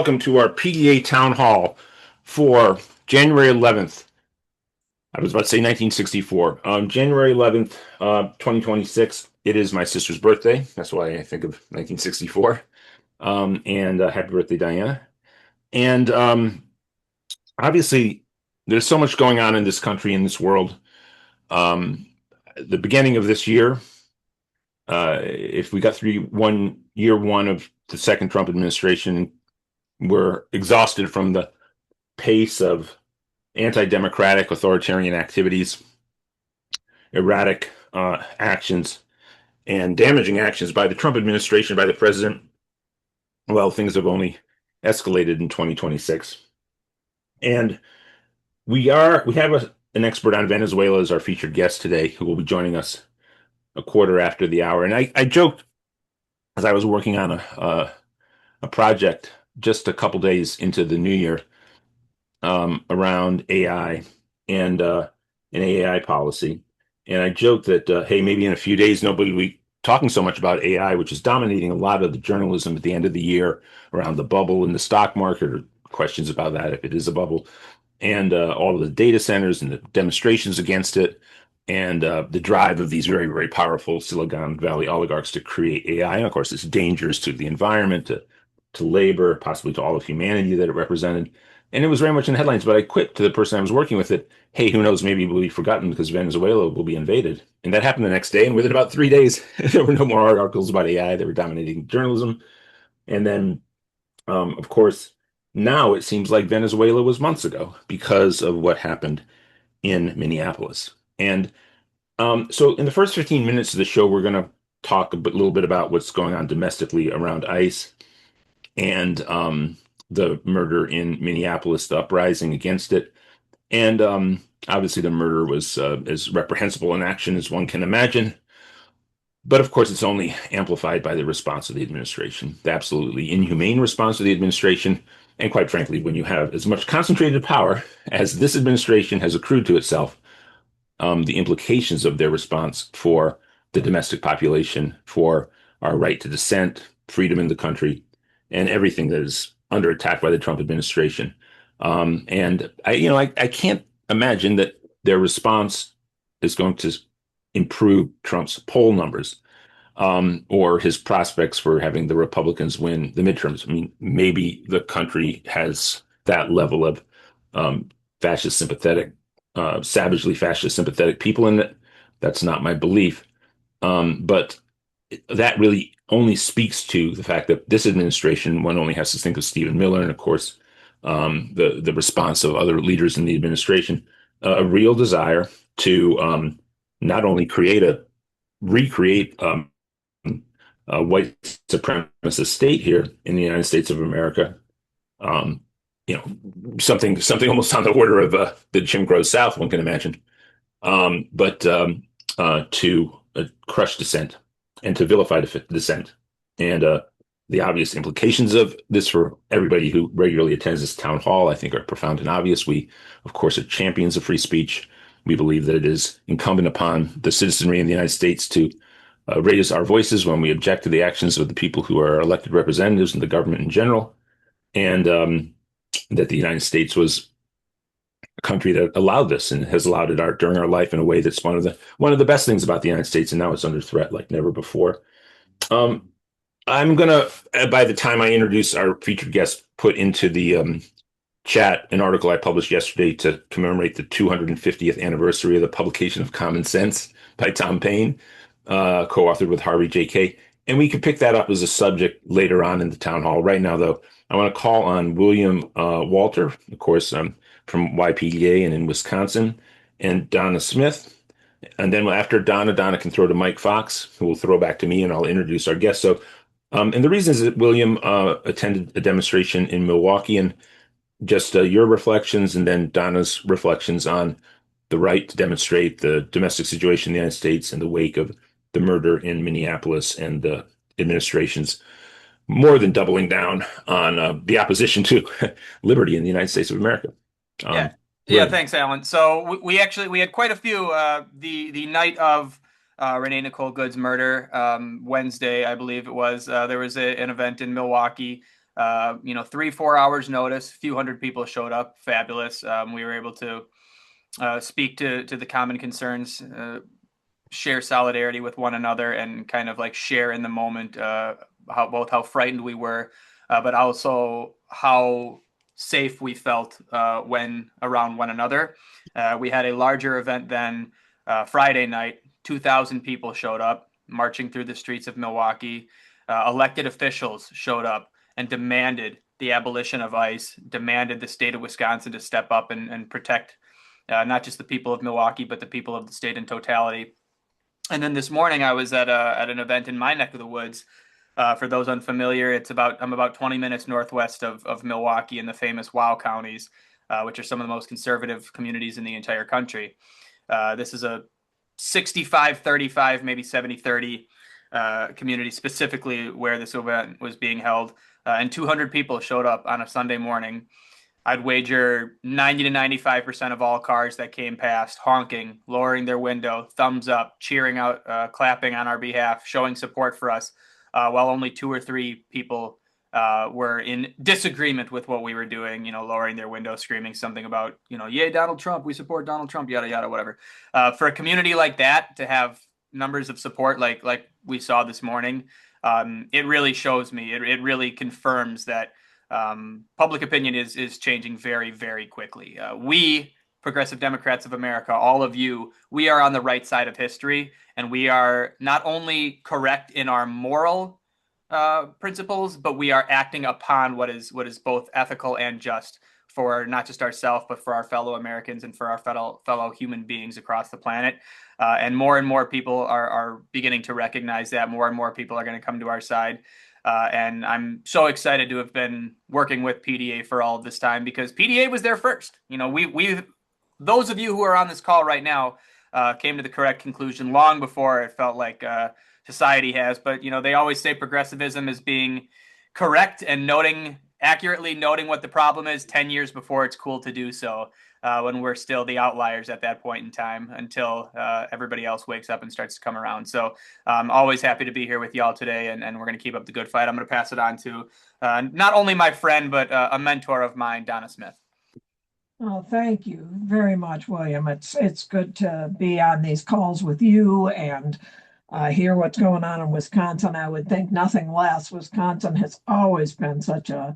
Welcome to our PDA Town Hall for January 11th. I was about to say 1964. January 11th, 2026. It is my sister's birthday. That's why I think of 1964. And happy birthday, Diana. And obviously, there's so much going on in this country, in this world. The beginning of this year, if we got through year one of the second Trump administration, we're exhausted from the pace of anti-democratic authoritarian activities, erratic actions, and damaging actions by the Trump administration, by the president. Well, things have only escalated in 2026. And we have an expert on Venezuela as our featured guest today, who will be joining us a quarter after the hour. And I joked as I was working on a project just a couple days into the new year around AI and an AI policy. And I joked that, hey, maybe in a few days, nobody will be talking so much about AI, which is dominating a lot of the journalism at the end of the year around the bubble in the stock market, or questions about that, if it is a bubble, and all of the data centers and the demonstrations against it, and the drive of these very, very powerful Silicon Valley oligarchs to create AI. And of course, it's dangerous to the environment, to labor, possibly to all of humanity that it represented. And it was very much in the headlines, but I quipped to the person I was working with it, hey, who knows, maybe we'll be forgotten because Venezuela will be invaded. And that happened the next day. And within about 3 days, there were no more articles about AI that were dominating journalism. And then, of course, now it seems like Venezuela was months ago because of what happened in Minneapolis. And so in the first 15 minutes of the show, we're going to talk little bit about what's going on domestically around ICE and the murder in Minneapolis, the uprising against it. And obviously, the murder was as reprehensible an action as one can imagine. But of course, it's only amplified by the response of the administration, the absolutely inhumane response of the administration. And quite frankly, when you have as much concentrated power as this administration has accrued to itself, the implications of their response for the domestic population, for our right to dissent, freedom in the country, and everything that is under attack by the Trump administration. And I can't imagine that their response is going to improve Trump's poll numbers, or his prospects for having the Republicans win the midterms. I mean, maybe the country has that level of fascist sympathetic, savagely fascist sympathetic people in it. That's not my belief. But that really only speaks to the fact that this administration, one only has to think of Stephen Miller and, of course, the response of other leaders in the administration, a real desire to not only recreate a white supremacist state here in the United States of America, um, something almost on the order of the Jim Crow South, one can imagine, but to crush dissent and to vilify dissent. And the obvious implications of this for everybody who regularly attends this town hall, I think, are profound and obvious. We, of course, are champions of free speech. We believe that it is incumbent upon the citizenry in the United States to raise our voices when we object to the actions of the people who are elected representatives and the government in general. And that the United States was a country that allowed this and has allowed it during our life in a way that's one of the best things about the United States. And now it's under threat like never before. I'm gonna, by the time I introduce our featured guest, put into the chat an article I published yesterday to commemorate the 250th anniversary of the publication of Common Sense by Tom Paine, co-authored with Harvey J.K. And we could pick that up as a subject later on in the town hall. Right now, though, I want to call on William Walter, of course, from YPDA and in Wisconsin, and Donna Smith. And then after Donna can throw to Mike Fox, who will throw back to me, and I'll introduce our guest. So, and the reason is that William attended a demonstration in Milwaukee, and just your reflections and then Donna's reflections on the right to demonstrate the domestic situation in the United States in the wake of the murder in Minneapolis and the administration's more than doubling down on the opposition to liberty in the United States of America. Yeah. Yeah, William. thanks, Alan. So we had quite a few the night of Renee Nicole Good's murder, Wednesday, I believe it was. There was an event in Milwaukee 3-4 hours notice, a few hundred people showed up. Fabulous. We were able to speak to the common concerns, share solidarity with one another, and kind of like share in the moment, how frightened we were, but also how safe we felt when around one another. We had a larger event than Friday night. 2,000 people showed up marching through the streets of Milwaukee. Elected officials showed up and demanded the abolition of ICE, demanded the state of Wisconsin to step up and protect not just the people of Milwaukee, but the people of the state in totality. And then this morning, I was at an event in my neck of the woods. For those unfamiliar, I'm about 20 minutes northwest of Milwaukee in the famous Wow counties, which are some of the most conservative communities in the entire country. This is a 65-35, maybe 70-30 community, specifically where this event was being held. And 200 people showed up on a Sunday morning. I'd wager 90 to 95% of all cars that came past honking, lowering their window, thumbs up, cheering out, clapping on our behalf, showing support for us, while only 2 or 3 people were in disagreement with what we were doing, lowering their window, screaming something about, yay, Donald Trump, we support Donald Trump, yada, yada, whatever. For a community like that to have numbers of support like we saw this morning, it really shows me, it really confirms that public opinion is changing very, very quickly. We, Progressive Democrats of America, all of you, we are on the right side of history, and we are not only correct in our moral principles, but we are acting upon what is both ethical and just for not just ourselves, but for our fellow Americans and for our fellow human beings across the planet. And more people are beginning to recognize that. More and more people are going to come to our side. And I'm so excited to have been working with PDA for all of this time, because PDA was there first. We those of you who are on this call right now came to the correct conclusion long before it felt like society has. But they always say progressivism is being correct and accurately noting what the problem is 10 years before it's cool to do so. When we're still the outliers at that point in time, until everybody else wakes up and starts to come around. So I'm always happy to be here with y'all today, and we're going to keep up the good fight. I'm going to pass it on to not only my friend, but a mentor of mine, Donna Smith. Oh, thank you very much, William. It's good to be on these calls with you and hear what's going on in Wisconsin. I would think nothing less. Wisconsin has always been such a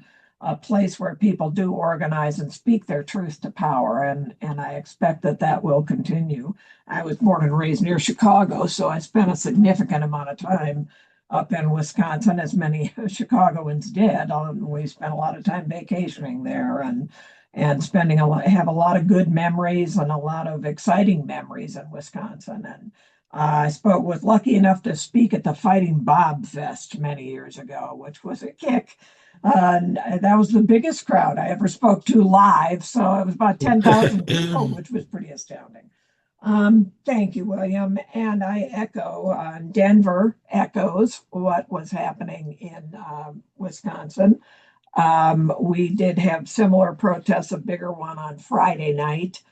place where people do organize and speak their truth to power, and I expect that will continue. I was born and raised near Chicago, so I spent a significant amount of time up in Wisconsin, as many Chicagoans did. We spent a lot of time vacationing there and have a lot of good memories and a lot of exciting memories in Wisconsin. And I was lucky enough to speak at the Fighting Bob Fest many years ago, which was a kick. That was the biggest crowd I ever spoke to live. So it was about 10,000 people, which was pretty astounding. Thank you, William. And I echo, Denver echoes what was happening in Wisconsin. We did have similar protests, a bigger one on Friday night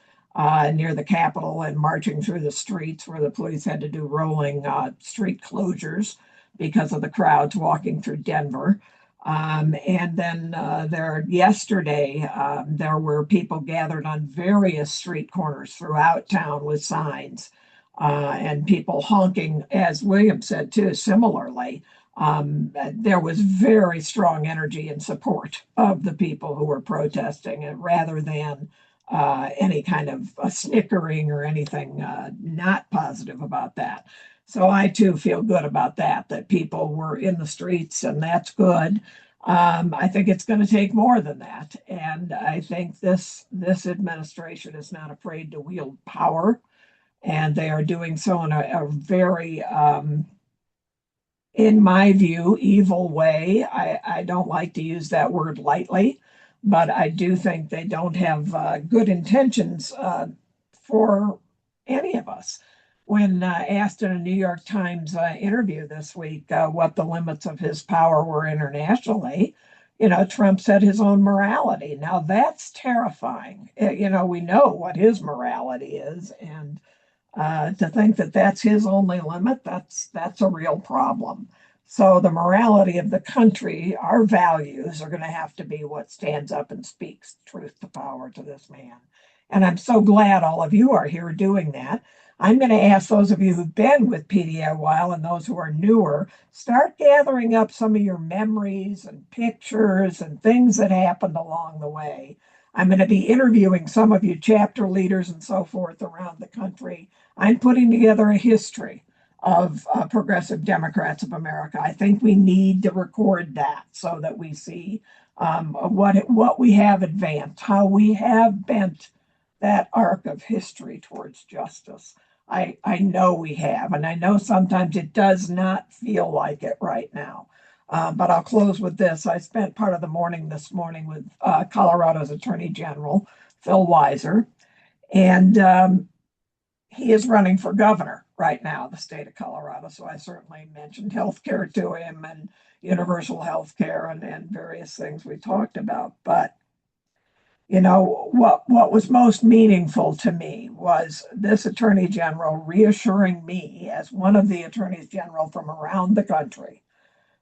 near the Capitol, and marching through the streets where the police had to do rolling street closures because of the crowds walking through Denver. And then yesterday, there were people gathered on various street corners throughout town with signs and people honking, as William said too, similarly. There was very strong energy and support of the people who were protesting, and rather than any kind of snickering or anything not positive about that. So I too feel good about that people were in the streets, and that's good. I think it's going to take more than that. And I think this administration is not afraid to wield power, and they are doing so in a very, in my view, evil way. I don't like to use that word lightly, but I do think they don't have good intentions for any of us. When asked in a New York Times interview this week what the limits of his power were internationally, Trump said his own morality. Now that's terrifying. We know what his morality is, and to think that that's his only limit, that's a real problem. So the morality of the country, our values are going to have to be what stands up and speaks truth to power to this man. And I'm so glad all of you are here doing that. I'm going to ask those of you who've been with PDA a while and those who are newer, start gathering up some of your memories and pictures and things that happened along the way. I'm going to be interviewing some of you chapter leaders and so forth around the country. I'm putting together a history of progressive Democrats of America. I think we need to record that so that we see what we have advanced, how we have bent that arc of history towards justice. I know we have, and I know sometimes it does not feel like it right now. But I'll close with this. I spent part of the morning this morning with Colorado's Attorney General, Phil Weiser, and he is running for governor right now, the state of Colorado. So I certainly mentioned healthcare to him and universal healthcare and various things we talked about. But what was most meaningful to me was this attorney general reassuring me as one of the attorneys general from around the country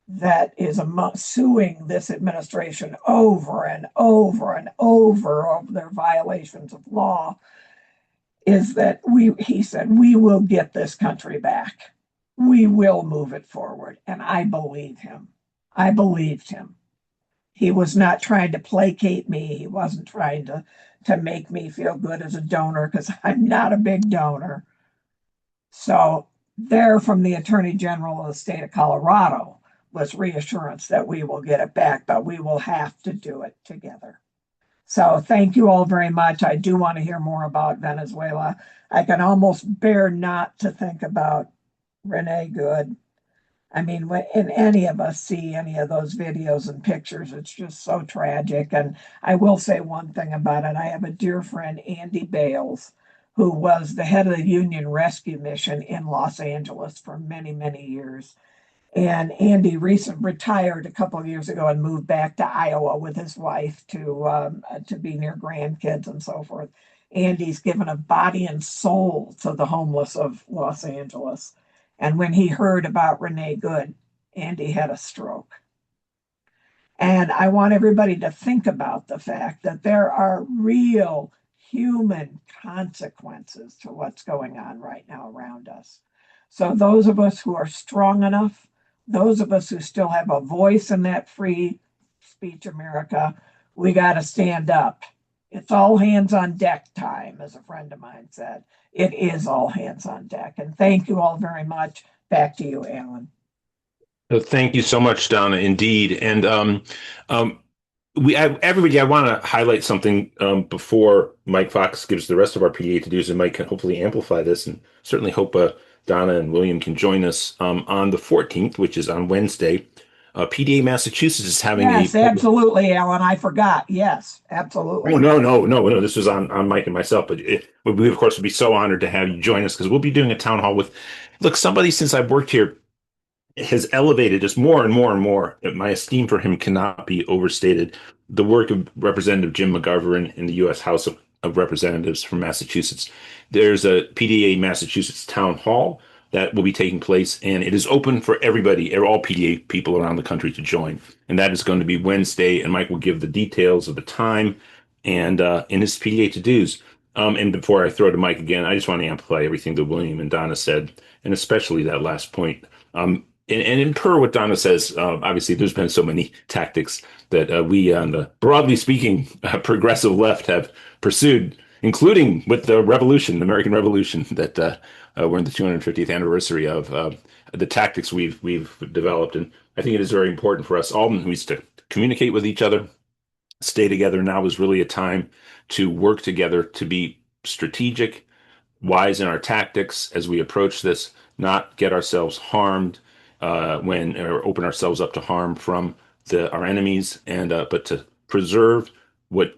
that is suing this administration over and over and over their violations of law, is that he said, we will get this country back. We will move it forward. And I believe him. I believed him. He was not trying to placate me. He wasn't trying to make me feel good as a donor, because I'm not a big donor. So there, from the Attorney General of the state of Colorado, was reassurance that we will get it back, but we will have to do it together. So thank you all very much. I do want to hear more about Venezuela. I can almost bear not to think about Renee Good. I mean, when any of us see any of those videos and pictures, it's just so tragic. And I will say one thing about it. I have a dear friend, Andy Bales, who was the head of the Union Rescue Mission in Los Angeles for many, many years. And Andy recently retired a couple of years ago and moved back to Iowa with his wife to be near grandkids and so forth. Andy's given a body and soul to the homeless of Los Angeles. And when he heard about Renee Good, Andy had a stroke. And I want everybody to think about the fact that there are real human consequences to what's going on right now around us. So those of us who are strong enough, those of us who still have a voice in that free speech America, we got to stand up. It's all hands on deck time, as a friend of mine said. It is all hands on deck. And thank you all very much. Back to you, Alan. Thank you so much, Donna. Indeed, and everybody. I want to highlight something before Mike Fox gives the rest of our PDA to dos, and Mike can hopefully amplify this, and certainly hope Donna and William can join us on the 14th, which is on Wednesday. PDA Massachusetts is having yes, absolutely, Alan. I forgot. Yes, absolutely. Oh, no. This was on Mike and myself, but we of course would be so honored to have you join us, because we'll be doing a town hall with, look, somebody since I've worked here has elevated us more and more and more. My esteem for him cannot be overstated. The work of Representative Jim McGovern in the U.S. House of Representatives from Massachusetts. There's a PDA Massachusetts town hall that will be taking place, and it is open for everybody, all PDA people around the country to join. And that is going to be Wednesday, and Mike will give the details of the time and in his PDA to-dos. And before I throw it to Mike again, I just want to amplify everything that William and Donna said, and especially that last point. And in per what Donna says, obviously there's been so many tactics that we on the, broadly speaking, progressive left have pursued, including with the revolution, the American Revolution, that we're in the 250th anniversary of the tactics we've developed. And I think it is very important for us all to communicate with each other, stay together. Now is really a time to work together, to be strategic, wise in our tactics as we approach this, not get ourselves harmed or open ourselves up to harm from our enemies, and but to preserve what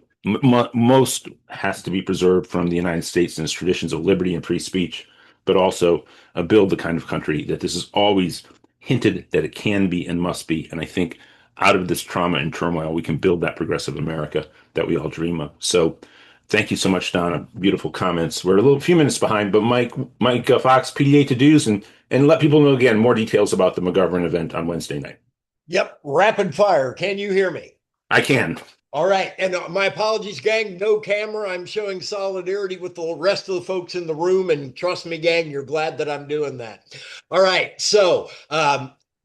most has to be preserved from the United States and its traditions of liberty and free speech, but also build the kind of country that this is always hinted that it can be and must be. And I think out of this trauma and turmoil, we can build that progressive America that we all dream of. So thank you so much, Donna. Beautiful comments. We're few minutes behind, but Mike Fox, PDA to dos, and And let people know again more details about the McGovern event on Wednesday night. Yep, rapid fire. Can you hear me? I can. All right. And my apologies, gang. No camera. I'm showing solidarity with the rest of the folks in the room. And trust me, gang, you're glad that I'm doing that. All right. So,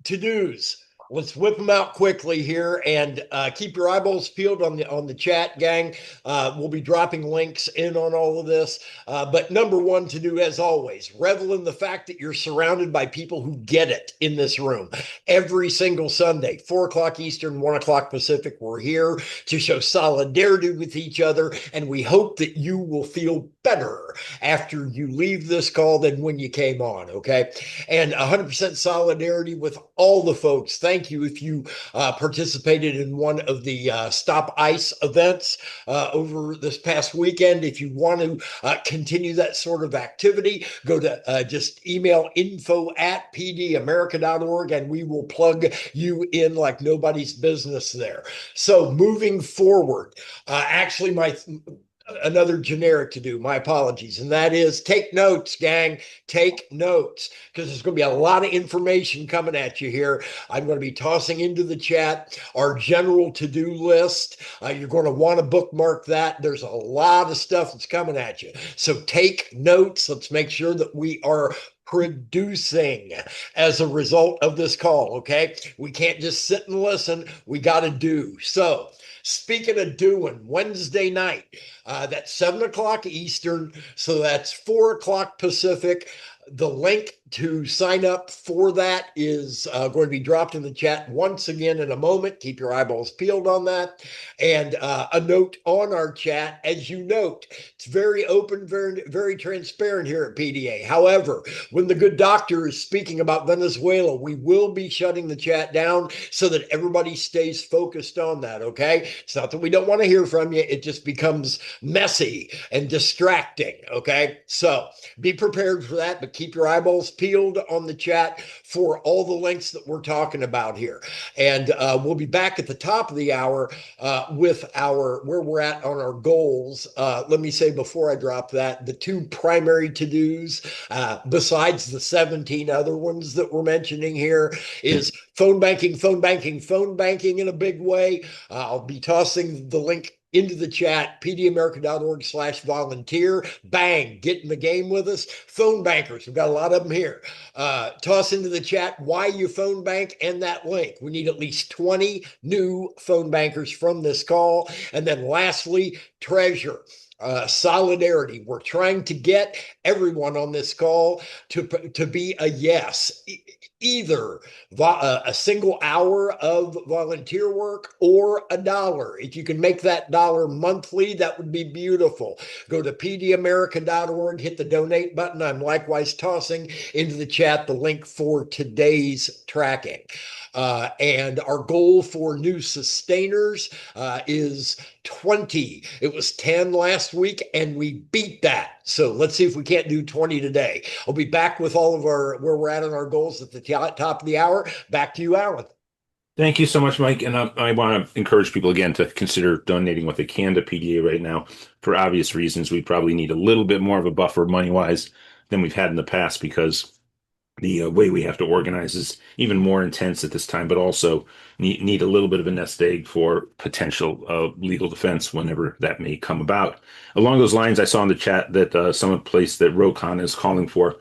to-dos. Let's whip them out quickly here and keep your eyeballs peeled on the chat, gang. We'll be dropping links in on all of this. But number one to do, as always, revel in the fact that you're surrounded by people who get it in this room. Every single Sunday, 4 o'clock Eastern, 1 o'clock Pacific, we're here to show solidarity with each other. And we hope that you will feel better after you leave this call than when you came on, okay? And 100% solidarity with all the folks. Thank you if you participated in one of the Stop ICE events over this past weekend. If you want to continue that sort of activity, go to just email info@pdamerica.org and we will plug you in like nobody's business there. So moving forward, actually another generic to do, my apologies, and that is take notes, gang. Take notes, because there's going to be a lot of information coming at you here. I'm going to be tossing into the chat our general to-do list. You're going to want to bookmark that. There's a lot of stuff that's coming at you, so take notes. Let's make sure that we are producing as a result of this call, okay? We can't just sit and listen. We got to do. So speaking of doing, Wednesday night, that's 7 o'clock Eastern, so that's 4 o'clock Pacific. The link to sign up for that is going to be dropped in the chat once again in a moment. Keep your eyeballs peeled on that. And a note on our chat, as you note, it's very open, very, very transparent here at PDA. However, when the good doctor is speaking about Venezuela, we will be shutting the chat down so that everybody stays focused on that, okay? It's not that we don't want to hear from you. It just becomes messy and distracting, okay? So be prepared for that, but keep your eyeballs peeled on the chat for all the links that we're talking about here. And we'll be back at the top of the hour with where we're at on our goals. Let me say before I drop that, the two primary to-dos, besides the 17 other ones that we're mentioning here, is phone banking, phone banking, phone banking in a big way. I'll be tossing the link into the chat, pdamerica.org/volunteer. Bang, get in the game with us. Phone bankers, we've got a lot of them here. Toss into the chat why you phone bank and that link. We need at least 20 new phone bankers from this call. And then lastly, treasure. Solidarity. We're trying to get everyone on this call to be a yes. Either a single hour of volunteer work or $1. If you can make that dollar monthly, that would be beautiful. Go to pdamerica.org, hit the donate button. I'm likewise tossing into the chat the link for today's tracking. And our goal for new sustainers is 20. It was 10 last week, and we beat that. So let's see if we can't do 20 today. I'll be back with all of where we're at on our goals at the top of the hour. Back to you, Alan. Thank you so much, Mike. And I want to encourage people again to consider donating what they can to PDA right now. For obvious reasons, we probably need a little bit more of a buffer money-wise than we've had in the past, because the way we have to organize is even more intense at this time, but also need a little bit of a nest egg for potential legal defense whenever that may come about. Along those lines, I saw in the chat that someone placed that Rokon is calling for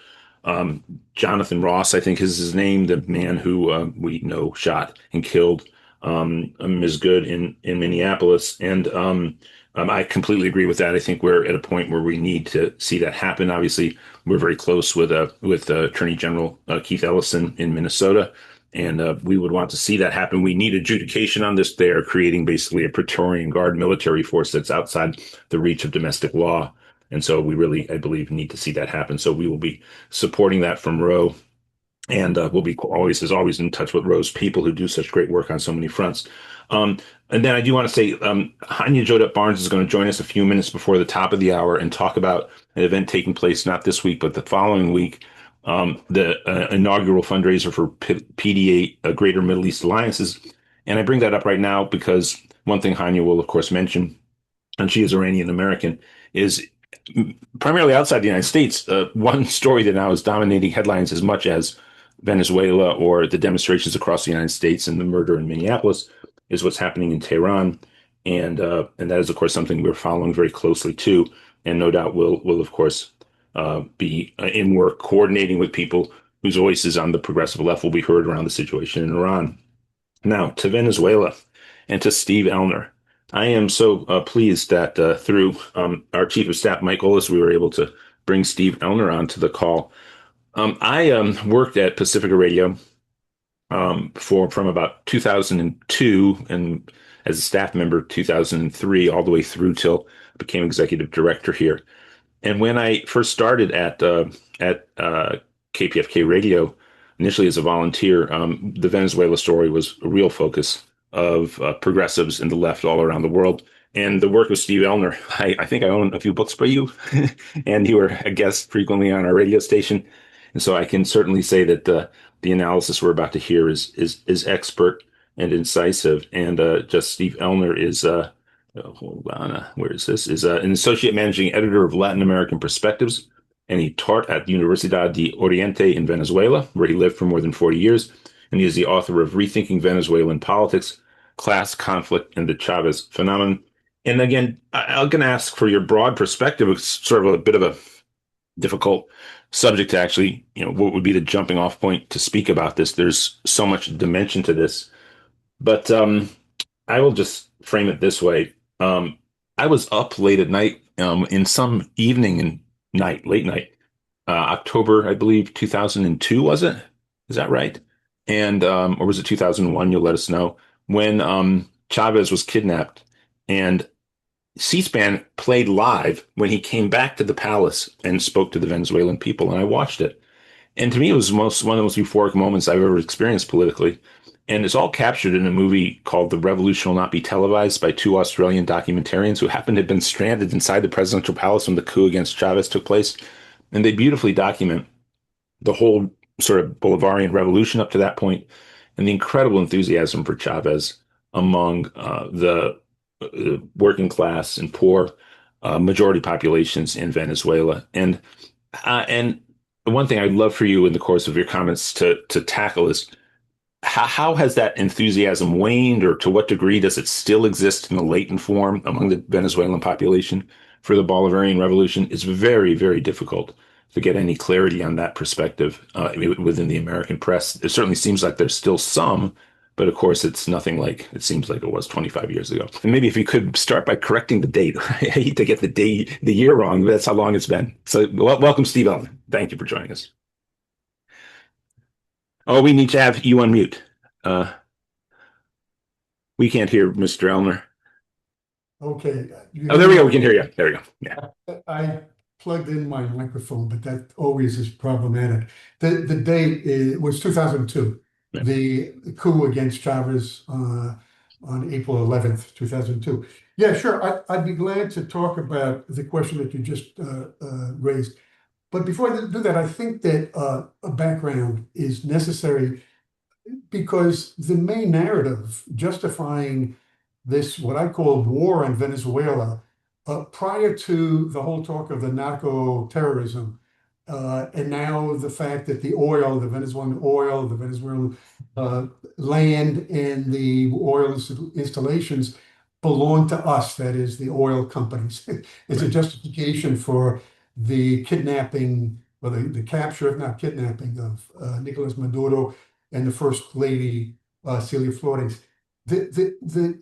Jonathan Ross, I think is his name, the man who we know shot and killed Ms. Good in Minneapolis. And I completely agree with that. I think we're at a point where we need to see that happen. Obviously, we're very close with Attorney General Keith Ellison in Minnesota, and we would want to see that happen. We need adjudication on this. They are creating basically a Praetorian Guard military force that's outside the reach of domestic law. And so we really, I believe, need to see that happen. So we will be supporting that from Roe. And we'll be always in touch with Roe's people who do such great work on so many fronts. And then I do want to say, Hanya Jodep Barnes is going to join us a few minutes before the top of the hour and talk about an event taking place not this week, but the following week, the inaugural fundraiser for PDA Greater Middle East Alliances. And I bring that up right now because one thing Hanya will, of course, mention, and she is Iranian American, is primarily outside the United States, one story that now is dominating headlines as much as Venezuela or the demonstrations across the United States and the murder in Minneapolis is what's happening in Tehran, and that is of course something we're following very closely too, and no doubt will of course be in work coordinating with people whose voices on the progressive left will be heard around the situation in Iran. Now to Venezuela and to Steve Ellner. I am so pleased that through our chief of staff, Mike Lawless, we were able to bring Steve Ellner onto the call. I worked at Pacifica Radio from about 2002 and as a staff member 2003 all the way through till I became executive director here. And when I first started at KPFK Radio, initially as a volunteer, the Venezuela story was a real focus of progressives and the left all around the world. And the work of Steve Ellner, I think I own a few books by you, and you were a guest frequently on our radio station. And so I can certainly say that the analysis we're about to hear is expert and incisive. And just Steve Ellner is hold on, where is this? Is an associate managing editor of Latin American Perspectives, and he taught at Universidad de Oriente in Venezuela, where he lived for more than 40 years. And he is the author of Rethinking Venezuelan Politics, Class Conflict, and the Chávez Phenomenon. And again, I'm going to ask for your broad perspective. It's sort of a bit of a difficult subject to actually, what would be the jumping off point to speak about this? There's so much dimension to this. But I will just frame it this way. I was up late at night in some evening and late night, October, I believe, 2002, was it? Is that right? And or was it 2001? You'll let us know. When Chavez was kidnapped, and C-SPAN played live when he came back to the palace and spoke to the Venezuelan people, and I watched it. And to me, it was one of the most euphoric moments I've ever experienced politically. And it's all captured in a movie called The Revolution Will Not Be Televised by two Australian documentarians who happened to have been stranded inside the presidential palace when the coup against Chavez took place. And they beautifully document the whole sort of Bolivarian revolution up to that point and the incredible enthusiasm for Chavez among the working class and poor majority populations in Venezuela. And one thing I'd love for you in the course of your comments to tackle is how has that enthusiasm waned, or to what degree does it still exist in a latent form among the Venezuelan population for the Bolivarian Revolution? It's very, very difficult to get any clarity on that perspective within the American press. It certainly seems like there's still some, but of course it's nothing like it seems like it was 25 years ago. And maybe if you could start by correcting the date. I hate to get the year wrong, but that's how long it's been. So welcome, Steve Ellner. Thank you for joining us. Oh, we need to have you on mute. We can't hear Mr. Ellner. Okay. Oh, there we go. We can hear you. There we go. Yeah. I plugged in my microphone, but that always is problematic. The date was 2002. Yeah. The coup against Chavez on April 11th, 2002. Yeah, sure. I'd be glad to talk about the question that you just raised. But before I do that, I think that a background is necessary, because the main narrative justifying this, what I call war in Venezuela, prior to the whole talk of the narco terrorism, and now the fact that the Venezuelan oil, the Venezuelan land, and the oil installations belong to us, that is, the oil companies. It's a justification for the kidnapping, or the capture, if not kidnapping, of Nicolás Maduro and the First Lady, Celia Flores. The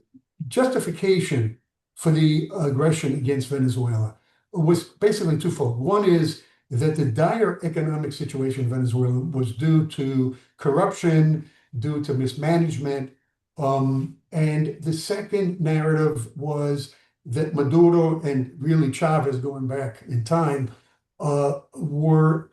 justification for the aggression against Venezuela was basically twofold. One is that the dire economic situation in Venezuela was due to corruption, due to mismanagement. And the second narrative was that Maduro and really Chavez, going back in time, were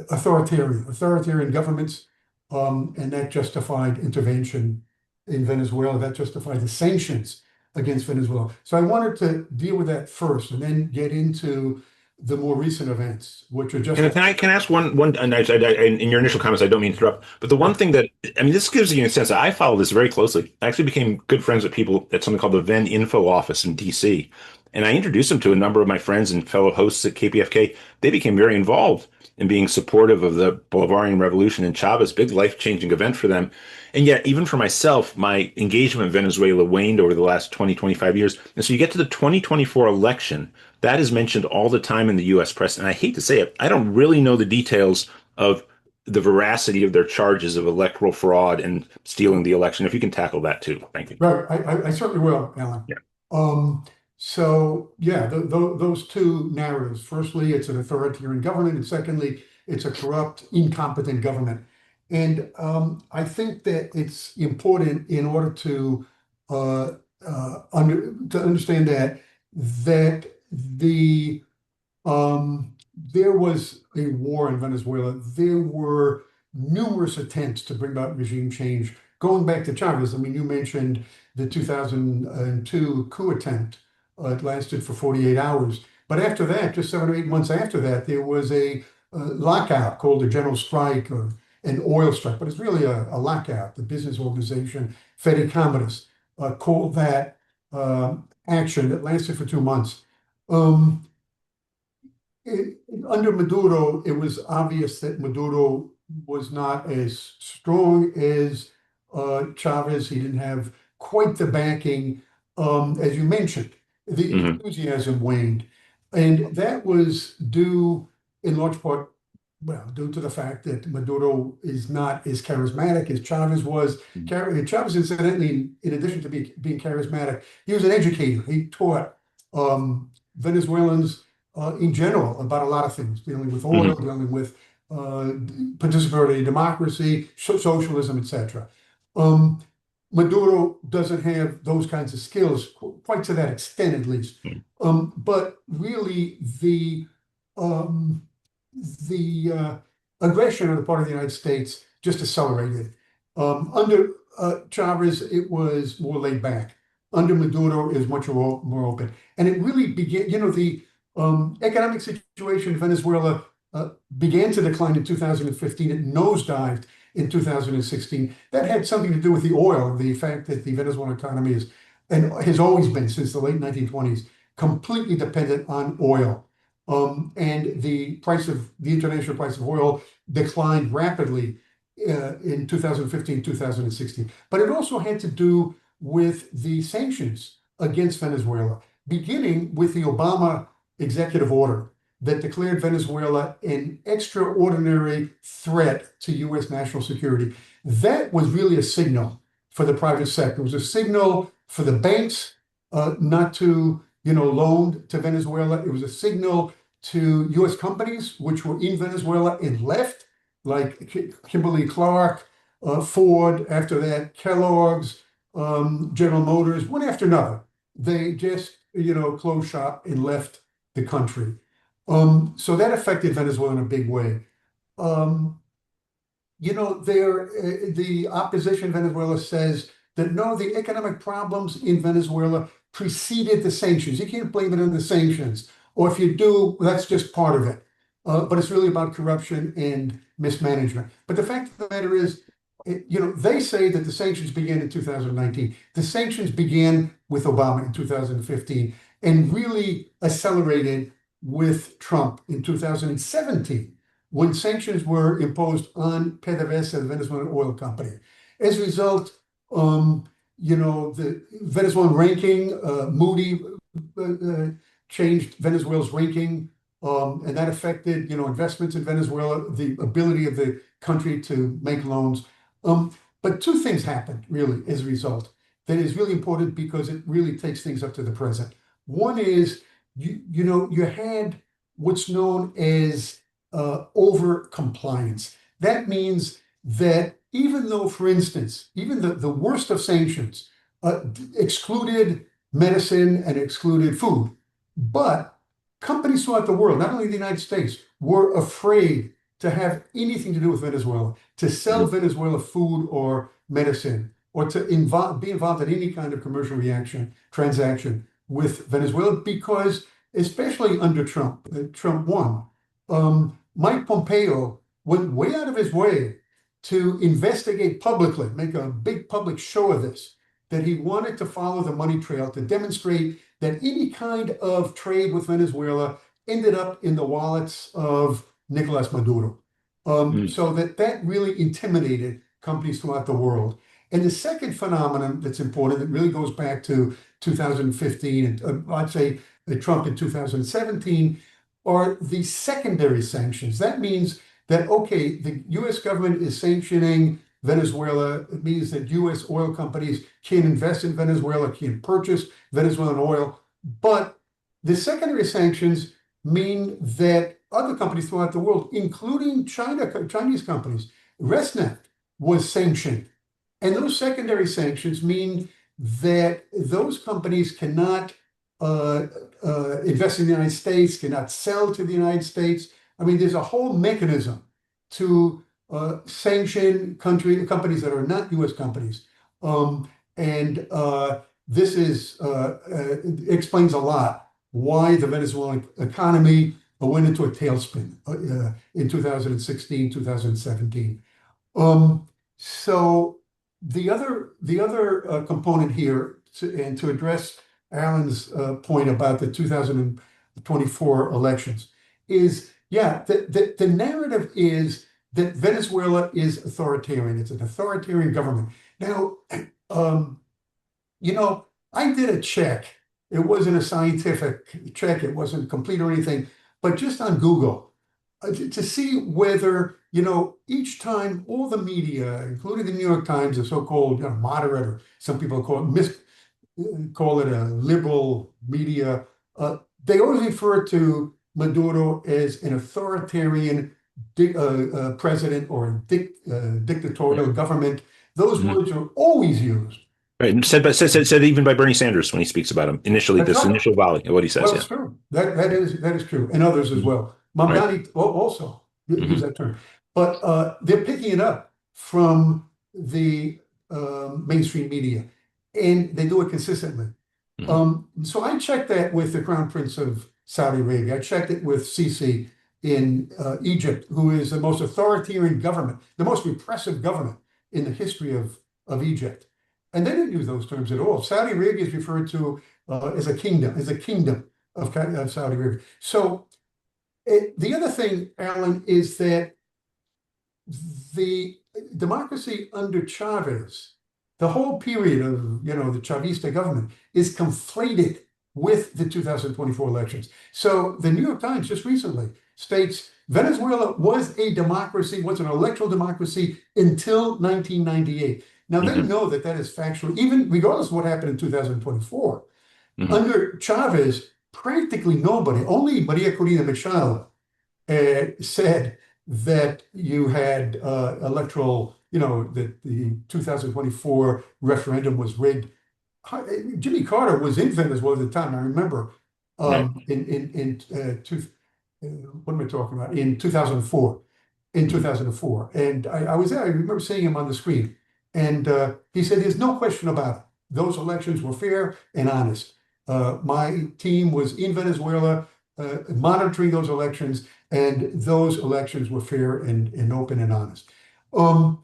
authoritarian governments, and that justified intervention in Venezuela. That justified the sanctions against Venezuela. So I wanted to deal with that first, and then get into the more recent events, which are just. And can I ask one? And in your initial comments, I don't mean to interrupt, but the one thing that this gives you a sense that I follow this very closely. I actually became good friends with people at something called the Ven Info office in DC, And I introduced them to a number of my friends and fellow hosts at KPFK. They became very involved in being supportive of the Bolivarian Revolution and Chavez, big life-changing event for them. And yet, even for myself, my engagement in Venezuela waned over the last 20, 25 years. And so you get to the 2024 election, that is mentioned all the time in the US press. And I hate to say it, I don't really know the details of the veracity of their charges of electoral fraud and stealing the election. If you can tackle that too. Thank you. Right, I certainly will, Alan. Yeah. So yeah, those two narratives. Firstly, it's an authoritarian government, and secondly, it's a corrupt, incompetent government. And I think that it's important in order to understand that the there was a war in Venezuela. There were numerous attempts to bring about regime change, going back to Chavez. I mean, you mentioned the 2002 coup attempt. It lasted for 48 hours. But after that, just 7 or 8 months after that, there was a lockout called a general strike or an oil strike. But it's really a lockout. The business organization, Fede Commodus, called that action that lasted for 2 months. Under Maduro, it was obvious that Maduro was not as strong as Chavez. He didn't have quite the backing, as you mentioned. The enthusiasm waned. And that was due in large part, well, due to the fact that Maduro is not as charismatic as Chavez was. Chavez, incidentally, in addition to being charismatic, he was an educator. He taught Venezuelans in general about a lot of things, dealing with oil, dealing with participatory democracy, socialism, etc. Maduro doesn't have those kinds of skills, quite to that extent at least. But really, the aggression on the part of the United States just accelerated. Under Chavez, it was more laid back. Under Maduro, it was much more open. And it really began, the economic situation in Venezuela began to decline in 2015. It nosedived in 2016. That had something to do with the oil, the fact that the Venezuelan economy is, and has always been since the late 1920s, completely dependent on oil. And the international price of oil declined rapidly in 2015, 2016. But it also had to do with the sanctions against Venezuela, beginning with the Obama executive order that declared Venezuela an extraordinary threat to U.S. national security. That was really a signal for the private sector. It was a signal for the banks not to, loan to Venezuela. It was a signal to U.S. companies which were in Venezuela and left, like Kimberly-Clark, Ford, after that, Kellogg's, General Motors, one after another. They just, closed shop and left the country. So that affected Venezuela in a big way. The opposition in Venezuela says that no, the economic problems in Venezuela preceded the sanctions. You can't blame it on the sanctions. Or if you do, that's just part of it. But it's really about corruption and mismanagement. But the fact of the matter is, they say that the sanctions began in 2019. The sanctions began with Obama in 2015 and really accelerated with Trump in 2017, when sanctions were imposed on PDVSA, the Venezuelan oil company. As a result, the Venezuelan ranking, Moody changed Venezuela's ranking, and that affected, investments in Venezuela, the ability of the country to make loans. But two things happened, really, as a result, that is really important because it really takes things up to the present. One is, you had what's known as over-compliance. That means that even though, for instance, even the worst of sanctions excluded medicine and excluded food, but companies throughout the world, not only the United States, were afraid to have anything to do with Venezuela, to sell Venezuela food or medicine, or to be involved in any kind of commercial transaction with Venezuela, because especially under Trump, Trump won, Mike Pompeo went way out of his way to investigate publicly, make a big public show of this, that he wanted to follow the money trail to demonstrate that any kind of trade with Venezuela ended up in the wallets of Nicolás Maduro. So that really intimidated companies throughout the world. And the second phenomenon that's important, that really goes back to 2015, and I'd say Trump in 2017, are the secondary sanctions. That means that, okay, the US government is sanctioning Venezuela. It means that US oil companies can't invest in Venezuela, can't purchase Venezuelan oil. But the secondary sanctions mean that other companies throughout the world, including Chinese companies, Rosneft was sanctioned. And those secondary sanctions mean that those companies cannot invest in the United States, cannot sell to the United States. I mean, there's a whole mechanism to sanction companies that are not U.S. companies. This explains a lot why the Venezuelan economy went into a tailspin in 2016, 2017. So the other component here, to address Alan's point about the 2024 elections, is, yeah, the narrative is that Venezuela is authoritarian. It's an authoritarian government. Now, I did a check. It wasn't a scientific check. It wasn't complete or anything, but just on Google to see whether, each time all the media, including the New York Times, the so-called moderate, or some people call it a liberal media, they always refer to Maduro as an authoritarian president or dictatorial government. Those words are always used. Right, and said even by Bernie Sanders when he speaks about him initially. That's This right. initial volley of what he says. Well, Yeah, it's true. That is true, and others as well. Mamdani also use that term, but they're picking it up from the mainstream media, and they do it consistently. So I checked that with the Crown Prince of Saudi Arabia. I checked it with Sisi in Egypt, who is the most authoritarian government, the most repressive government in the history of Egypt. And they didn't use those terms at all. Saudi Arabia is referred to as a kingdom of Saudi Arabia. So the other thing, Alan, is that the democracy under Chavez, the whole period of the Chavista government, is conflated with the 2024 elections. So the New York Times just recently states Venezuela was a democracy, was an electoral democracy until 1998. Now, they know that is factual, even regardless of what happened in 2024. Under Chavez, practically nobody, only Maria Corina Machado, said that you had electoral, that the 2024 referendum was rigged. Jimmy Carter was in Venezuela at the time, I remember, what am I talking about? In 2004. And I was there, I remember seeing him on the screen. And he said, there's no question about it. Those elections were fair and honest. My team was in Venezuela monitoring those elections, and those elections were fair and open and honest. And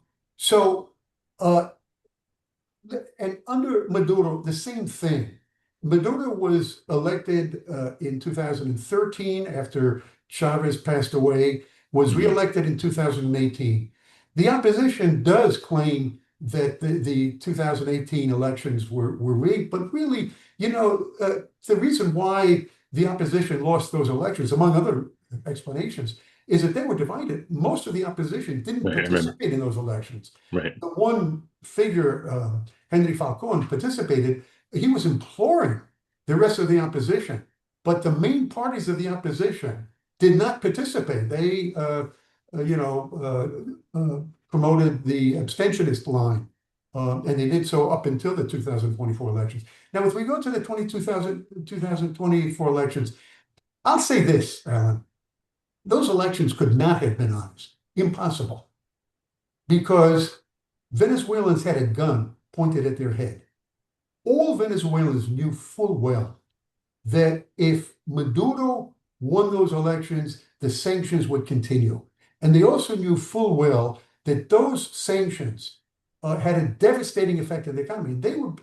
under Maduro, the same thing. Maduro was elected in 2013 after Chavez passed away, was reelected in 2018. The opposition does claim that the 2018 elections were rigged, but really, the reason why the opposition lost those elections, among other explanations, is that they were divided. Most of the opposition didn't participate in those elections. Right. The one figure, Henry Falcon, participated. He was imploring the rest of the opposition, but the main parties of the opposition did not participate. They, promoted the abstentionist line, and they did so up until the 2024 elections. Now, if we go to the 2024 elections, I'll say this, Alan. Those elections could not have been honest. Impossible. Because Venezuelans had a gun pointed at their head. All Venezuelans knew full well that if Maduro won those elections, the sanctions would continue. And they also knew full well that those sanctions had a devastating effect on the economy. They were,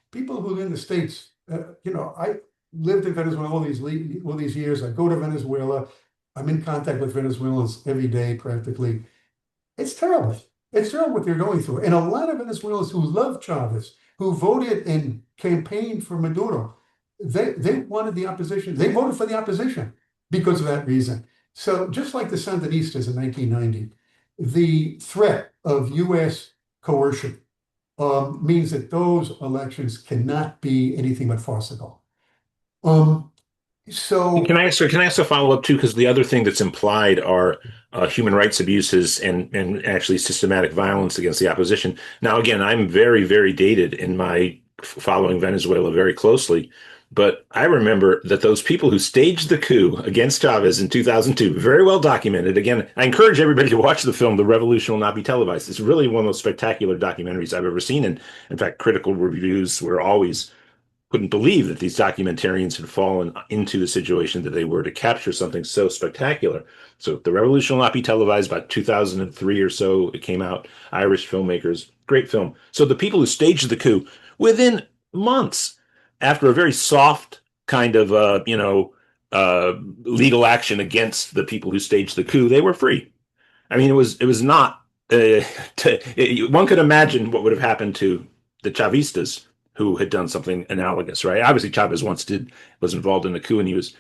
people who live in the States I lived in Venezuela all these years. I go to Venezuela. I'm in contact with Venezuelans every day, practically. It's terrible. It's terrible what they're going through. And a lot of Venezuelans who love Chavez, who voted and campaigned for Maduro, they wanted the opposition. They voted for the opposition because of that reason. So just like the Sandinistas in 1990, the threat of U.S. coercion means that those elections cannot be anything but farcical. So Can I ask a follow-up too? Because the other thing that's implied are human rights abuses and actually systematic violence against the opposition. Now, again, I'm very, very dated in my following Venezuela very closely, but I remember that those people who staged the coup against Chavez in 2002, very well documented. Again, I encourage everybody to watch the film, The Revolution Will Not Be Televised. It's really one of those spectacular documentaries I've ever seen. And in fact, critical reviews were always couldn't believe that these documentarians had fallen into the situation that they were to capture something so spectacular. So The Revolution Will Not Be Televised, about 2003 or so, it came out. Irish filmmakers, great film. So the people who staged the coup, within months, after a very soft kind of, legal action against the people who staged the coup, they were free. I mean, it was not, one could imagine what would have happened to the Chavistas who had done something analogous, right? Obviously, Chavez was involved in the coup, and he was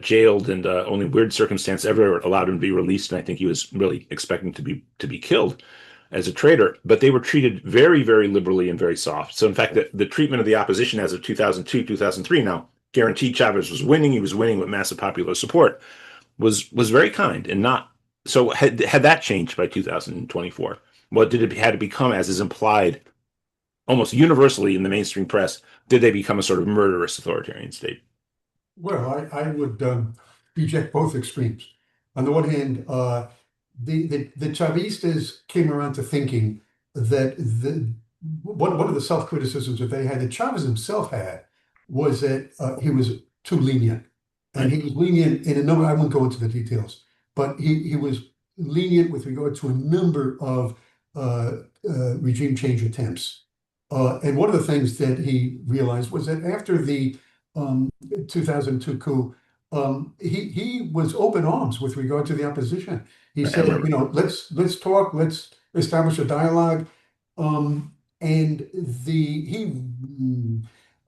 jailed, and only weird circumstance ever allowed him to be released. And I think he was really expecting to be killed as a traitor. But they were treated very, very liberally and very soft. So, in fact, the treatment of the opposition as of 2002, 2003 now guaranteed Chavez was winning. He was winning with massive popular support. Was very kind and not. So had that changed by 2024? What did it had to become, as is implied almost universally in the mainstream press? Did they become a sort of murderous authoritarian state? Well, I would reject both extremes. On the one hand, the Chavistas came around to thinking that one of the self-criticisms that they had, that Chavez himself had, was that he was too lenient. And he was lenient in a number, I won't go into the details, but he was lenient with regard to a number of regime change attempts. And one of the things that he realized was that after the 2002 coup, he was open arms with regard to the opposition. He said, let's talk, let's establish a dialogue. And he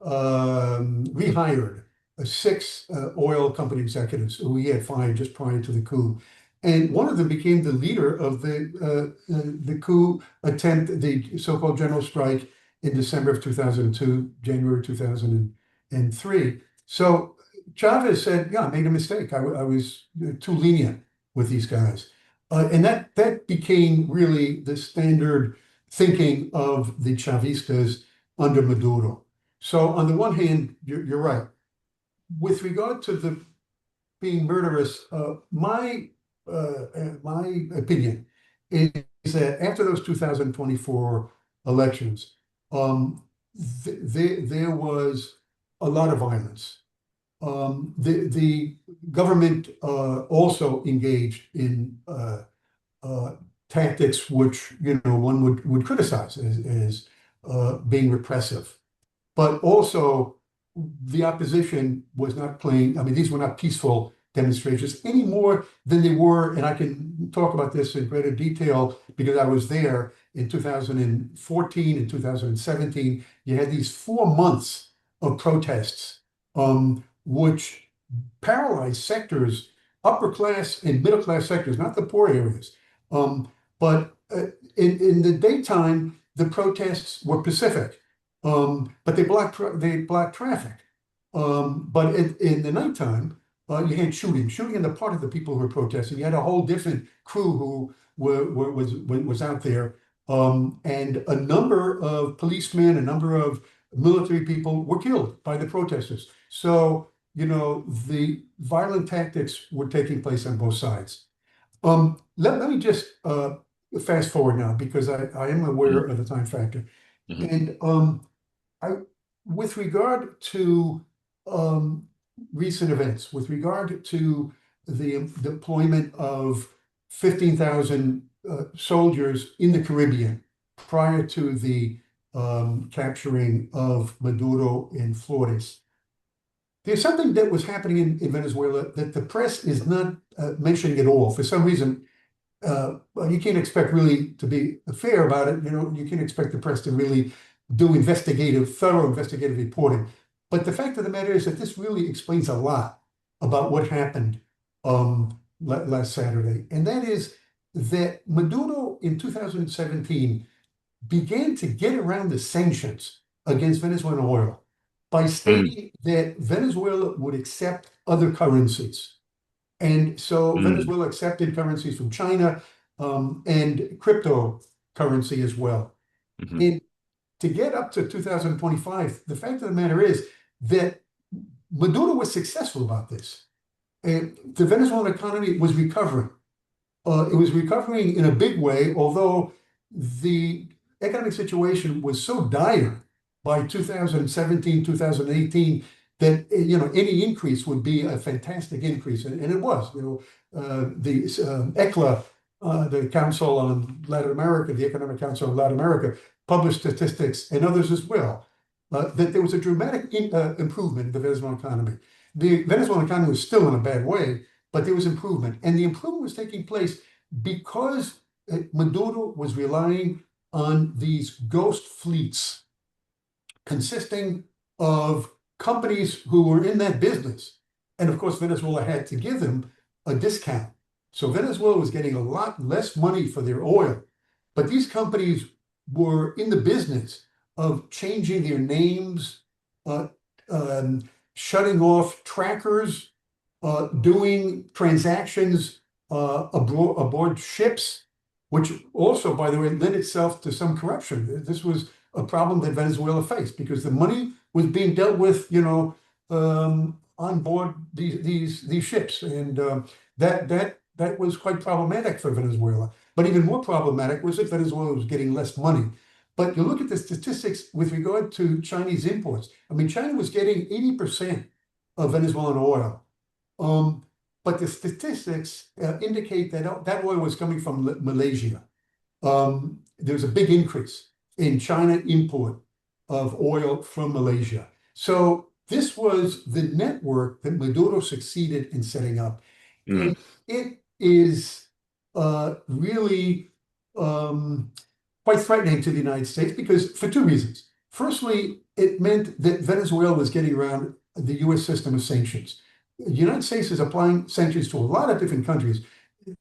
rehired 6 oil company executives who he had fired just prior to the coup. And one of them became the leader of the coup attempt, the so-called general strike in December of 2002, January 2003. So Chavez said, yeah, I made a mistake. I was too lenient with these guys. And that became really the standard thinking of the Chavistas under Maduro. So on the one hand, you're right. With regard to the being murderous, my opinion is that after those 2024 elections, there was a lot of violence. The government also engaged in tactics which one would criticize as being repressive, but also the opposition was not playing. I mean, these were not peaceful demonstrations any more than they were, and I can talk about this in greater detail because I was there in 2014 and 2017. You had these 4 months of protests, which paralyzed sectors, upper class and middle class sectors, not the poor areas. But in the daytime, the protests were pacific, but they blocked traffic. But in the nighttime, you had shooting on the part of the people who were protesting. You had a whole different crew who was out there, and a number of policemen, a number of military people were killed by the protesters. So the violent tactics were taking place on both sides. Let me just fast forward now because I am aware of the time factor. Mm-hmm. And with regard to recent events, with regard to the deployment of 15,000 soldiers in the Caribbean prior to the capturing of Maduro in Flores. There's something that was happening in Venezuela that the press is not mentioning at all. For some reason, well, you can't expect really to be fair about it. You can't expect the press to really do thorough investigative reporting. But the fact of the matter is that this really explains a lot about what happened last Saturday. And that is that Maduro in 2017 began to get around the sanctions against Venezuelan oil by stating that Venezuela would accept other currencies. And so Venezuela accepted currencies from China and cryptocurrency as well. And to get up to 2025, the fact of the matter is that Maduro was successful about this. And the Venezuelan economy was recovering. It was recovering in a big way, although the economic situation was so dire by 2017, 2018, that any increase would be a fantastic increase, and it was. The ECLA, the Council on Latin America, the Economic Council on Latin America, published statistics, and others as well, that there was a dramatic improvement in the Venezuelan economy. The Venezuelan economy was still in a bad way, but there was improvement, and the improvement was taking place because Maduro was relying on these ghost fleets consisting of companies who were in that business. And of course, Venezuela had to give them a discount. So Venezuela was getting a lot less money for their oil. But these companies were in the business of changing their names, shutting off trackers, doing transactions aboard ships, which also, by the way, lent itself to some corruption. This was a problem that Venezuela faced because the money was being dealt with, on board these ships, and that was quite problematic for Venezuela. But even more problematic was that Venezuela was getting less money. But you look at the statistics with regard to Chinese imports. I mean, China was getting 80% of Venezuelan oil, but the statistics indicate that that oil was coming from Malaysia. There was a big increase in China import of oil from Malaysia. So this was the network that Maduro succeeded in setting up. And it is really quite threatening to the United States because for two reasons. Firstly, it meant that Venezuela was getting around the US system of sanctions. The United States is applying sanctions to a lot of different countries.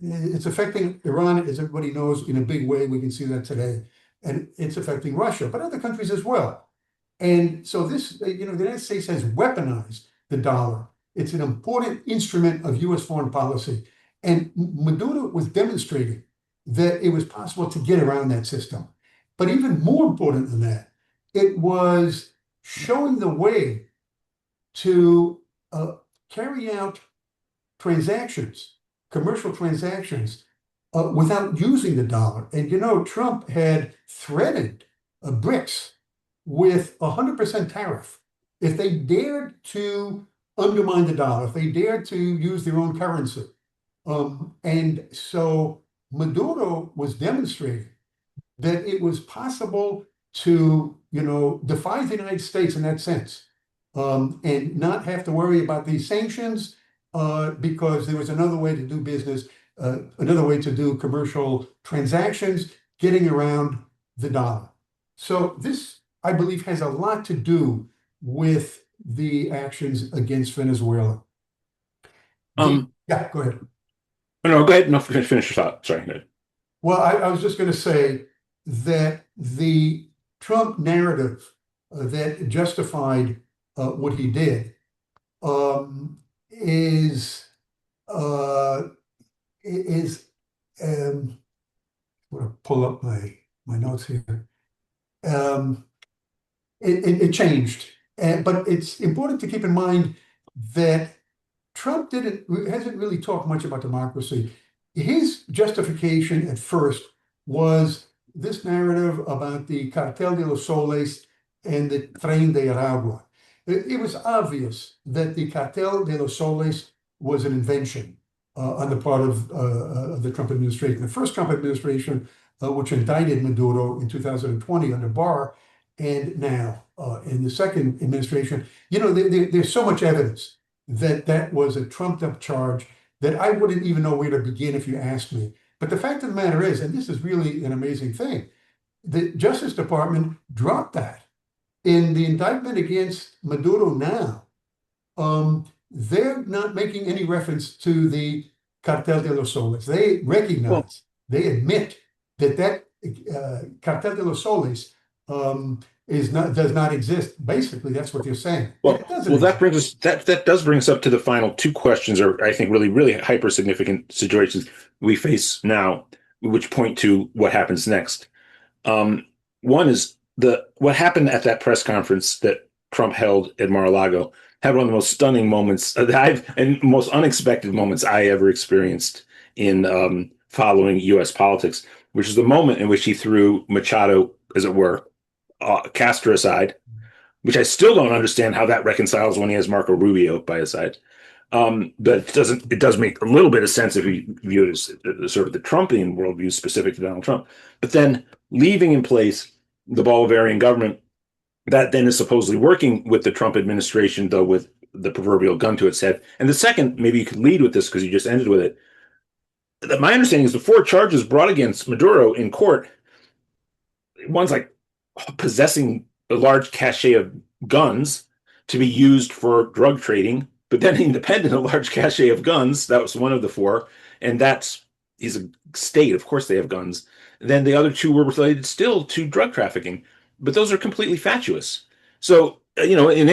It's affecting Iran, as everybody knows, in a big way. We can see that today. And it's affecting Russia, but other countries as well. And so this, the United States has weaponized the dollar. It's an important instrument of US foreign policy. And Maduro was demonstrating that it was possible to get around that system. But even more important than that, it was showing the way to carry out transactions, commercial transactions, without using the dollar. And Trump had threatened BRICS with 100% tariff if they dared to undermine the dollar, if they dared to use their own currency. And so Maduro was demonstrating that it was possible to, defy the United States in that sense, and not have to worry about these sanctions because there was another way to do business, another way to do commercial transactions, getting around the dollar. So this, I believe, has a lot to do with the actions against Venezuela. Yeah, go ahead. No, go ahead. No, finish your thought. Sorry. Go ahead. Well, I was just going to say that the Trump narrative that justified what he did is I'm going to pull up my notes here. It changed, but it's important to keep in mind that Trump hasn't really talked much about democracy. His justification at first was this narrative about the Cartel de los Soles and the Tren de Aragua. It was obvious that the Cartel de los Soles was an invention on the part of the Trump administration. The first Trump administration, which indicted Maduro in 2020 under Barr, and now in the second administration, there's so much evidence that that was a trumped-up charge that I wouldn't even know where to begin if you asked me. But the fact of the matter is, and this is really an amazing thing, the Justice Department dropped that. In the indictment against Maduro now, they're not making any reference to the Cartel de los Soles. They recognize, they admit that Cartel de los Soles does not exist. Basically, that's what they're saying. Well, that does bring us up to the final two questions, or I think really hyper significant situations we face now, which point to what happens next. One is what happened at that press conference that Trump held at Mar-a-Lago had one of the most stunning moments and most unexpected moments I ever experienced in following U.S. politics, which is the moment in which he threw Machado, as it were, Castro aside, which I still don't understand how that reconciles when he has Marco Rubio by his side. But it does make a little bit of sense if you view it as sort of the Trumpian worldview specific to Donald Trump. But then leaving in place the Bolivarian government that then is supposedly working with the Trump administration, though with the proverbial gun to its head. And the second, maybe you could lead with this because you just ended with it. My understanding is the four charges brought against Maduro in court, one's like possessing a large cache of guns to be used for drug trading, but then independent, a large cache of guns. That was one of the four. And he's a state. Of course they have guns. Then the other two were related still to drug trafficking, but those are completely fatuous. So, in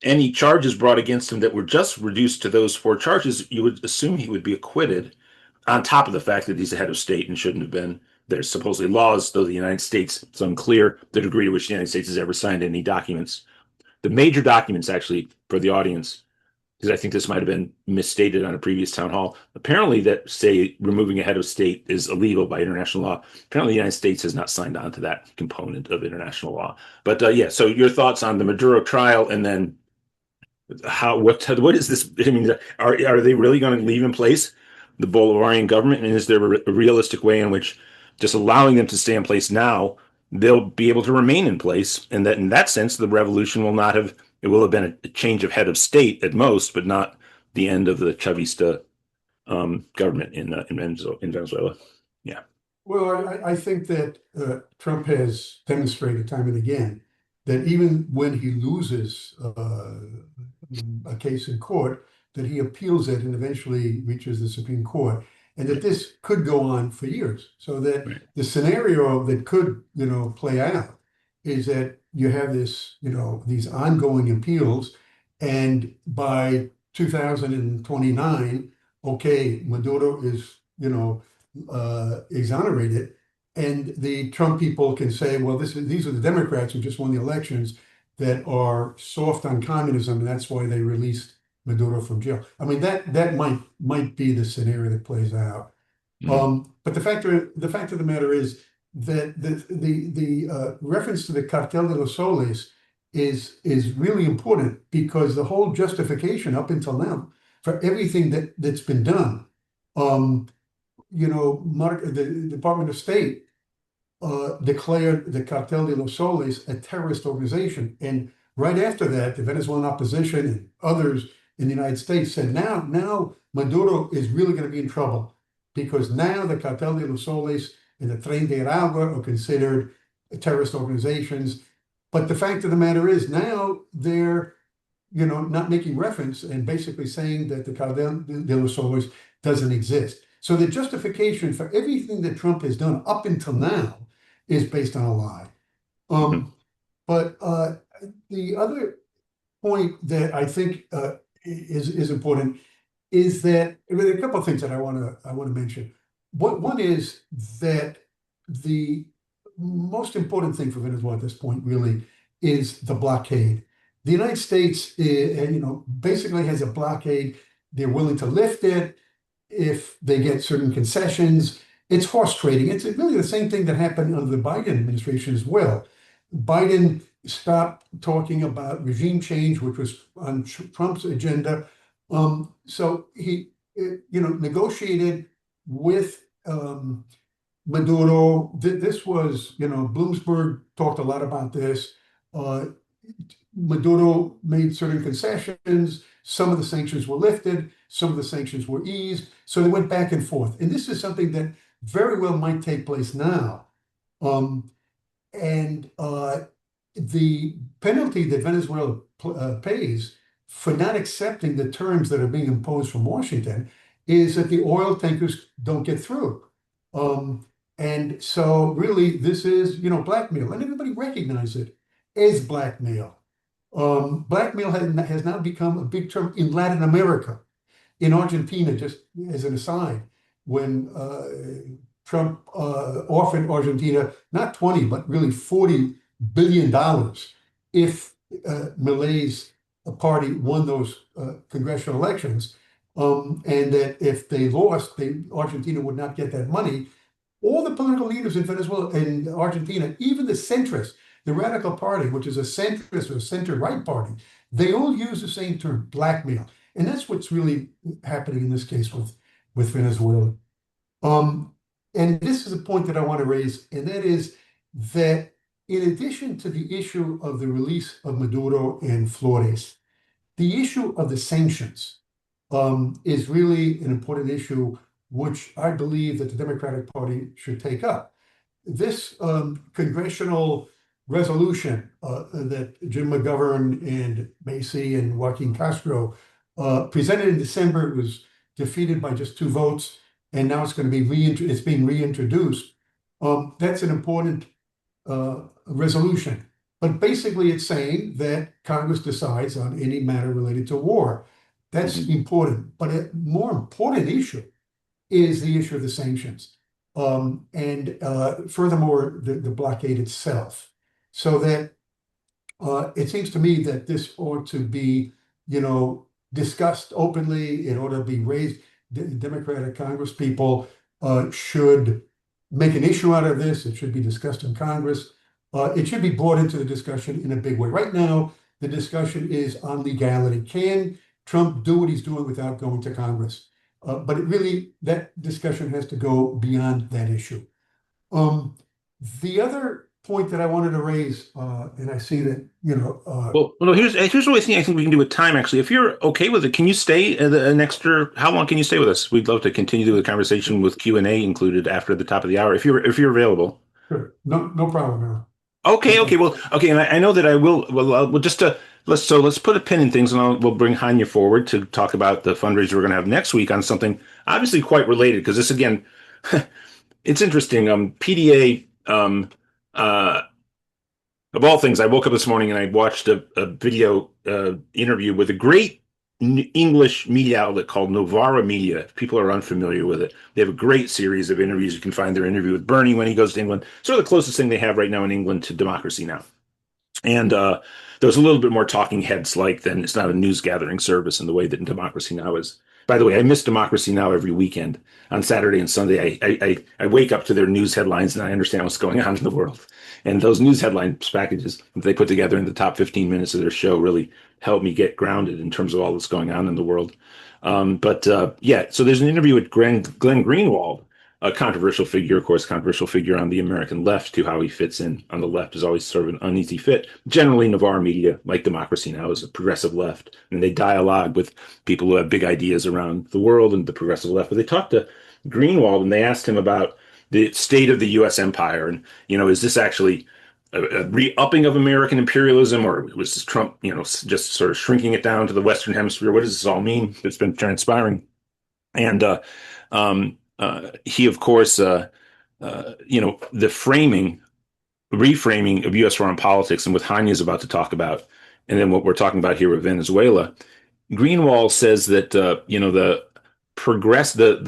any charges brought against him that were just reduced to those four charges, you would assume he would be acquitted, on top of the fact that he's a head of state and shouldn't have been. There's supposedly laws, though the United States, it's unclear the degree to which the United States has ever signed any documents. The major documents, actually, for the audience, because I think this might have been misstated on a previous town hall, apparently that say removing a head of state is illegal by international law. Apparently the United States has not signed on to that component of international law. But so your thoughts on the Maduro trial, and then what is this? I mean, are they really going to leave in place the Bolivarian government? And is there a realistic way in which just allowing them to stay in place now, they'll be able to remain in place? And that in that sense, the revolution will have been a change of head of state at most, but not the end of the Chavista government in Venezuela. Yeah. Well, I think that Trump has demonstrated time and again that even when he loses a case in court, that he appeals it and eventually reaches the Supreme Court, and that this could go on for years. So that the scenario that could, play out is that you have this, these ongoing appeals, and by 2029, okay, Maduro is, exonerated, and the Trump people can say, well, these are the Democrats who just won the elections that are soft on communism, and that's why they released Maduro from jail. I mean, that might be the scenario that plays out. But the fact of the matter is that the reference to the Cartel de los Soles is really important, because the whole justification up until now for everything that's been done, the Department of State declared the Cartel de los Soles a terrorist organization, and right after that, the Venezuelan opposition and others in the United States said, now Maduro is really going to be in trouble, because now the Cartel de los Soles and the Tren de Aragua are considered terrorist organizations. But the fact of the matter is now they're, not making reference and basically saying that the Cartel de los Soles doesn't exist. So the justification for everything that Trump has done up until now is based on a lie. But the other point that I think is important is that there are a couple of things that I want to mention. One is that the most important thing for Venezuela at this point really is the blockade. The United States, basically has a blockade. They're willing to lift it if they get certain concessions. It's horse trading. It's really the same thing that happened under the Biden administration as well. Biden stopped talking about regime change, which was on Trump's agenda. So he, negotiated with Maduro, this was, Bloomsburg talked a lot about this. Uh, Maduro made certain concessions. Some of the sanctions were lifted, some of the sanctions were eased. So they went back and forth. And this is something that very well might take place now. Um, and the penalty that Venezuela pays for not accepting the terms that are being imposed from Washington is that the oil tankers don't get through. And so really this is, blackmail, and everybody recognizes it as blackmail. Blackmail has now become a big term in Latin America. In Argentina, just as an aside, when Trump offered Argentina not 20, but really $40 billion if Milei's party won those congressional elections, and that if they lost, Argentina would not get that money. All the political leaders in Venezuela and Argentina, even the centrists, the Radical Party, which is a centrist or center-right party, they all use the same term, blackmail. And that's what's really happening in this case with Venezuela. And this is a point that I want to raise, and that is that in addition to the issue of the release of Maduro and Flores, the issue of the sanctions is really an important issue, which I believe that the Democratic Party should take up. This congressional resolution that Jim McGovern and Macy and Joaquin Castro presented in December, it was defeated by just 2 votes, and now it's going to be it's being reintroduced. That's an important resolution. But basically it's saying that Congress decides on any matter related to war. That's important. But a more important issue is the issue of the sanctions. And furthermore, the blockade itself. So that it seems to me that this ought to be, discussed openly. It ought to be raised. Democratic Congress people should make an issue out of this. It should be discussed in Congress. It should be brought into the discussion in a big way. Right now, the discussion is on legality. Can Trump do what he's doing without going to Congress? But that discussion has to go beyond that issue. The other point that I wanted to raise, and I see that, here's what I think we can do with time, actually. If you're okay with it, can you stay how long can you stay with us? We'd love to continue the conversation with Q&A included after the top of the hour, if you're available. Sure. No problem, Aaron. Okay. Well, okay. And I know that I will, let's put a pin in things, and we'll bring Hanya forward to talk about the fundraiser we're going to have next week on something obviously quite related, because this, again, it's interesting. PDA, of all things, I woke up this morning and I watched a video interview with a great English media outlet called Novara Media. If people are unfamiliar with it, they have a great series of interviews. You can find their interview with Bernie when he goes to England. Sort of the closest thing they have right now in England to Democracy Now! And there's a little bit more talking heads than it's not a news gathering service in the way that Democracy Now! Is. By the way, I miss Democracy Now! Every weekend. On Saturday and Sunday, I wake up to their news headlines and I understand what's going on in the world. And those news headlines packages that they put together in the top 15 minutes of their show really help me get grounded in terms of all that's going on in the world. So there's an interview with Glenn Greenwald, a controversial figure, of course, controversial figure on the American left, to how he fits in on the left is always sort of an uneasy fit. Generally, Novara Media, like Democracy Now!, is a progressive left, and they dialogue with people who have big ideas around the world and the progressive left. But they talked to Greenwald and they asked him about the state of the U.S. empire, and is this actually a re-upping of American imperialism, or was this Trump, just sort of shrinking it down to the Western Hemisphere? What does this all mean? It's been transpiring, and he, of course, the reframing of U.S. foreign politics, and what Hanya is about to talk about, and then what we're talking about here with Venezuela. Greenwald says that the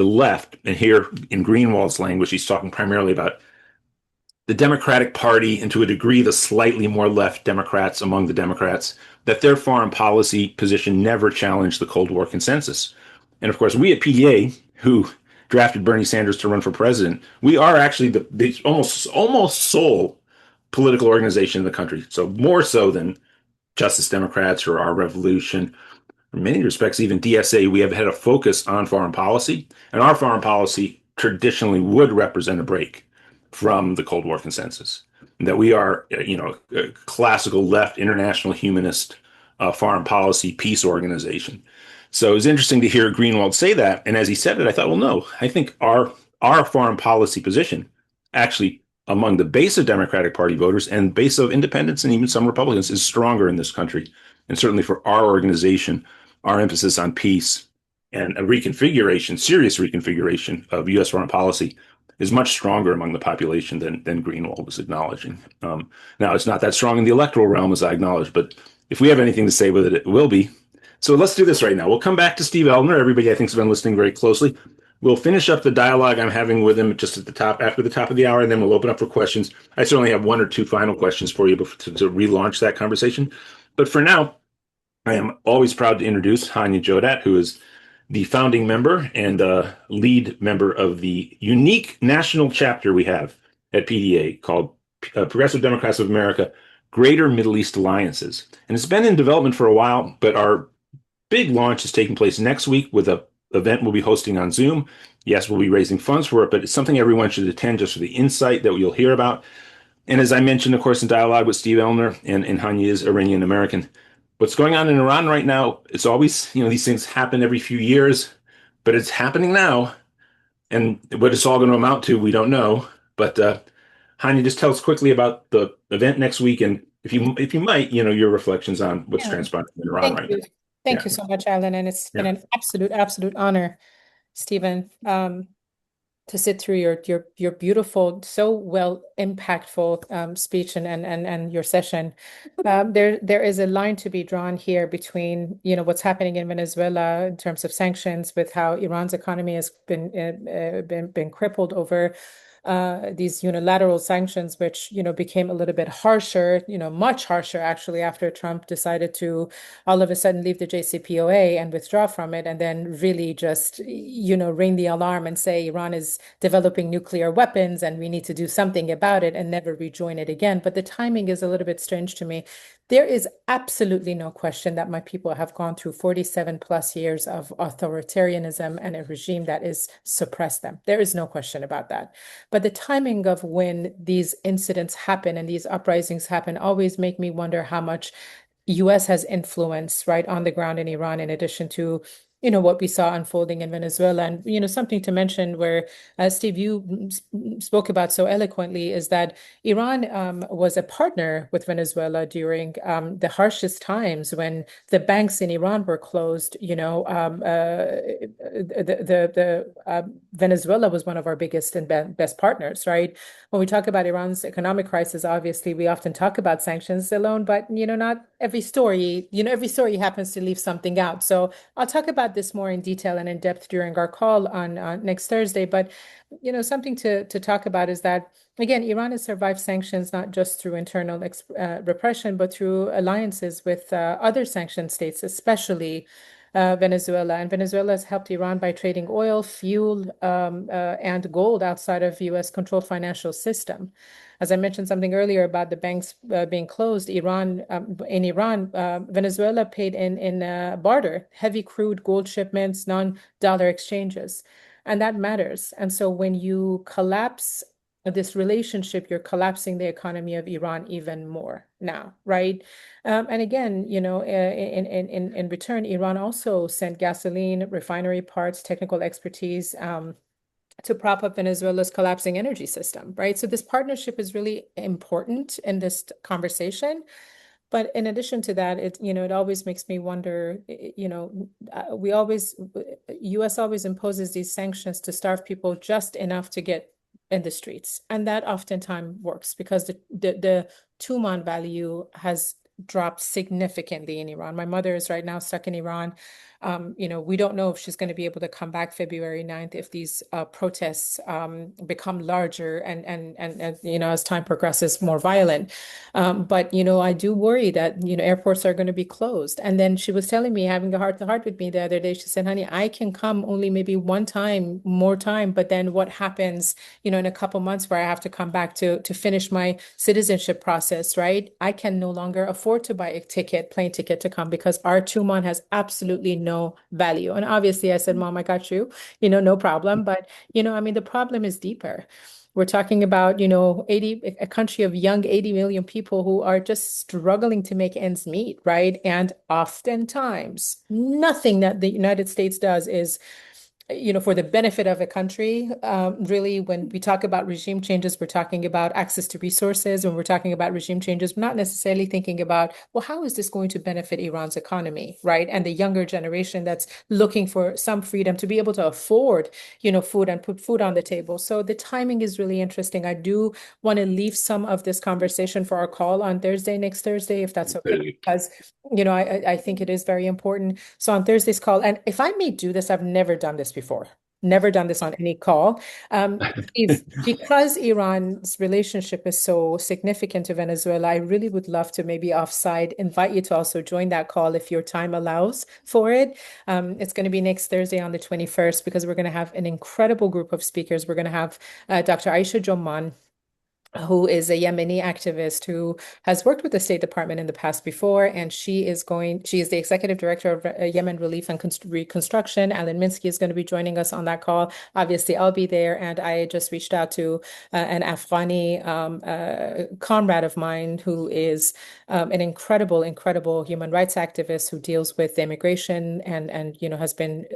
left, and here in Greenwald's language, he's talking primarily about the Democratic Party, and to a degree, the slightly more left Democrats among the Democrats, that their foreign policy position never challenged the Cold War consensus. And of course, we at PDA, who drafted Bernie Sanders to run for president, we are actually the almost sole political organization in the country. So more so than Justice Democrats or Our Revolution. In many respects, even DSA, we have had a focus on foreign policy, and our foreign policy traditionally would represent a break from the Cold War consensus, that we are, a classical left international humanist foreign policy peace organization. So it was interesting to hear Greenwald say that. And as he said it, I thought, well, no, I think our foreign policy position actually among the base of Democratic Party voters and base of independents and even some Republicans is stronger in this country. And certainly for our organization, our emphasis on peace and a reconfiguration, serious reconfiguration of U.S. foreign policy is much stronger among the population than Greenwald was acknowledging. Now, it's not that strong in the electoral realm, as I acknowledge, but if we have anything to say with it, it will be. So let's do this right now. We'll come back to Steve Ellner. Everybody, I think, has been listening very closely. We'll finish up the dialogue I'm having with him just at the top, after the top of the hour, and then we'll open up for questions. I certainly have one or two final questions for you to relaunch that conversation. But for now, I am always proud to introduce Hanya Jodat, who is the founding member and lead member of the unique national chapter we have at PDA called Progressive Democrats of America, Greater Middle East Alliances. And it's been in development for a while, but our big launch is taking place next week with a event we'll be hosting on Zoom. Yes, we'll be raising funds for it, but it's something everyone should attend just for the insight that you'll hear about. And as I mentioned, of course, in dialogue with Steve Ellner, and Hanya is Iranian American. What's going on in Iran right now, it's always, these things happen every few years, but it's happening now. And what it's all going to amount to, we don't know. But Hanya, just tell us quickly about the event next week, and if you might, your reflections on what's transpiring in Iran right now. Thank you so much, Alan. And it's been an absolute honor, Stephen, to sit through your beautiful, so well impactful speech and your session. There is a line to be drawn here between what's happening in Venezuela in terms of sanctions, with how Iran's economy has been crippled over these unilateral sanctions, which became a little bit harsher, much harsher actually, after Trump decided to all of a sudden leave the JCPOA and withdraw from it, and then really just ring the alarm and say Iran is developing nuclear weapons and we need to do something about it, and never rejoin it again. But the timing is a little bit strange to me. There is absolutely no question that my people have gone through 47 plus years of authoritarianism and a regime that is suppressed them. There is no question about that. But the timing of when these incidents happen and these uprisings happen always make me wonder how much US has influence right on the ground in Iran, in addition to what we saw unfolding in Venezuela. And, something to mention where, Steve, you spoke about so eloquently, is that Iran was a partner with Venezuela during the harshest times when the banks in Iran were closed. Venezuela was one of our biggest and best partners, right? When we talk about Iran's economic crisis, obviously, we often talk about sanctions alone, but, not every story, every story happens to leave something out. So I'll talk about this more in detail and in depth during our call on next Thursday. But, something to talk about is that, again, Iran has survived sanctions not just through internal repression, but through alliances with other sanctioned states, especially Venezuela. And Venezuela has helped Iran by trading oil, fuel, and gold outside of US-controlled financial system. As I mentioned something earlier about the banks being closed, Venezuela paid in barter, heavy crude, gold shipments, non-dollar exchanges. And that matters. And so when you collapse this relationship, you're collapsing the economy of Iran even more now, right? And again, in return, Iran also sent gasoline, refinery parts, technical expertise, to prop up Venezuela's collapsing energy system, right? So this partnership is really important in this conversation. But in addition to that, it always makes me wonder, US always imposes these sanctions to starve people just enough to get in the streets. And that oftentimes works because the Tuman value has dropped significantly in Iran. My mother is right now stuck in Iran. We don't know if she's going to be able to come back February 9th if these protests become larger and as time progresses, more violent. But I do worry that airports are going to be closed. And then she was telling me, having a heart-to-heart with me the other day, she said, "Honey, I can come only maybe more time, but then what happens in a couple months where I have to come back to finish my citizenship process, right? I can no longer afford to buy a plane ticket to come because our Tuman has absolutely no value." And obviously I said, "Mom, I got you, no problem." But, the problem is deeper. We're talking about, a country of young 80 million people who are just struggling to make ends meet, right? And oftentimes, nothing that the United States does is for the benefit of a country. Really, when we talk about regime changes, we're talking about access to resources. When we're talking about regime changes, we're not necessarily thinking about, well, how is this going to benefit Iran's economy, right? And the younger generation that's looking for some freedom to be able to afford, food and put food on the table. So the timing is really interesting. I do want to leave some of this conversation for our call on Thursday, next Thursday, if that's okay, because I think it is very important. So on Thursday's call, and if I may do this, I've never done this before, never done this on any call. If because Iran's relationship is so significant to Venezuela, I really would love to maybe offside invite you to also join that call if your time allows for it. It's going to be next Thursday on the 21st because we're going to have an incredible group of speakers. We're going to have Dr. Aisha Joman, who is a Yemeni activist who has worked with the State Department in the past before, and she is the executive director of Yemen Relief and Reconstruction. Alan Minsky is going to be joining us on that call. Obviously, I'll be there, and I just reached out to an Afghani comrade of mine who is an incredible human rights activist who deals with immigration and has been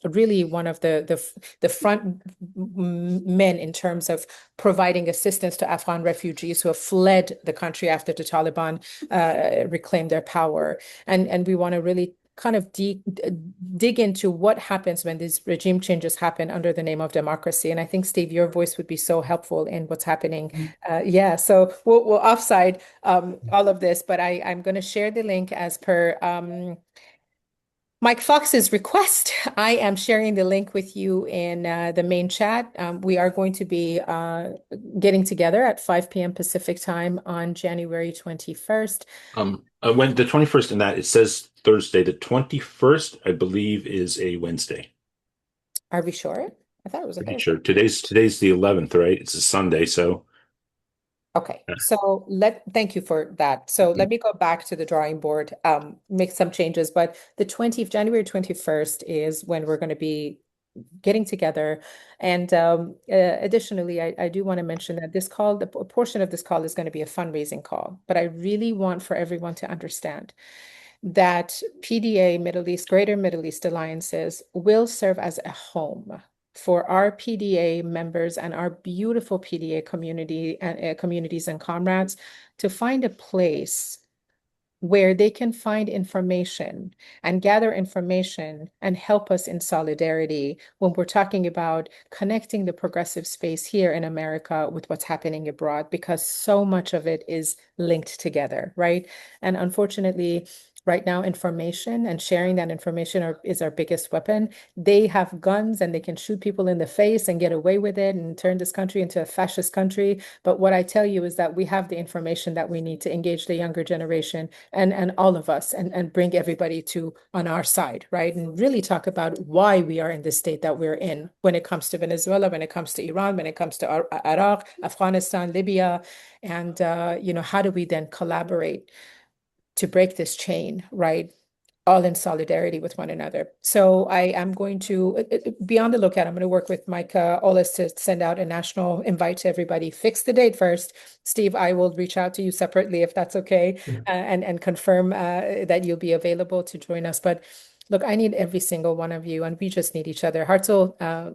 really one of the front men in terms of providing assistance to Afghan refugees who have fled the country after the Taliban reclaimed their power. And we want to really kind of dig into what happens when these regime changes happen under the name of democracy. And I think, Steve, your voice would be so helpful in what's happening. So we'll offside all of this, but I'm going to share the link as per Mike Fox's request. I am sharing the link with you in the main chat. We are going to be getting together at 5 p.m. Pacific time on January 21st. When the 21st in that, it says Thursday. The 21st, I believe, is a Wednesday. Are we sure? I thought it was a Pretty Thursday. sure. Today's the 11th, right? It's a Sunday, so. Okay, so thank you for that. So let me go back to the drawing board, make some changes, but January 21st is when we're going to be getting together. And additionally, I do want to mention that this call, a portion of this call is going to be a fundraising call, but I really want for everyone to understand that PDA Middle East, Greater Middle East Alliances will serve as a home for our PDA members and our beautiful PDA community and communities and comrades to find a place where they can find information and gather information and help us in solidarity when we're talking about connecting the progressive space here in America with what's happening abroad, because so much of it is linked together, right? And unfortunately, right now, information and sharing that information is our biggest weapon. They have guns and they can shoot people in the face and get away with it and turn this country into a fascist country. But what I tell you is that we have the information that we need to engage the younger generation and all of us and bring everybody on our side, right? And really talk about why we are in the state that we're in when it comes to Venezuela, when it comes to Iran, when it comes to Iraq, Afghanistan, Libya, and how do we then collaborate to break this chain, right? All in solidarity with one another. So I am going to be on the lookout. I'm going to work with Mike Lawless to send out a national invite to everybody. Fix the date first. Steve, I will reach out to you separately if that's okay, and confirm that you'll be available to join us. But look, I need every single one of you, and we just need each other. Hartzell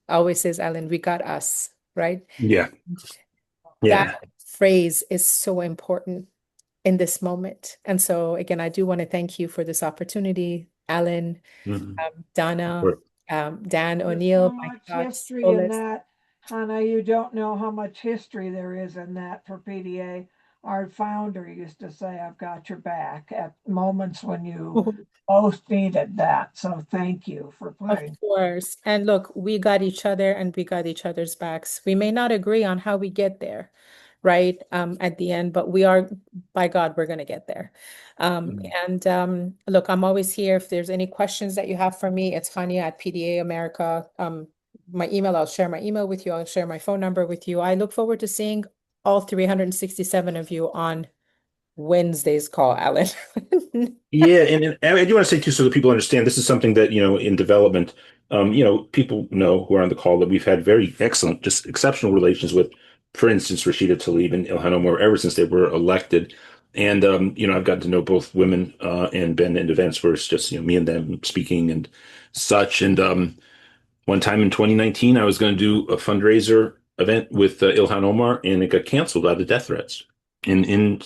always says, Ellen, we got us, right? Yeah. That phrase is so important in this moment. And so again, I do want to thank you for this opportunity, Alan, Donna, Dan O'Neill, so Mike much Fox, history in Lawless. that, Hannah. You don't know how much history there is in that for PDA. Our founder used to say, "I've got your back" at moments when you most needed that. So thank you for Of playing. course. And look, we got each other and we got each other's backs. We may not agree on how we get there, right? At the end, but we are, by God, we're going to get there. And look, I'm always here. If there's any questions that you have for me, it's Hania at PDA America. My email, I'll share my email with you. I'll share my phone number with you. I look forward to seeing all 367 of you on Wednesday's call, Alan. Yeah, and I do want to say too, so that people understand, this is something that, in development, people know who are on the call that we've had very excellent, just exceptional relations with, for instance, Rashida Tlaib and Ilhan Omar ever since they were elected. And, I've gotten to know both women and been in events where it's just, me and them speaking and such. And one time in 2019, I was going to do a fundraiser event with Ilhan Omar, and it got canceled out of death threats in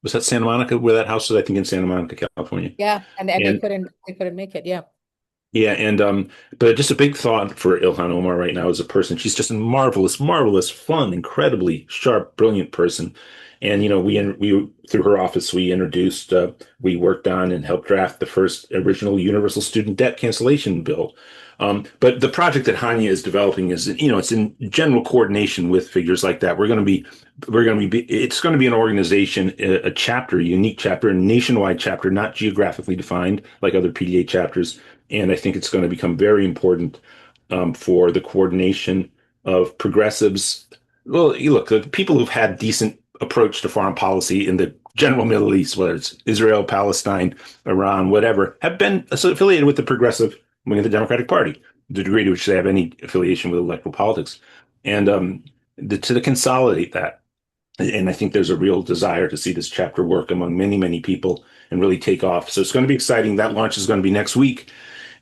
was that Santa Monica where that house is? I think in Santa Monica, California. Yeah, and And they couldn't make it. Yeah. yeah, and but just a big thought for Ilhan Omar right now as a person. She's just a marvelous, marvelous, fun, incredibly sharp, brilliant person. And we through her office we introduced, we worked on and helped draft the first original universal student debt cancellation bill. But the project that Hanya is developing is, it's in general coordination with figures like that. It's going to be an organization, a chapter, a unique chapter, a nationwide chapter, not geographically defined like other PDA chapters. And I think it's going to become very important for the coordination of progressives. Well, you look, the people who've had decent approach to foreign policy in the general Middle East, whether it's Israel, Palestine, Iran, whatever, have been affiliated with the progressive wing of the Democratic Party, the degree to which they have any affiliation with electoral politics. And to consolidate that. And I think there's a real desire to see this chapter work among many, many people and really take off. So it's going to be exciting. That launch is going to be next week.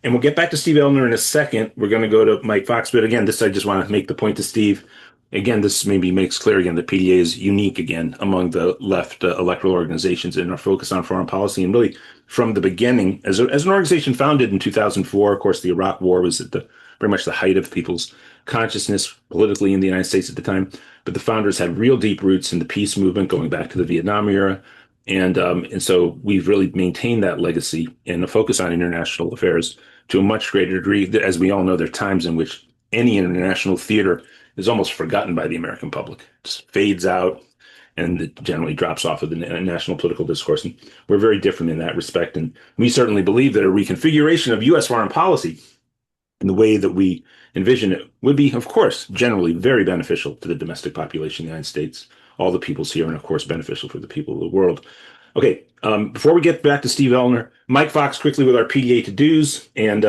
And we'll get back to Steve Ellner in a second. We're going to go to Mike Fox. But again, I just want to make the point to Steve. Again, this maybe makes clear again that PDA is unique again among the left electoral organizations in our focus on foreign policy. And really from the beginning, as an organization founded in 2004, of course, the Iraq War was at very much the height of people's consciousness politically in the United States at the time. But the founders had real deep roots in the peace movement going back to the Vietnam era. And so we've really maintained that legacy and a focus on international affairs to a much greater degree. As we all know, there are times in which any international theater is almost forgotten by the American public, just fades out, and it generally drops off of the national political discourse. And we're very different in that respect. And we certainly believe that a reconfiguration of U.S. foreign policy in the way that we envision it would be, of course, generally very beneficial to the domestic population of the United States, all the peoples here, and of course, beneficial for the people of the world. Okay, before we get back to Steve Ellner, Mike Fox quickly with our PDA to-dos, and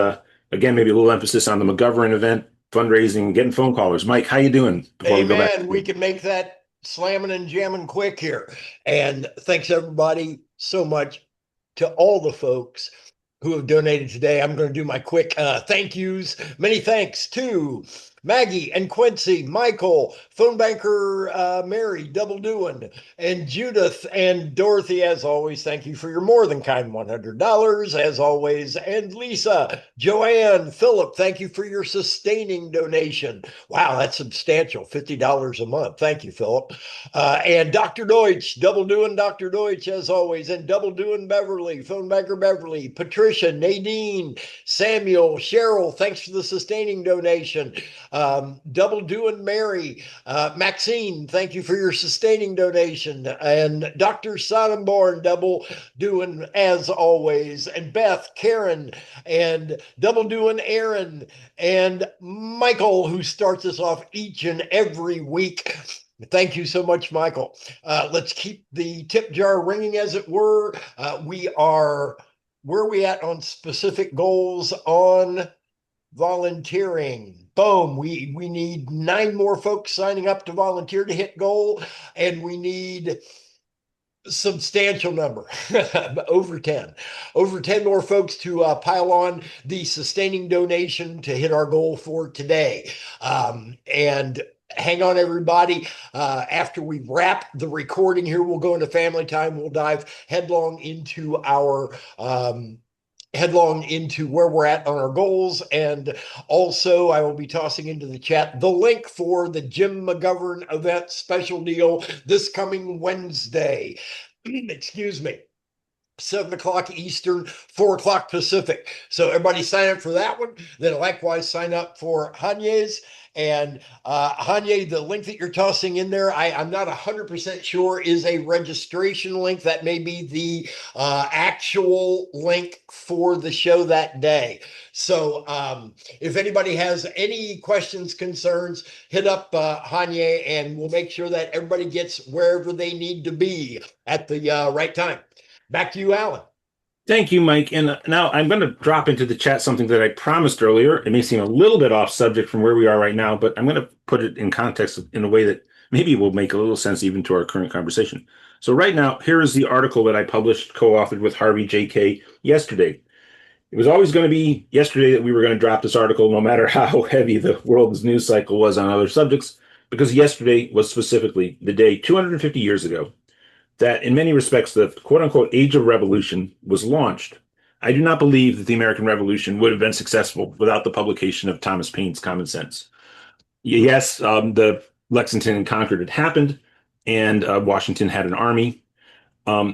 again, maybe a little emphasis on the McGovern event, fundraising, getting phone callers. Mike, how you doing? Before we go back? We can make that slamming and jamming quick here. And thanks everybody so much to all the folks who have donated today. I'm going to do my quick thank yous. Many thanks to Maggie and Quincy, Michael, phone banker Mary, Double Doing, and Judith and Dorothy, as always. Thank you for your more than kind $100, as always. And Lisa, Joanne, Philip, thank you for your sustaining donation. Wow, that's substantial, $50 a month. Thank you, Philip. And Dr. Deutsch, Double Doing Dr. Deutsch, as always, and Double Doing Beverly, phone banker Beverly, Patricia, Nadine, Samuel, Cheryl, thanks for the sustaining donation. Double Doing Mary, Maxine, thank you for your sustaining donation, and Dr. Sonnenborn, Double Doing as always, and Beth, Karen, and Double Doing Aaron, and Michael, who starts us off each and every week. Thank you so much, Michael. Let's keep the tip jar ringing, as it were. Where are we at on specific goals on volunteering? Boom. We need 9 more folks signing up to volunteer to hit goal, and we need a substantial number, over 10 more folks to pile on the sustaining donation to hit our goal for today. And hang on, everybody. After we wrap the recording here, we'll go into family time. We'll dive headlong into where we're at on our goals. And also I will be tossing into the chat the link for the Jim McGovern event special deal this coming Wednesday. Excuse me. 7 o'clock Eastern, 4 o'clock Pacific. So everybody sign up for that one. Then likewise sign up for Hanye's. And Hanye, the link that you're tossing in there, I'm not 100% sure is a registration link. That may be the actual link for the show that day. So if anybody has any questions, concerns, hit up Hanye, and we'll make sure that everybody gets wherever they need to be at the right time. Back to you, Alan. Thank you, Mike. And now I'm going to drop into the chat something that I promised earlier. It may seem a little bit off subject from where we are right now, but I'm going to put it in context in a way that maybe will make a little sense even to our current conversation. So right now, here is the article that I published, co-authored with Harvey J.K. yesterday. It was always going to be yesterday that we were going to drop this article, no matter how heavy the world's news cycle was on other subjects, because yesterday was specifically the day 250 years ago that in many respects the quote-unquote age of revolution was launched. I do not believe that the American Revolution would have been successful without the publication of Thomas Paine's Common Sense. Yes, the Lexington and Concord had happened, and Washington had an army.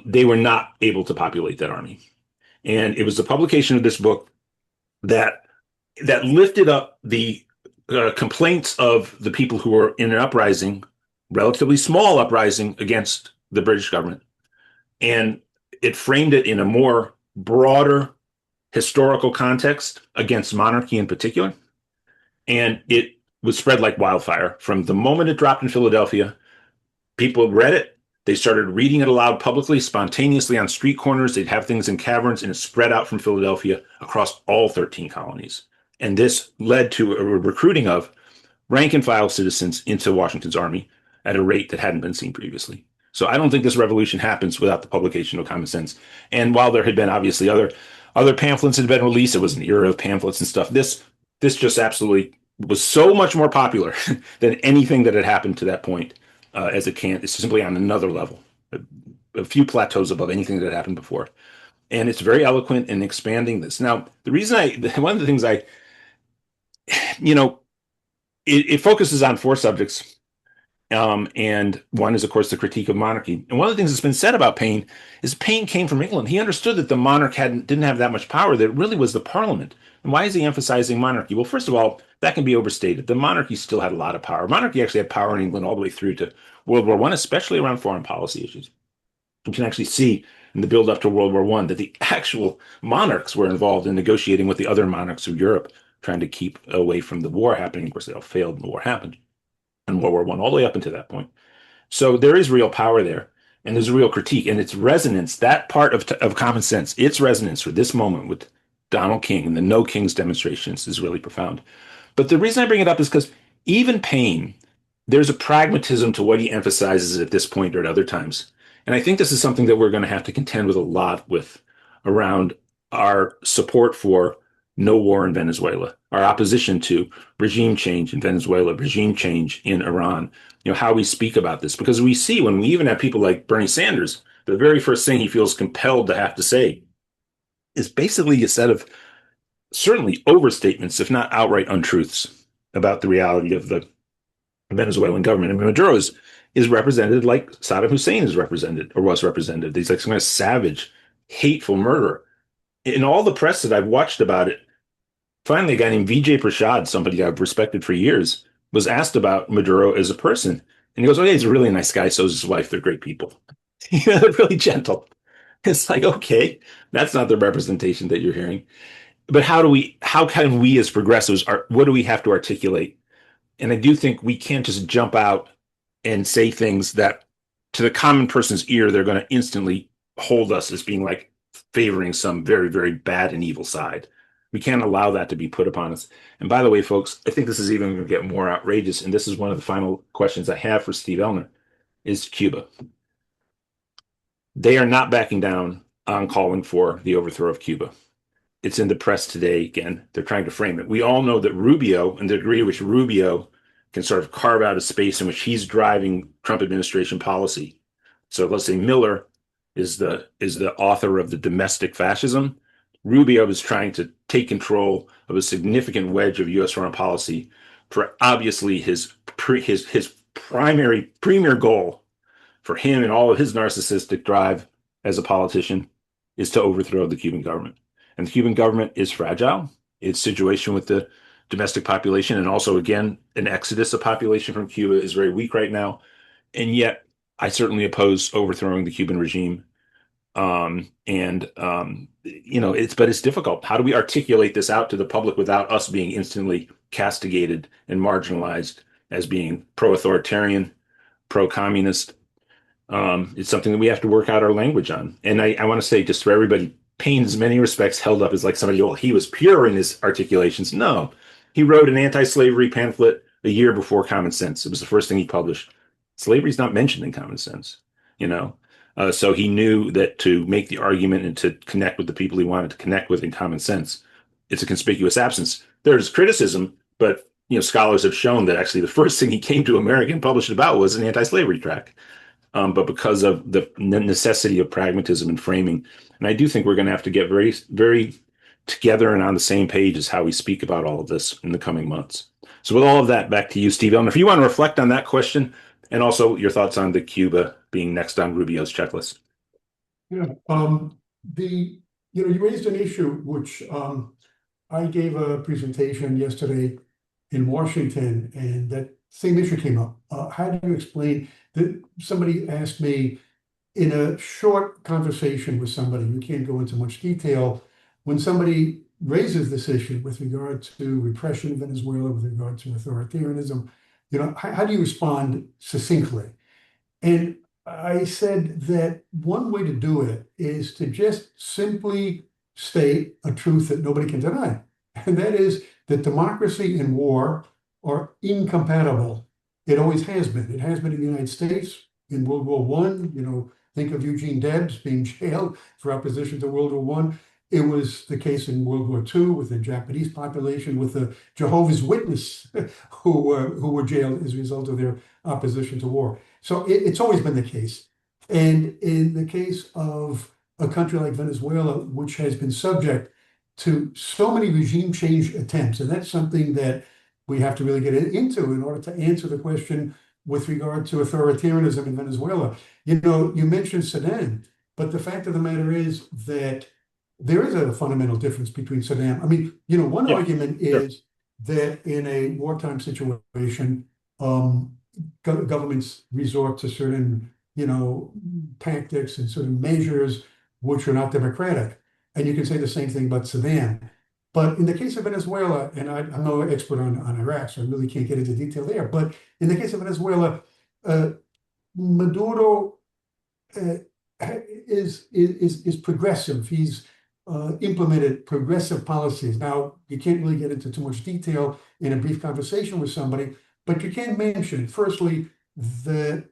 They were not able to populate that army. And it was the publication of this book that lifted up the complaints of the people who were in an uprising, relatively small uprising against the British government, and it framed it in a more broader historical context against monarchy in particular. And it was spread like wildfire. From the moment it dropped in Philadelphia, people read it. They started reading it aloud publicly, spontaneously on street corners. They'd have things in caverns, and it spread out from Philadelphia across all 13 colonies. And this led to a recruiting of rank and file citizens into Washington's army at a rate that hadn't been seen previously. So I don't think this revolution happens without the publication of Common Sense. And while there had been obviously other pamphlets that had been released, it was an era of pamphlets and stuff. This just absolutely was so much more popular than anything that had happened to that point. It's simply on another level, a few plateaus above anything that had happened before. And it's very eloquent in expanding this. Now, one of the things it focuses on four subjects. And one is, of course, the critique of monarchy. And one of the things that's been said about Paine is Paine came from England. He understood that the monarch didn't have that much power, that it really was the parliament. And why is he emphasizing monarchy? Well, first of all, that can be overstated. The monarchy still had a lot of power. Monarchy actually had power in England all the way through to World War I, especially around foreign policy issues. You can actually see in the build up to World War I that the actual monarchs were involved in negotiating with the other monarchs of Europe, trying to keep away from the war happening. Of course, they all failed and the war happened. And World War I, all the way up until that point. So there is real power there, and there's a real critique, and its resonance, that part of Common Sense, its resonance for this moment with Donald King and the No Kings demonstrations is really profound. But the reason I bring it up is because even Paine, there's a pragmatism to what he emphasizes at this point or at other times. And I think this is something that we're going to have to contend with a lot with around our support for no war in Venezuela, our opposition to regime change in Venezuela, regime change in Iran, how we speak about this. Because we see when we even have people like Bernie Sanders, the very first thing he feels compelled to have to say is basically a set of certainly overstatements, if not outright untruths, about the reality of the Venezuelan government. And Maduro is represented like Saddam Hussein is represented or was represented. He's like some kind of savage, hateful murderer. In all the press that I've watched about it, finally, a guy named Vijay Prashad, somebody I've respected for years, was asked about Maduro as a person. And he goes, oh, yeah, he's a really nice guy. So is his wife. They're great people. They're really gentle. It's like, okay, that's not the representation that you're hearing. But how can we as progressives, what do we have to articulate? And I do think we can't just jump out and say things that to the common person's ear, they're going to instantly hold us as being like favoring some very, very bad and evil side. We can't allow that to be put upon us. And by the way, folks, I think this is even going to get more outrageous. And this is one of the final questions I have for Steve Ellner, is Cuba. They are not backing down on calling for the overthrow of Cuba. It's in the press today. Again, they're trying to frame it. We all know that Rubio, and the degree to which Rubio can sort of carve out a space in which he's driving Trump administration policy. So let's say Miller is the author of the domestic fascism. Rubio is trying to take control of a significant wedge of U.S. foreign policy for obviously his premier goal for him and all of his narcissistic drive as a politician is to overthrow the Cuban government. And the Cuban government is fragile. Its situation with the domestic population, and also, again, an exodus of population from Cuba is very weak right now. And yet, I certainly oppose overthrowing the Cuban regime. It's difficult. How do we articulate this out to the public without us being instantly castigated and marginalized as being pro-authoritarian, pro-communist? It's something that we have to work out our language on. And I want to say, just for everybody, Paine's many respects held up as like somebody, well, he was pure in his articulations. No, he wrote an anti-slavery pamphlet a year before Common Sense. It was the first thing he published. Slavery's not mentioned in Common Sense, you know. So he knew that to make the argument and to connect with the people he wanted to connect with in Common Sense, it's a conspicuous absence. There's criticism, but scholars have shown that actually the first thing he came to America and published about was an anti-slavery tract. But because of the necessity of pragmatism and framing, and I do think we're going to have to get very, very together and on the same page as how we speak about all of this in the coming months. So with all of that, back to you, Steve Ellner. If you want to reflect on that question and also your thoughts on the Cuba being next on Rubio's checklist. Yeah, you raised an issue which I gave a presentation yesterday in Washington, and that same issue came up. How do you explain that? Somebody asked me in a short conversation with somebody, you can't go into much detail, when somebody raises this issue with regard to repression in Venezuela, with regard to authoritarianism, how do you respond succinctly? And I said that one way to do it is to just simply state a truth that nobody can deny. And that is that democracy and war are incompatible. It always has been. It has been in the United States in World War I. Think of Eugene Debs being jailed for opposition to World War I. It was the case in World War II with the Japanese population, with the Jehovah's Witnesses who were jailed as a result of their opposition to war. So it's always been the case. And in the case of a country like Venezuela, which has been subject to so many regime change attempts, and that's something that we have to really get into in order to answer the question with regard to authoritarianism in Venezuela. You mentioned Saddam, but the fact of the matter is that there is a fundamental difference between Saddam. I mean, one argument is that in a wartime situation, governments resort to certain, tactics and certain measures which are not democratic. And you can say the same thing about Saddam. But in the case of Venezuela, and I'm no expert on Iraq, so I really can't get into detail there, but in the case of Venezuela, Maduro is progressive. He's implemented progressive policies. Now, you can't really get into too much detail in a brief conversation with somebody, but you can mention, firstly, the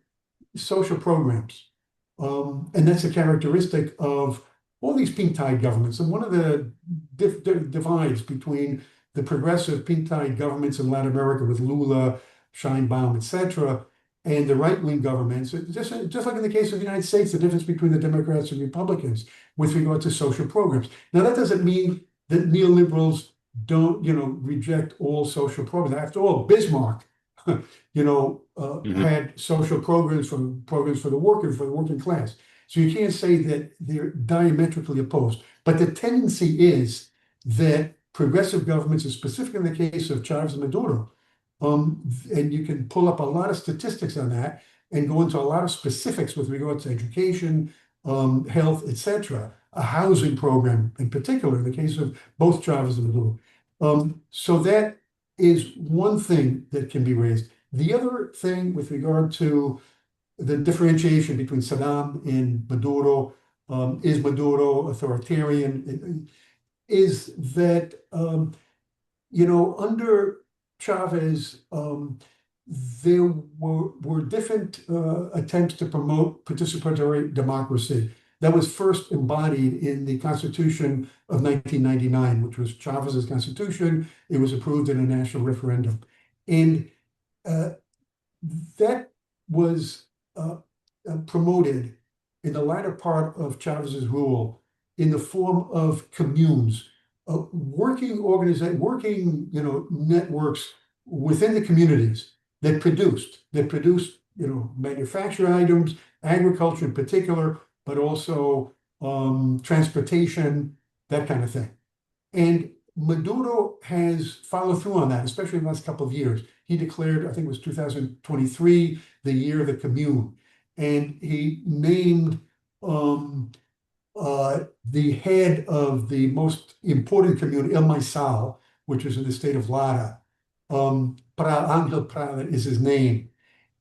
social programs. And that's a characteristic of all these pink-tide governments. And one of the divides between the progressive pink-tide governments in Latin America with Lula, Scheinbaum, etc., and the right-wing governments, just like in the case of the United States, the difference between the Democrats and Republicans with regard to social programs. Now, that doesn't mean that neoliberals don't, reject all social programs. After all, Bismarck, had social programs for the workers, for the working class. So you can't say that they're diametrically opposed. But the tendency is that progressive governments, and specifically in the case of Chávez and Maduro, and you can pull up a lot of statistics on that and go into a lot of specifics with regard to education, health, etc., a housing program in particular, in the case of both Chávez and Maduro. So that is one thing that can be raised. The other thing with regard to the differentiation between Saddam and Maduro, is Maduro authoritarian, is that, under Chavez, there were different attempts to promote participatory democracy. That was first embodied in the Constitution of 1999, which was Chavez's constitution. It was approved in a national referendum. And that was promoted in the latter part of Chavez's rule in the form of communes, working networks within the communities that produced manufactured items, agriculture in particular, but also transportation, that kind of thing. And Maduro has followed through on that, especially in the last couple of years. He declared, I think it was 2023, the year of the commune. And he named the head of the most important commune, El Maizal, which is in the state of Lara. Angel Prada is his name.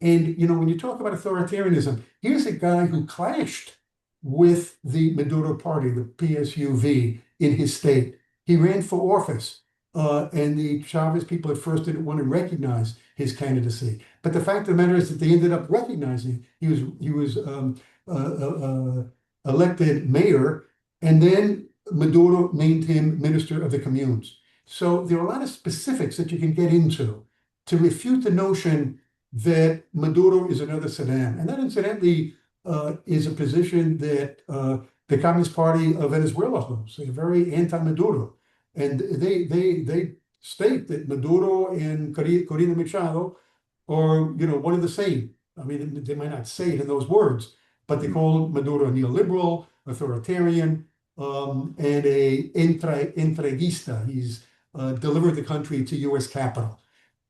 And, when you talk about authoritarianism, here's a guy who clashed with the Maduro party, the PSUV, in his state. He ran for office, and the Chavez people at first didn't want to recognize his candidacy. But the fact of the matter is that they ended up recognizing he was elected mayor, and then Maduro named him minister of the communes. So there are a lot of specifics that you can get into to refute the notion that Maduro is another Saddam. And that, incidentally, is a position that the Communist Party of Venezuela holds. They're very anti-Maduro. And they state that Maduro and Corina Machado are, one and the same. I mean, they might not say it in those words, but they call Maduro a neoliberal, authoritarian, and a entreguista. He's delivered the country to U.S. Capitol.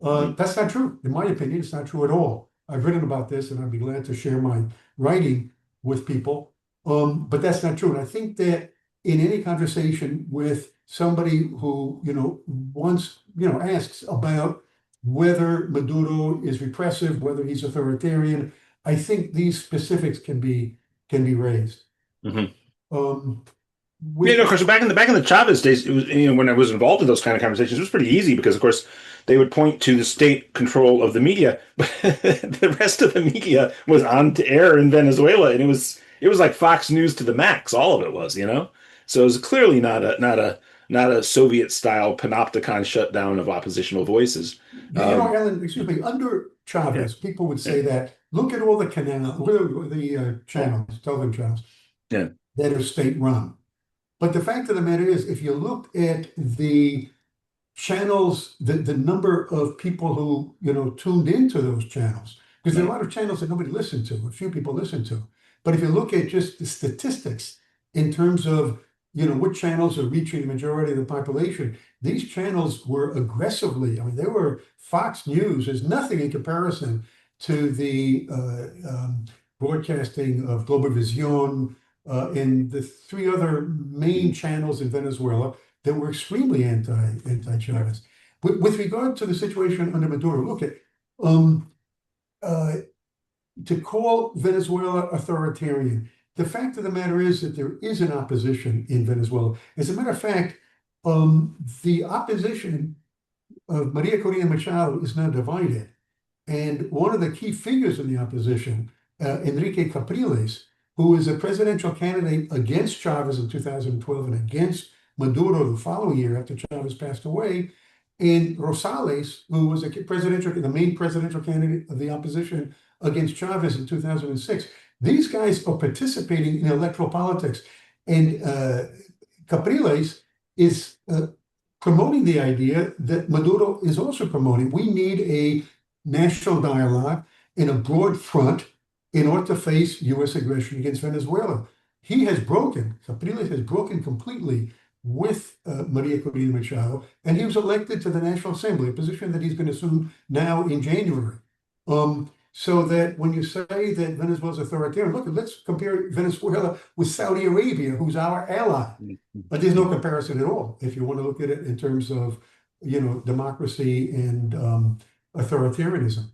That's not true. In my opinion, it's not true at all. I've written about this, and I'd be glad to share my writing with people. But that's not true. And I think that in any conversation with somebody who, once, asks about whether Maduro is repressive, whether he's authoritarian, I think these specifics can be raised. Of course, back in the Chavez days, it was, when I was involved in those kind of conversations, it was pretty easy because, of course, they would point to the state control of the media, but the rest of the media was on to air in Venezuela, and it was like Fox News to the max. All of it was, So it was clearly not a Soviet-style panopticon shutdown of oppositional voices. Ellen, excuse me, under Chavez, people would say that, look at all the channels, television channels, that are state-run. But the fact of the matter is, if you look at the channels, the number of people who, tuned into those channels, because there are a lot of channels that nobody listened to, a few people listened to. But if you look at just the statistics in terms of, what channels are reaching the majority of the population, these channels were aggressively, they were Fox News is nothing in comparison to the broadcasting of Globovisión, and the three other main channels in Venezuela that were extremely anti-Chavez. With regard to the situation under Maduro, look at to call Venezuela authoritarian. The fact of the matter is that there is an opposition in Venezuela. As a matter of fact, the opposition of Maria Corina Machado is now divided. And one of the key figures in the opposition, Enrique Capriles, who is a presidential candidate against Chavez in 2012 and against Maduro the following year after Chavez passed away, and Rosales, who was the main presidential candidate of the opposition against Chavez in 2006. These guys are participating in electoral politics. And Capriles is promoting the idea that Maduro is also promoting. We need a national dialogue in a broad front in order to face U.S. aggression against Venezuela. Capriles has broken completely with Maria Corina Machado, and he was elected to the National Assembly, a position that he's going to assume now in January. So that when you say that Venezuela's authoritarian, look, let's compare Venezuela with Saudi Arabia, who's our ally. But there's no comparison at all if you want to look at it in terms of, democracy and authoritarianism.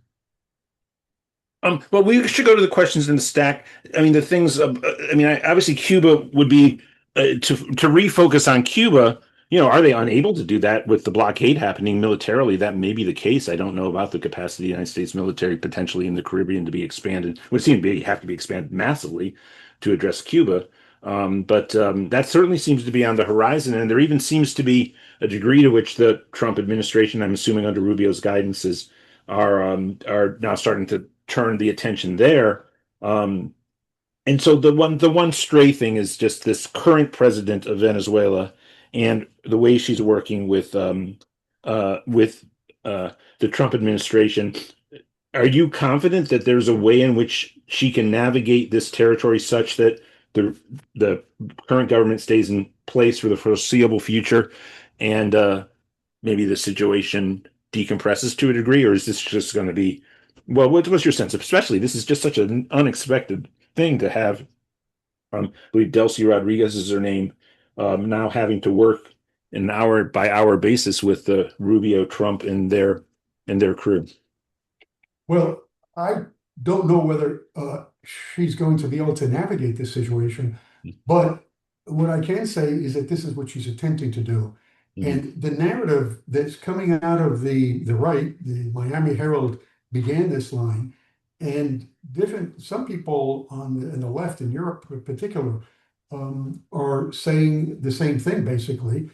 Well, we should go to the questions in the stack. The things. Obviously, Cuba would be to refocus on Cuba. Are they unable to do that with the blockade happening militarily? That may be the case. I don't know about the capacity of the United States military potentially in the Caribbean to be expanded. It would seem to have to be expanded massively to address Cuba. But that certainly seems to be on the horizon, and there even seems to be a degree to which the Trump administration, I'm assuming under Rubio's guidances, are now starting to turn the attention there. And so the one stray thing is just this current president of Venezuela and the way she's working with the Trump administration. Are you confident that there's a way in which she can navigate this territory such that the current government stays in place for the foreseeable future, and maybe the situation decompresses to a degree, or is this just going to be, well, what's your sense? Especially, this is just such an unexpected thing to have. I believe Delcy Rodriguez is her name, now having to work an hour by hour basis with Rubio, Trump, and their crew. Well, I don't know whether she's going to be able to navigate this situation, but what I can say is that this is what she's attempting to do. And the narrative that's coming out of the right, the Miami Herald began this line, and some people in the left in Europe in particular are saying the same thing, basically.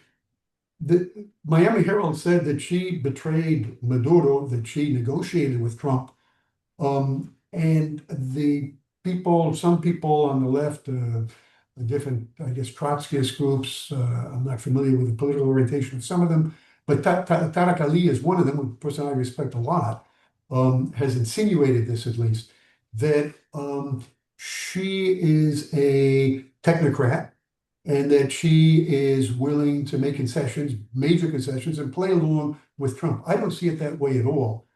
The Miami Herald said that she betrayed Maduro, that she negotiated with Trump. And some people on the left, different, I guess, Trotskyist groups, I'm not familiar with the political orientation of some of them, but Tariq Ali is one of them, a person I respect a lot, has insinuated this at least, that she is a technocrat and that she is willing to make concessions, major concessions, and play along with Trump. I don't see it that way at all.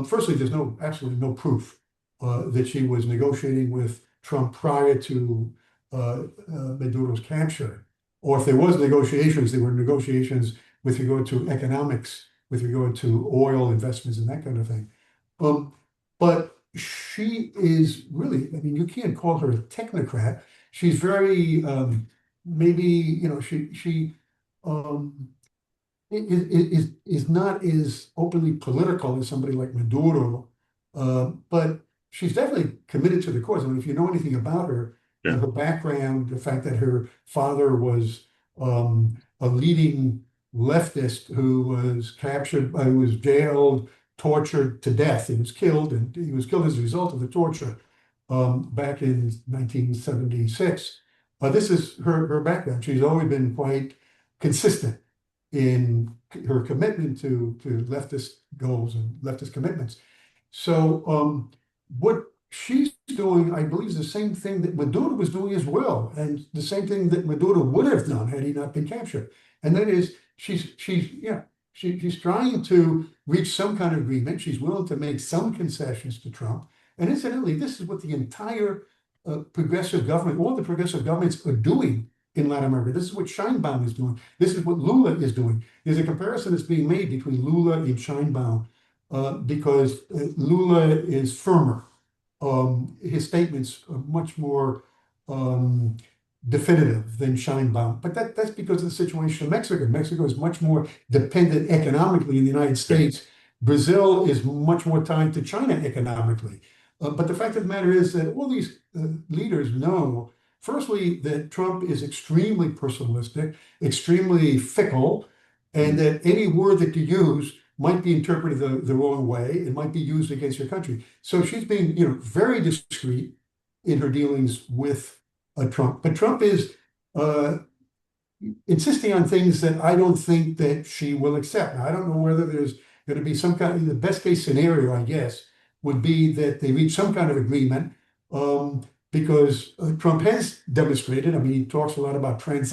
Firstly, there's absolutely no proof that she was negotiating with Trump prior to Maduro's capture. Or if there was negotiations, they were negotiations with regard to economics, with regard to oil investments and that kind of thing. But she is really, I mean, you can't call her a technocrat. She's very, maybe, you know, she is not as openly political as somebody like Maduro, but she's definitely committed to the cause. I mean, if you know anything about her, Yeah. her background, the fact that her father was a leading leftist who was captured, who was jailed, tortured to death. He was killed, and he was killed as a result of the torture back in 1976. This is her background. She's always been quite consistent in her commitment to leftist goals and leftist commitments. So what she's doing, I believe, is the same thing that Maduro was doing as well, and the same thing that Maduro would have done had he not been captured. And that is, she's trying to reach some kind of agreement. She's willing to make some concessions to Trump. And incidentally, this is what the entire progressive government, all the progressive governments are doing in Latin America. This is what Scheinbaum is doing. This is what Lula is doing. There's a comparison that's being made between Lula and Scheinbaum because Lula is firmer. His statements are much more definitive than Scheinbaum. But that's because of the situation in Mexico. Mexico is much more dependent economically in the United States. Brazil is much more tied to China economically. But the fact of the matter is that all these leaders know, firstly, that Trump is extremely personalistic, extremely fickle, and that any word that you use might be interpreted the wrong way. It might be used against your country. So she's being, very discreet in her dealings with Trump. But Trump is insisting on things that I don't think that she will accept. Now, I don't know whether there's going to be some kind of, the best case scenario, I guess, would be that they reach some kind of agreement because Trump has demonstrated, I mean, he talks a lot about he's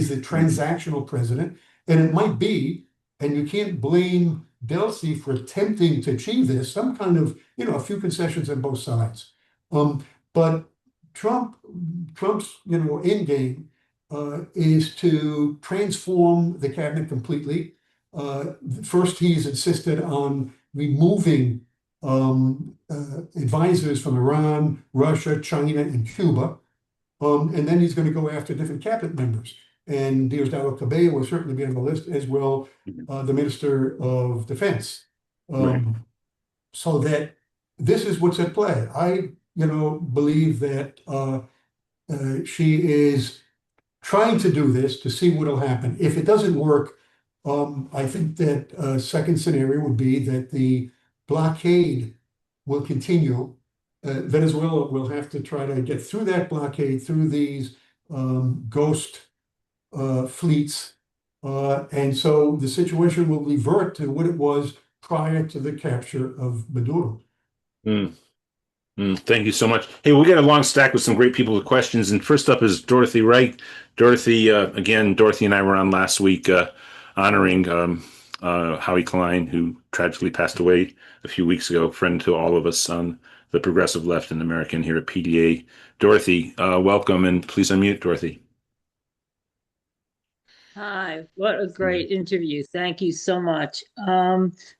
the transactional president, and it might be, and you can't blame Delcy for attempting to achieve this, some kind of, a few concessions on both sides. But Trump's, end game is to transform the cabinet completely. First, he's insisted on removing advisors from Iran, Russia, China, and Cuba. And then he's going to go after different cabinet members. And Diosdado Cabello will certainly be on the list, as will the Minister of Defense. Right. So that this is what's at play. I, believe that she is trying to do this to see what will happen. If it doesn't work, I think that a second scenario would be that the blockade will continue. Venezuela will have to try to get through that blockade, through these ghost fleets. And so the situation will revert to what it was prior to the capture of Maduro. Mm. Thank you so much. Hey, we'll get a long stack with some great people with questions. And first up is Dorothy Wright. Dorothy, again, Dorothy and I were on last week honoring Howie Klein, who tragically passed away a few weeks ago, friend to all of us on the progressive left and American here at PDA. Dorothy, welcome, and please unmute, Dorothy. Hi, what a great interview. Thank you so much.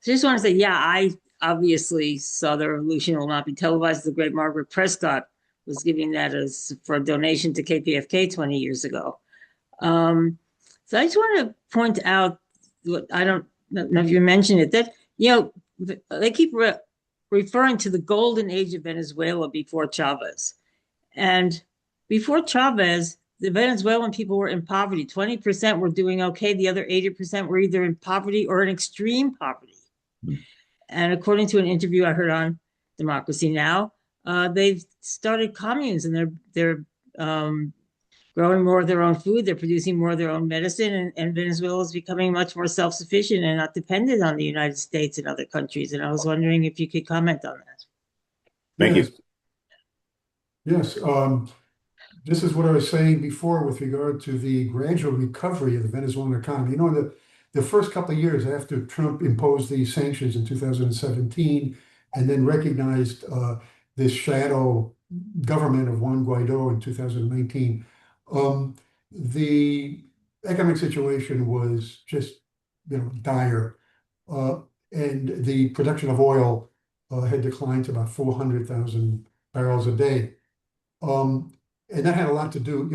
Just want to say, yeah, I obviously saw the revolution will not be televised. The great Margaret Prescott was giving that as for a donation to KPFK 20 years ago. So I just want to point out what I don't know if you mentioned it, that, they keep referring to the golden age of Venezuela before Chavez. And before Chavez, the Venezuelan people were in poverty. 20% were doing okay. The other 80% were either in poverty or in extreme poverty. And according to an interview I heard on Democracy Now!, they've started communes, and they're growing more of their own food. They're producing more of their own medicine, and Venezuela is becoming much more self-sufficient and not dependent on the United States and other countries. And I was wondering if you could comment on that. Thank you. Yes. This is what I was saying before with regard to the gradual recovery of the Venezuelan economy. The first couple of years after Trump imposed these sanctions in 2017 and then recognized this shadow government of Juan Guaido in 2019, the economic situation was just dire, and the production of oil had declined to about 400,000 barrels a day. And that had a lot to do,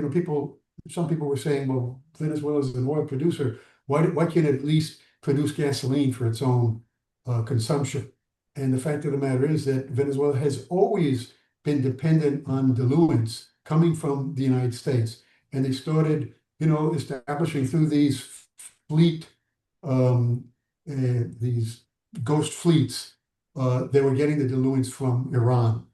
some people were saying, well, Venezuela is an oil producer. Why can't it at least produce gasoline for its own consumption? And the fact of the matter is that Venezuela has always been dependent on diluents coming from the United States. And they started, establishing through these these ghost fleets, they were getting the diluents from Iran.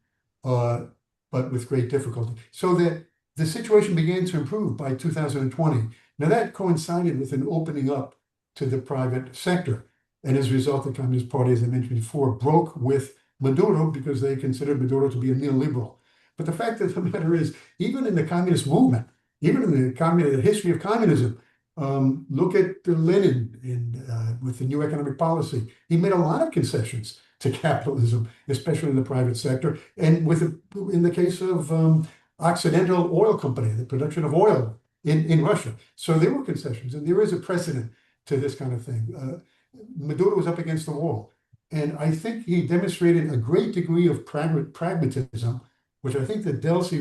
But with great difficulty. So that the situation began to improve by 2020. Now that coincided with an opening up to the private sector. And as a result, the Communist Party, as I mentioned before, broke with Maduro because they considered Maduro to be a neoliberal. But the fact of the matter is, even in the communist movement, even in the history of communism, look at Lenin with the new economic policy. He made a lot of concessions to capitalism, especially in the private sector, and in the case of Occidental Oil Company, the production of oil in Russia. So there were concessions, and there is a precedent to this kind of thing. Maduro was up against the wall, and I think he demonstrated a great degree of pragmatism, which I think that Delcy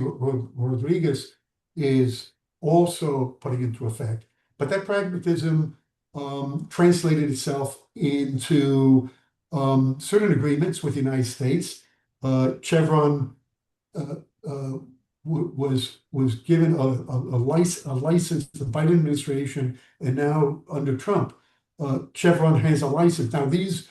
Rodriguez is also putting into effect. But that pragmatism translated itself into certain agreements with the United States. Chevron was given a license to the Biden administration, and now under Trump, Chevron has a license. Now these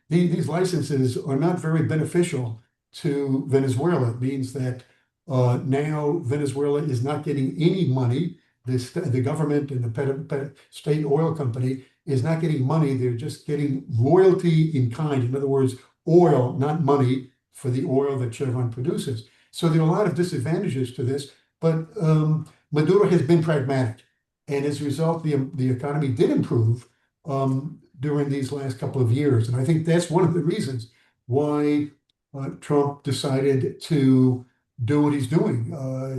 these licenses are not very beneficial to Venezuela. It means that now Venezuela is not getting any money. The government and the state oil company is not getting money. They're just getting royalty in kind. In other words, oil, not money, for the oil that Chevron produces. So there are a lot of disadvantages to this, but Maduro has been pragmatic. And as a result, the economy did improve during these last couple of years. And I think that's one of the reasons why Trump decided to do what he's doing.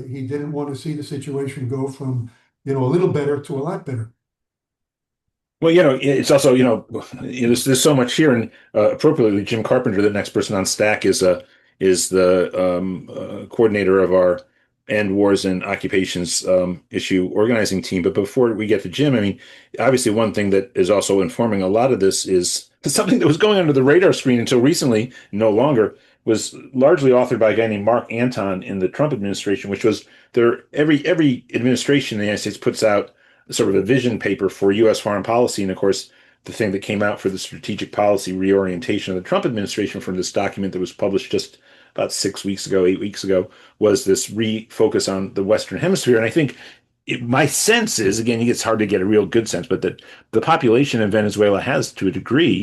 He didn't want to see the situation go from, a little better to a lot better. Well, it's also, there's so much here, and appropriately, Jim Carpenter, the next person on stack, is the coordinator of our End Wars and Occupations issue organizing team. But before we get to Jim, I mean, obviously, one thing that is also informing a lot of this is something that was going under the radar screen until recently, no longer, was largely authored by a guy named Mark Anton in the Trump administration, which was every administration in the United States puts out sort of a vision paper for U.S. foreign policy. And of course, the thing that came out for the strategic policy reorientation of the Trump administration from this document that was published just about 8 weeks ago, was this refocus on the Western Hemisphere. And I think my sense is, again, it's hard to get a real good sense, but that the population in Venezuela has, to a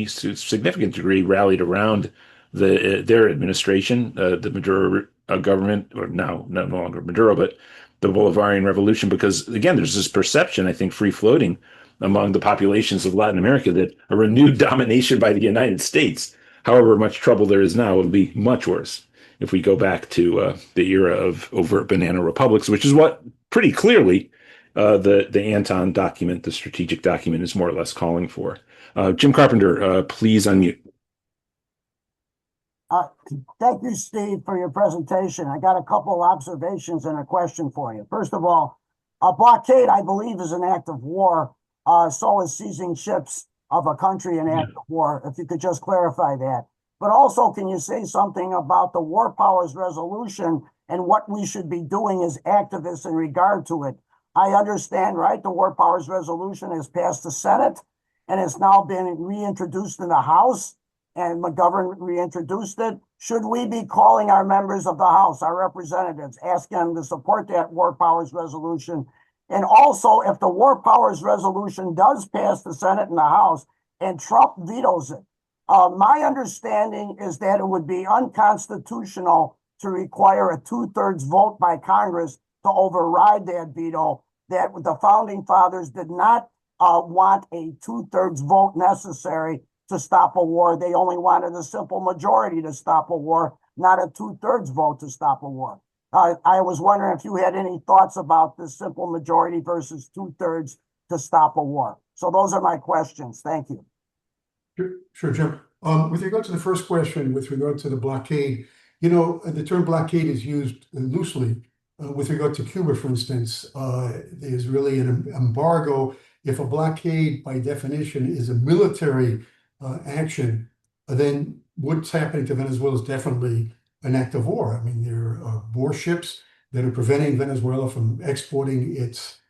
significant degree, rallied around their administration, the Maduro government, or now no longer Maduro, but the Bolivarian Revolution, because again, there's this perception, I think, free floating among the populations of Latin America that a renewed domination by the United States, however much trouble there is now, will be much worse if we go back to the era of overt banana republics, which is what pretty clearly the Anton document, the strategic document, is more or less calling for. Jim Carpenter, please unmute. Thank you, Steve, for your presentation. I got a couple of observations and a question for you. First of all, a blockade, I believe, is an act of war. So is seizing ships of a country an act of war. If you could just clarify that. But also, can you say something about the War Powers Resolution and what we should be doing as activists in regard to it? I understand, right? The War Powers Resolution has passed the Senate and has now been reintroduced in the House, and McGovern reintroduced it. Should we be calling our members of the House, our representatives, asking them to support that War Powers Resolution? And also, if the War Powers Resolution does pass the Senate and the House and Trump vetoes it, my understanding is that it would be unconstitutional to require a 2/3 vote by Congress to override that veto, that the founding fathers did not want a 2/3 vote necessary to stop a war. They only wanted a simple majority to stop a war, not a 2/3 vote to stop a war. I was wondering if you had any thoughts about this simple majority versus 2/3 to stop a war. So those are my questions. Thank you. Sure, Jim. With regard to the first question, with regard to the blockade, the term blockade is used loosely. With regard to Cuba, for instance, there's really an embargo. If a blockade, by definition, is a military action, then what's happening to Venezuela is definitely an act of war. I mean, there are warships that are preventing Venezuela from exporting its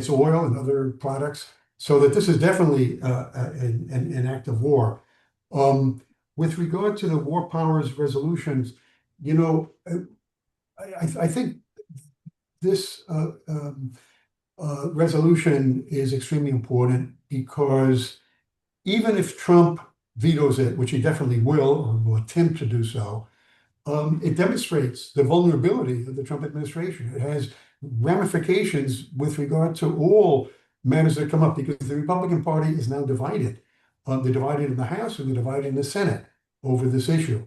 oil and other products. So that this is definitely an act of war. With regard to the War Powers resolutions, I think this resolution is extremely important because even if Trump vetoes it, which he definitely will or will attempt to do so, it demonstrates the vulnerability of the Trump administration. It has ramifications with regard to all matters that come up because the Republican Party is now divided. They're divided in the House and they're divided in the Senate over this issue.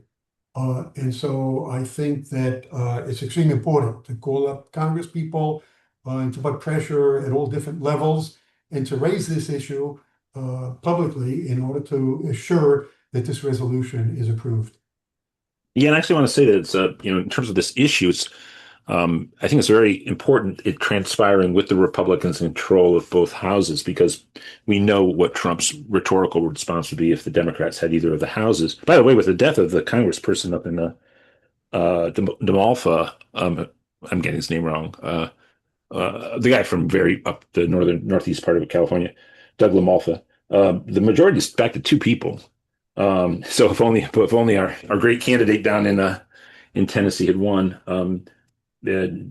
And so I think that it's extremely important to call up Congress people and to put pressure at all different levels and to raise this issue publicly in order to assure that this resolution is approved. Yeah, and I actually want to say that it's, in terms of this issue, it's, I think it's very important it transpiring with the Republicans in control of both houses, because we know what Trump's rhetorical response would be if the Democrats had either of the houses. By the way, with the death of the congressperson up in DeMalfa, I'm getting his name wrong, the guy from very up the northeast part of California, Doug LaMalfa, the majority is back to two people. So if only our great candidate down in Tennessee had won,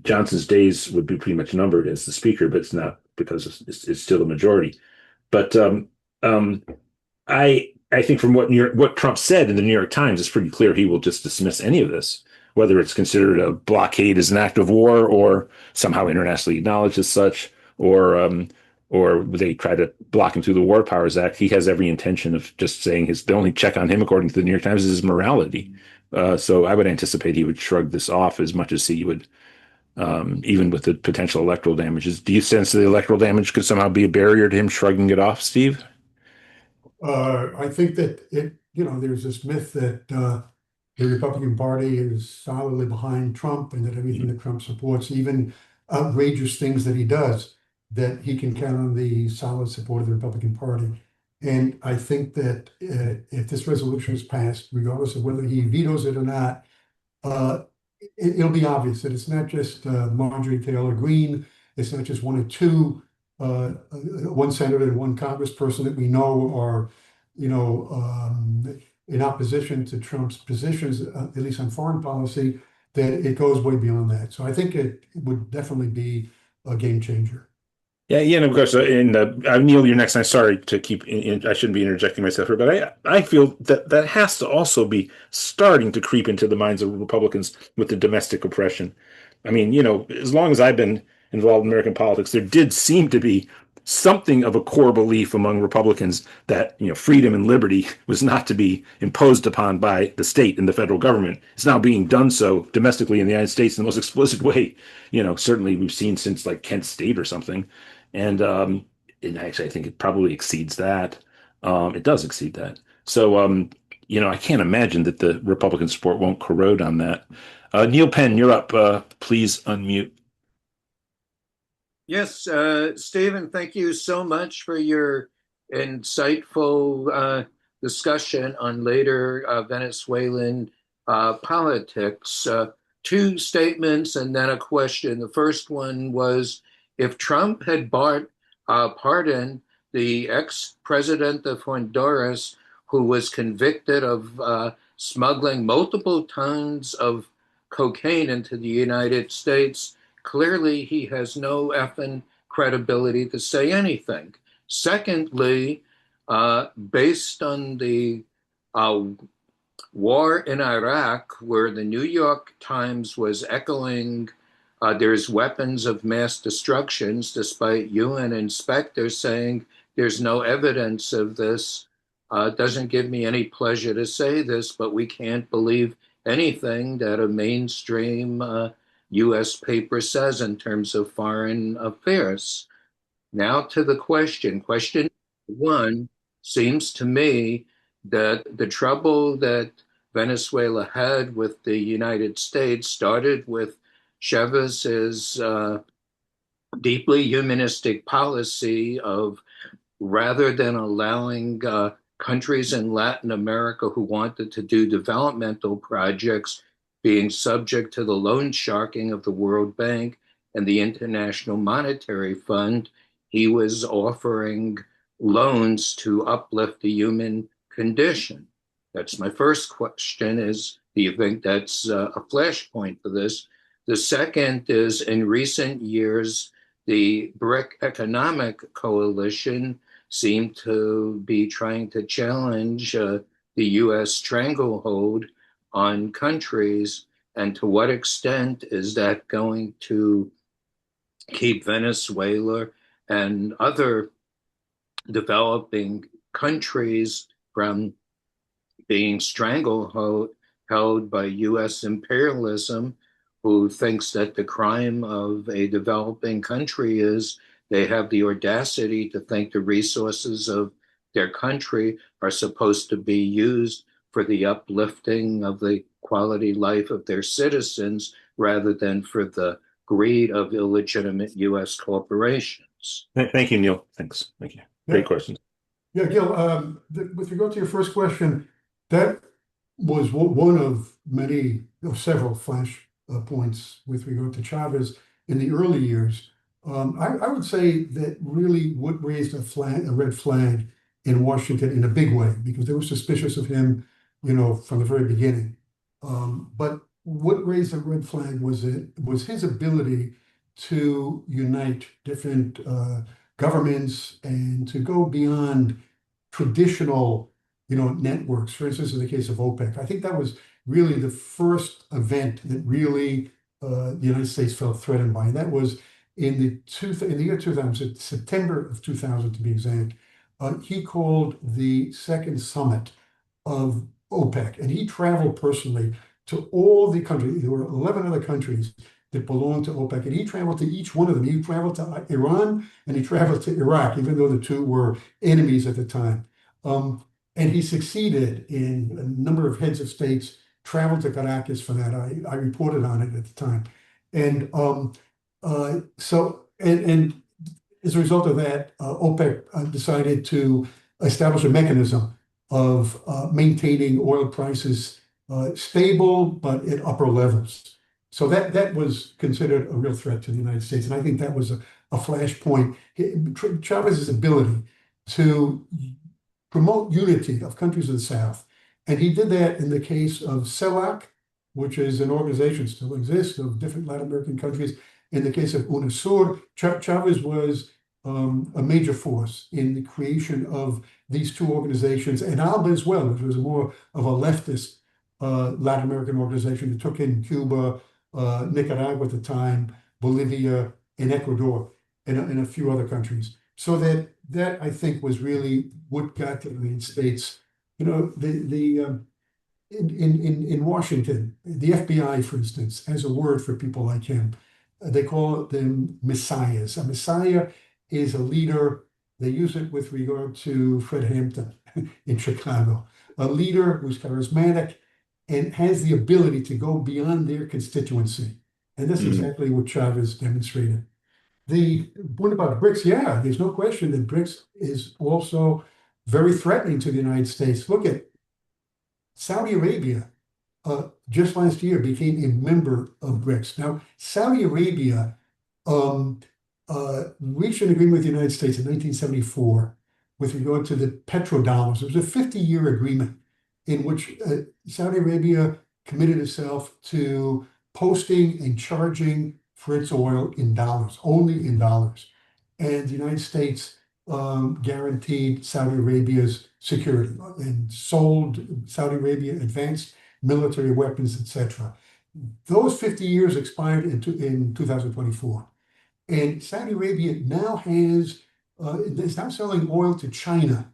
Johnson's days would be pretty much numbered as the speaker, but it's not, because it's still a majority. But I think from what Trump said in the New York Times, it's pretty clear he will just dismiss any of this, whether it's considered a blockade as an act of war or somehow internationally acknowledged as such, or they try to block him through the War Powers Act. He has every intention of just saying the only check on him, according to the New York Times, is his morality. So I would anticipate he would shrug this off as much as he would, even with the potential electoral damages. Do you sense the electoral damage could somehow be a barrier to him shrugging it off, Steve? I think that there's this myth that the Republican Party is solidly behind Trump and that everything that Trump supports, even outrageous things that he does, that he can count on the solid support of the Republican Party. And I think that if this resolution is passed, regardless of whether he vetoes it or not, it'll be obvious that it's not just Marjorie Taylor Greene, it's not just one or two, one senator and one congressperson that we know are, in opposition to Trump's positions, at least on foreign policy, that it goes way beyond that. So I think it would definitely be a game changer. Yeah, and of course, Neil, you're next. I'm sorry to keep. I shouldn't be interjecting myself here, but I feel that that has to also be starting to creep into the minds of Republicans with the domestic oppression. I mean, as long as I've been involved in American politics, there did seem to be something of a core belief among Republicans that freedom and liberty was not to be imposed upon by the state and the federal government. It's now being done so domestically in the United States in the most explicit way. Certainly we've seen since like Kent State or something. And actually, I think it probably exceeds that. It does exceed that. So, I can't imagine that the Republican support won't corrode on that. Neil Penn, you're up. Please unmute. Yes, Stephen, thank you so much for your insightful discussion on later Venezuelan politics. Two statements and then a question. The first one was, if Trump had pardoned the ex-president of Honduras, who was convicted of smuggling multiple tons of cocaine into the United States, clearly he has no effing credibility to say anything. Secondly, based on the war in Iraq, where the New York Times was echoing there's weapons of mass destructions, despite UN inspectors saying there's no evidence of this. It doesn't give me any pleasure to say this, but we can't believe anything that a mainstream U.S. paper says in terms of foreign affairs. Now to the question. Question one seems to me that the trouble that Venezuela had with the United States started with Chávez's deeply humanistic policy of, rather than allowing countries in Latin America who wanted to do developmental projects being subject to the loan sharking of the World Bank and the International Monetary Fund, he was offering loans to uplift the human condition. That's my first question is, do you think that's a flashpoint for this? The second is, in recent years, the BRIC Economic Coalition seemed to be trying to challenge the U.S. stranglehold on countries. And to what extent is that going to keep Venezuela and other developing countries from being stranglehold held by U.S. imperialism, who thinks that the crime of a developing country is they have the audacity to think the resources of their country are supposed to be used for the uplifting of the quality life of their citizens rather than for the greed of illegitimate U.S. corporations. Thank you, Neil. Thanks. Thank you. Great questions. Yeah, Gil, with regard to your first question, that was one of several flash points with regard to Chavez in the early years. I would say that really what raised a red flag in Washington in a big way, because they were suspicious of him, from the very beginning. But what raised a red flag was his ability to unite different governments and to go beyond traditional, networks. For instance, in the case of OPEC, I think that was really the first event that really the United States felt threatened by. And that was in the year 2000, September of 2000 to be exact. He called the second summit of OPEC, and he traveled personally to all the countries. There were 11 other countries that belonged to OPEC, and he traveled to each one of them. He traveled to Iran and he traveled to Iraq, even though the two were enemies at the time. And he succeeded in a number of heads of states traveled to Caracas for that. I reported on it at the time. And and as a result of that, OPEC decided to establish a mechanism of maintaining oil prices stable, but at upper levels. So that was considered a real threat to the United States. And I think that was a flashpoint. Chavez's ability to promote unity of countries of the South. And he did that in the case of CELAC, which is an organization still exists of different Latin American countries. In the case of UNASUR, Chavez was a major force in the creation of these two organizations, and ALBA as well, which was more of a leftist Latin American organization that took in Cuba, Nicaragua at the time, Bolivia, and Ecuador, and a few other countries. So that I think was really what got the United States. You know, in Washington, the FBI, for instance, has a word for people like him. They call them messiahs. A messiah is a leader. They use it with regard to Fred Hampton in Chicago, a leader who's charismatic and has the ability to go beyond their constituency. And that's exactly what Chavez demonstrated. The point about BRICS, yeah, there's no question that BRICS is also very threatening to the United States. Look at Saudi Arabia, just last year became a member of BRICS. Now, Saudi Arabia reached an agreement with the United States in 1974 with regard to the petrodollars. It was a 50-year agreement in which Saudi Arabia committed itself to posting and charging for its oil in dollars, only in dollars. And the United States guaranteed Saudi Arabia's security and sold Saudi Arabia advanced military weapons, etc. Those 50 years expired in 2024. And Saudi Arabia now is now selling oil to China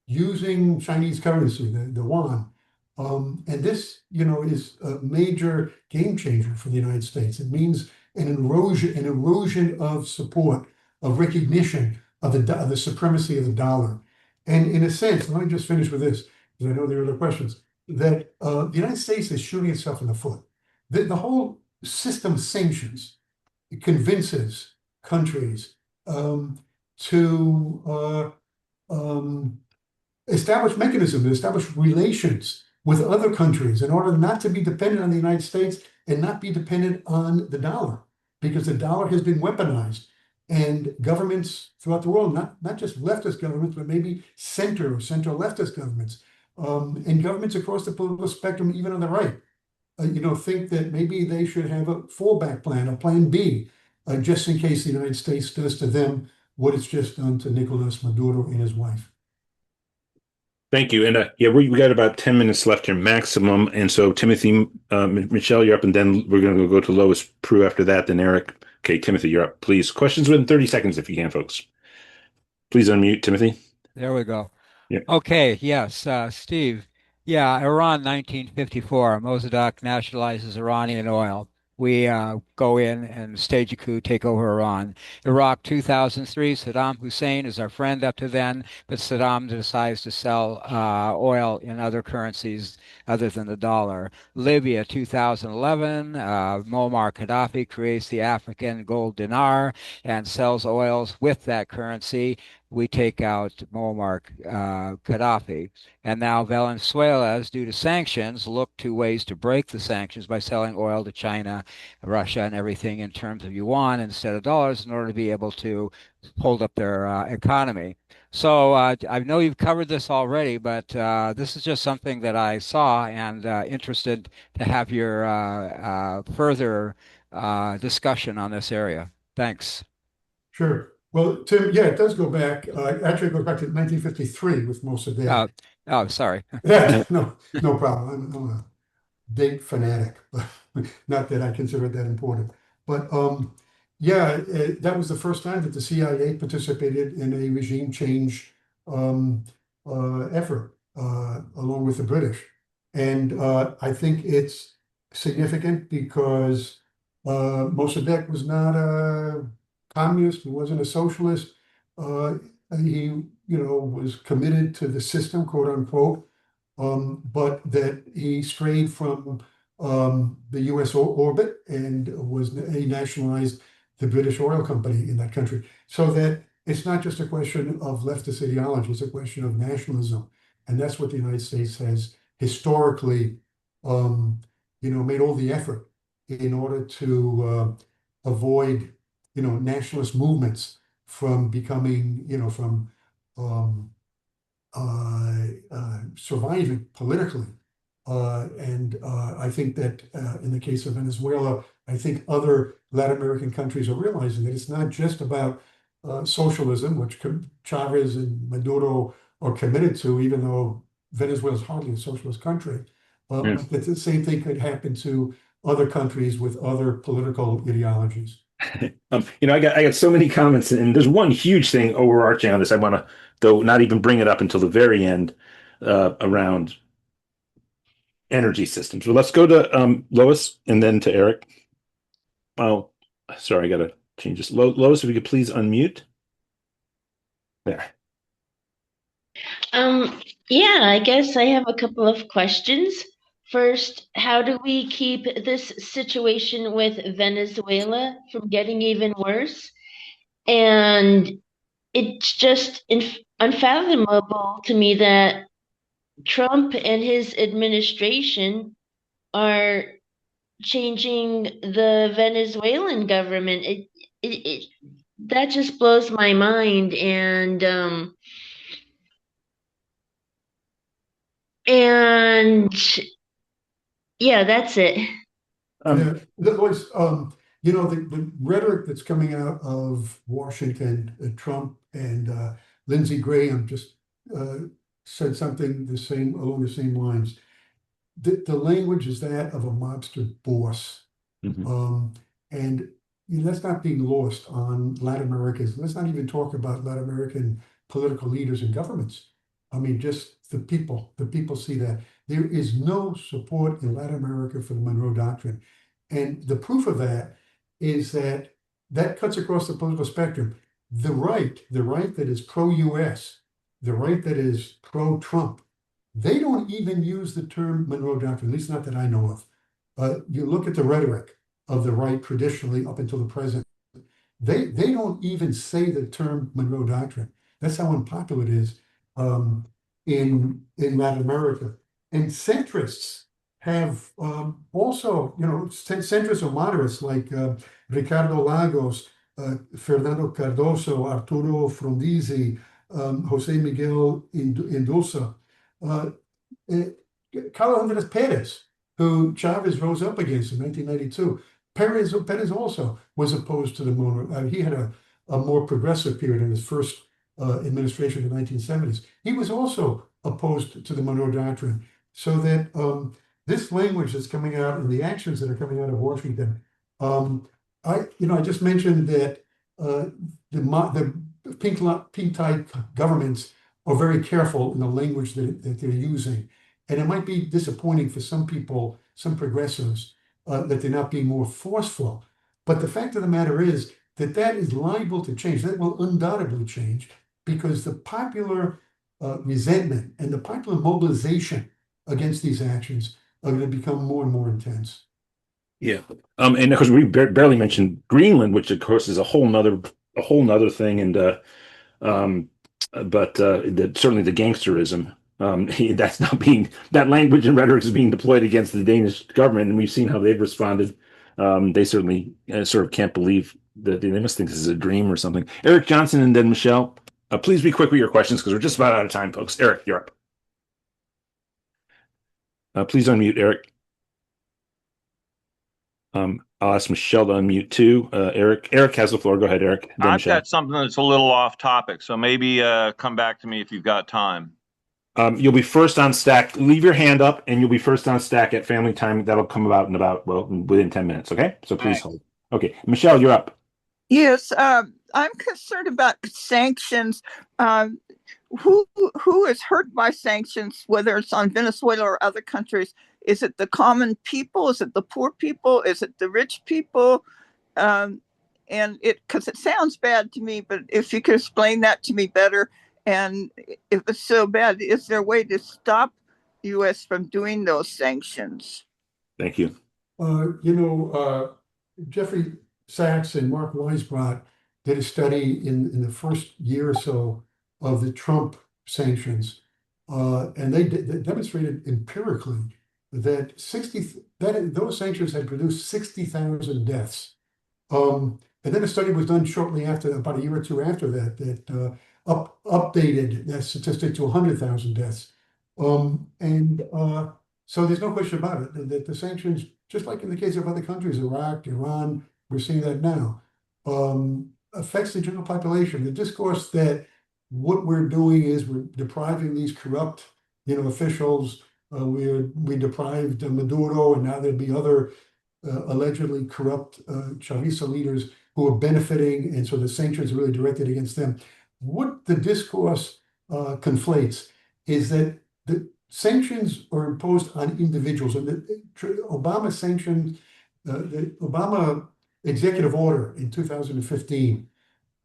using Chinese currency, the yuan. And this, is a major game changer for the United States. It means an erosion of support, of recognition of the supremacy of the dollar. And in a sense, let me just finish with this, because I know there are other questions, that the United States is shooting itself in the foot. The whole system of sanctions convinces countries to establish mechanisms, establish relations with other countries in order not to be dependent on the United States and not be dependent on the dollar, because the dollar has been weaponized. And governments throughout the world, not just leftist governments, but maybe center or center-leftist governments, and governments across the political spectrum, even on the right, think that maybe they should have a fallback plan, a plan B, just in case the United States does to them what it's just done to Nicolás Maduro and his wife. Thank you. And we got about 10 minutes left here maximum. And so Timothy, Michelle, you're up, and then we're going to go to Lois Prue after that, then Eric. Okay, Timothy, you're up. Please, questions within 30 seconds if you can, folks. Please unmute, Timothy. There we go. Yeah. Okay, yes, Steve. Yeah, Iran, 1954. Mossadegh nationalizes Iranian oil. We go in and stage a coup, take over Iran. Iraq, 2003. Saddam Hussein is our friend up to then, but Saddam decides to sell oil in other currencies other than the dollar. Libya, 2011. Muammar Gaddafi creates the African gold dinar and sells oils with that currency. We take out Muammar Gaddafi. And now Venezuela, due to sanctions, look to ways to break the sanctions by selling oil to China, Russia, and everything in terms of yuan instead of dollars in order to be able to hold up their economy. So I know you've covered this already, but this is just something that I saw and interested to have your further discussion on this area. Thanks. Sure. Well, Tim, yeah, it does go back. Actually, it goes back to 1953 with Mossadegh. Oh, sorry. Yeah, no problem. I'm a date fanatic, but not that I consider it that important. But that was the first time that the CIA participated in a regime change effort along with the British. And I think it's significant because Mossadegh was not a communist, he wasn't a socialist. He, was committed to the system, quote unquote, but that he strayed from the U.S. orbit and he nationalized the British oil company in that country. So that it's not just a question of leftist ideology, it's a question of nationalism. And that's what the United States has historically, made all the effort in order to avoid nationalist movements from becoming, surviving politically. And I think that in the case of Venezuela, I think other Latin American countries are realizing that it's not just about socialism, which Chavez and Maduro are committed to, even though Venezuela is hardly a socialist country. But the same thing could happen to other countries with other political ideologies. I got so many comments, and there's one huge thing overarching on this. I want to, though, not even bring it up until the very end, around energy systems. So let's go to Lois and then to Eric. Oh, sorry, I gotta change this. Lois, if you could please unmute. There. Yeah, I guess I have a couple of questions. First, how do we keep this situation with Venezuela from getting even worse? And it's just unfathomable to me that Trump and his administration are changing the Venezuelan government. It that just blows my mind, and yeah, that's it. Yeah, the rhetoric that's coming out of Washington, Trump and Lindsey Graham just said something along the same lines. The language is that of a mobster boss. And that's not being lost on Latin Americans. Let's not even talk about Latin American political leaders and governments. I mean, just the people. The people see that. There is no support in Latin America for the Monroe Doctrine. And the proof of that is that cuts across the political spectrum. The right that is pro-US, the right that is pro-Trump, they don't even use the term Monroe Doctrine, at least not that I know of. You look at the rhetoric of the right traditionally up until the present, they don't even say the term Monroe Doctrine. That's how unpopular it is in Latin America. And centrists have also, centrists or moderates like Ricardo Lagos, Fernando Cardoso, Arturo Frondizi, Jose Miguel Indosa, Carlos Andres Perez, who Chavez rose up against in 1992. Perez also was opposed to the Monroe. He had a more progressive period in his first administration in the 1970s. He was also opposed to the Monroe Doctrine. So that this language that's coming out and the actions that are coming out of Washington, I just mentioned that the pink tide governments are very careful in the language that they're using. And it might be disappointing for some people, some progressives, that they're not being more forceful. But the fact of the matter is that is liable to change. That will undoubtedly change because the popular resentment and the popular mobilization against these actions are going to become more and more intense. Yeah. And of course we barely mentioned Greenland, which of course is a whole nother thing. And certainly the gangsterism, that language and rhetoric is being deployed against the Danish government, and we've seen how they've responded. They certainly sort of can't believe that they must think this is a dream or something. Eric Johnson and then Michelle. Please be quick with your questions because we're just about out of time, folks. Eric, you're up. Please unmute, Eric. I'll ask Michelle to unmute too. Eric has the floor. Go ahead, Eric. I've got something that's a little off topic, so maybe come back to me if you've got time. You'll be first on stack. Leave your hand up, and you'll be first on stack at family time. That'll come within 10 minutes. Okay, so please hold. Okay, Michelle, you're up. Yes, I'm concerned about sanctions. Who is hurt by sanctions, whether it's on Venezuela or other countries? Is it the common people? Is it the poor people? Is it the rich people? And because it sounds bad to me, but if you could explain that to me better, and if it's so bad, is there a way to stop U.S. from doing those sanctions? Thank you. Jeffrey Sachs and Mark Weisbrot did a study in the first year or so of the Trump sanctions, and they demonstrated empirically that those sanctions had produced 60,000 deaths. And then a study was done shortly after, about a year or two after that updated that statistic to 100,000 deaths. So there's no question about it that the sanctions, just like in the case of other countries, Iraq, Iran, we're seeing that now. affects the general population. The discourse that what we're doing is we're depriving these corrupt, officials. We deprived Maduro, and now there'd be other allegedly corrupt Chavista leaders who are benefiting, and so the sanctions are really directed against them. What the discourse conflates is that the sanctions are imposed on individuals, and the Obama sanctions, the Obama executive order in 2015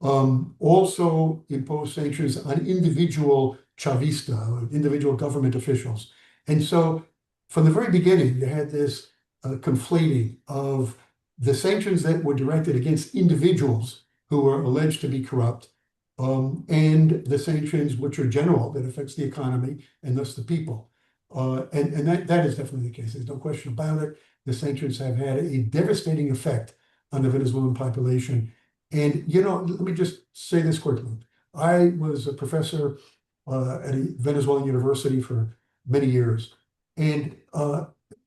also imposed sanctions on individual Chavista, or individual government officials. And so from the very beginning, you had this conflating of the sanctions that were directed against individuals who were alleged to be corrupt, and the sanctions which are general, that affects the economy and thus the people. And that is definitely the case. There's no question about it. The sanctions have had a devastating effect on the Venezuelan population. And, let me just say this quickly. I was a professor at a Venezuelan university for many years. And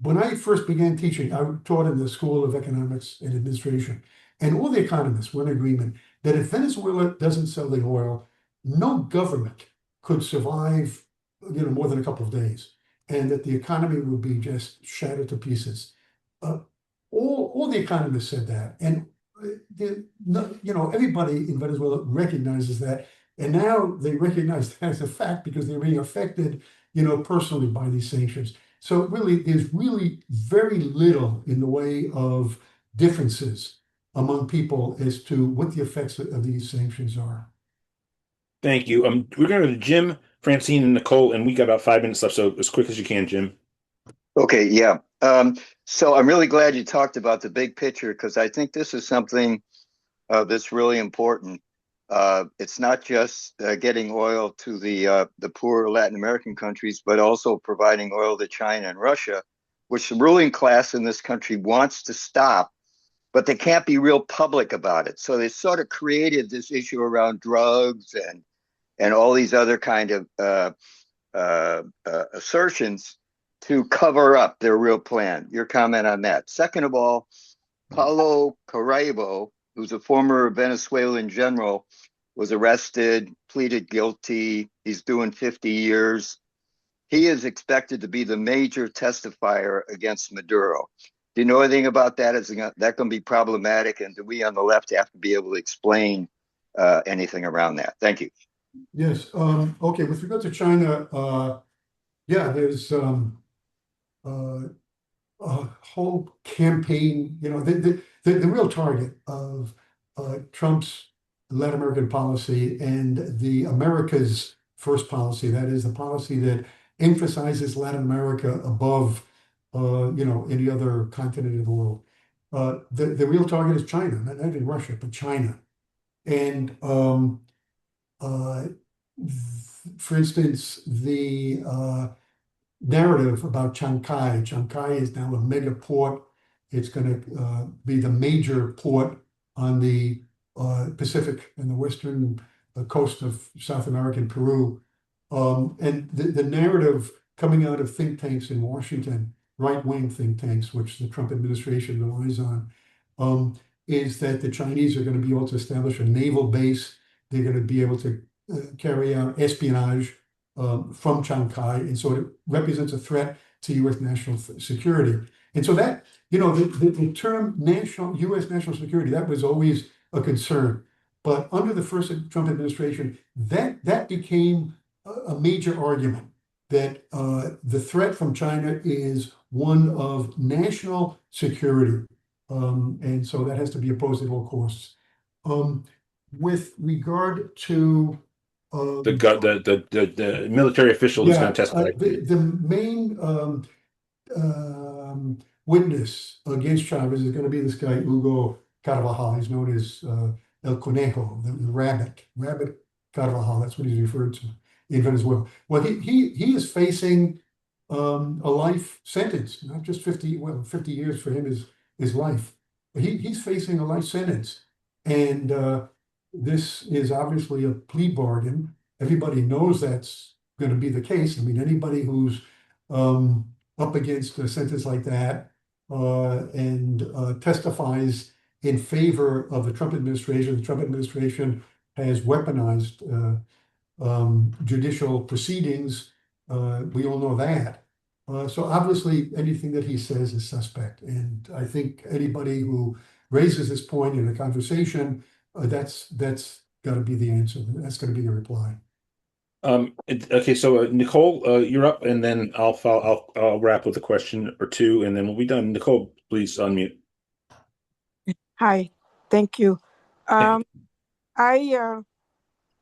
when I first began teaching, I taught in the School of Economics and Administration. And all the economists were in agreement that if Venezuela doesn't sell the oil, no government could survive, more than a couple of days, and that the economy would be just shattered to pieces. All the economists said that, and everybody in Venezuela recognizes that, and now they recognize that as a fact because they're being affected, personally by these sanctions. So really, there's really very little in the way of differences among people as to what the effects of these sanctions are. Thank you. We're going to go to Jim, Francine, and Nicole, and we got about 5 minutes left, so as quick as you can, Jim. Okay, yeah. So I'm really glad you talked about the big picture, because I think this is something that's really important. It's not just getting oil to the poor Latin American countries, but also providing oil to China and Russia, which the ruling class in this country wants to stop, but they can't be real public about it. So they sort of created this issue around drugs and all these other kind of assertions to cover up their real plan. Your comment on that. Second of all, Paulo Carabobo, who's a former Venezuelan general, was arrested, pleaded guilty. He's doing 50 years. He is expected to be the major testifier against Maduro. Do you know anything about that? Is that going to be problematic? And do we on the left have to be able to explain anything around that? Thank you. Yes. Okay. With regard to China, there's a whole campaign. The real target of Trump's Latin American policy and the America's first policy, that is the policy that emphasizes Latin America above any other continent in the world. The real target is China, not even Russia, but China. And for instance, the narrative about Chancay. Chancay is now a mega port. It's going to be the major port on the Pacific and the western coast of South America and Peru. And the narrative coming out of think tanks in Washington, right-wing think tanks, which the Trump administration relies on, is that the Chinese are going to be able to establish a naval base. They're going to be able to carry out espionage from Chancay, and so it represents a threat to U.S. national security. And so that, the term U.S. national security, that was always a concern. But under the first Trump administration, that became a major argument, that the threat from China is one of national security. And so that has to be opposed at all costs. With regard to the military official who's going to testify. The main witness against Chavez is going to be this guy, Hugo Carvajal. He's known as El Conejo, the rabbit Carvajal. That's what he's referred to in Venezuela. Well, he is facing a life sentence, not just 50 years for him is life. But he's facing a life sentence. And this is obviously a plea bargain. Everybody knows that's going to be the case. I mean, anybody who's up against a sentence like that and testifies in favor of the Trump administration. The Trump administration has weaponized judicial proceedings. We all know that. So obviously, anything that he says is suspect. And I think anybody who raises this point in a conversation, that's got to be the answer. That's going to be the reply. Okay, so Nicole, you're up, and then I'll wrap with a question or two, and then we'll be done. Nicole, please unmute. Hi, thank you. Thank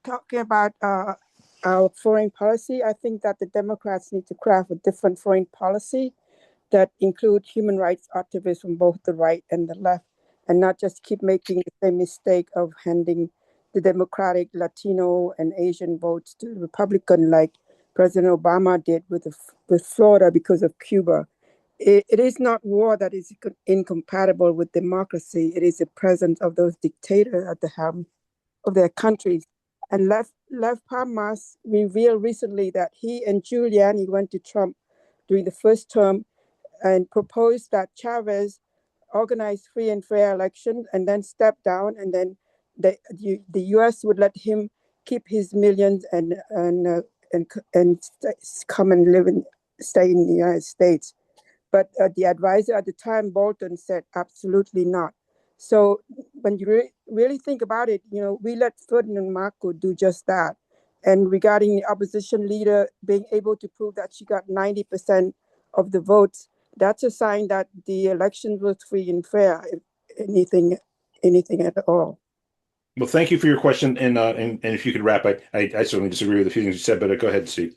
Talking about our foreign policy, I think that the Democrats need to craft a different foreign policy that include human rights activists from both the right and the left, and not just keep making the same mistake of handing the Democratic, Latino, and Asian votes to the Republican, like President Obama did with Florida because of Cuba. It is not war that is incompatible with democracy. It is the presence of those dictators at the helm of their countries. And Lev Parmas revealed recently that he and Giuliani went to Trump during the first term and proposed that Chavez organize free and fair elections and then step down, and then the U.S. would let him keep his millions and come and stay in the United States. But the advisor at the time, Bolton, said absolutely not. So when you really think about it, we let Ferdinand Marcos do just that. And regarding the opposition leader being able to prove that she got 90% of the votes, that's a sign that the election was free and fair, if anything at all. Well, thank you for your question, and if you could wrap, I certainly disagree with a few things you said, but go ahead, Steve.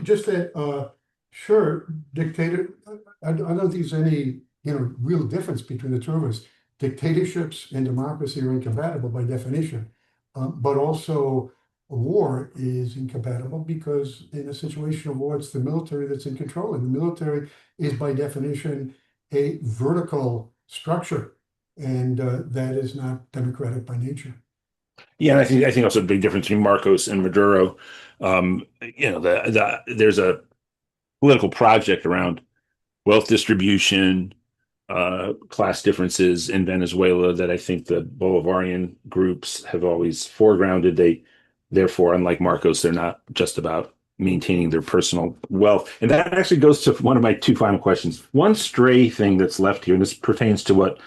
Just that, sure, dictator. I don't think there's any real difference between the two of us. Dictatorships and democracy are incompatible by definition, but also war is incompatible because in a situation of war, it's the military that's in control, and the military is by definition a vertical structure, and that is not democratic by nature. Yeah, and I think also a big difference between Marcos and Maduro. There's a political project around wealth distribution, class differences in Venezuela that I think the Bolivarian groups have always foregrounded. Therefore, unlike Marcos, they're not just about maintaining their personal wealth. And that actually goes to one of my two final questions. One stray thing that's left here, and this pertains to what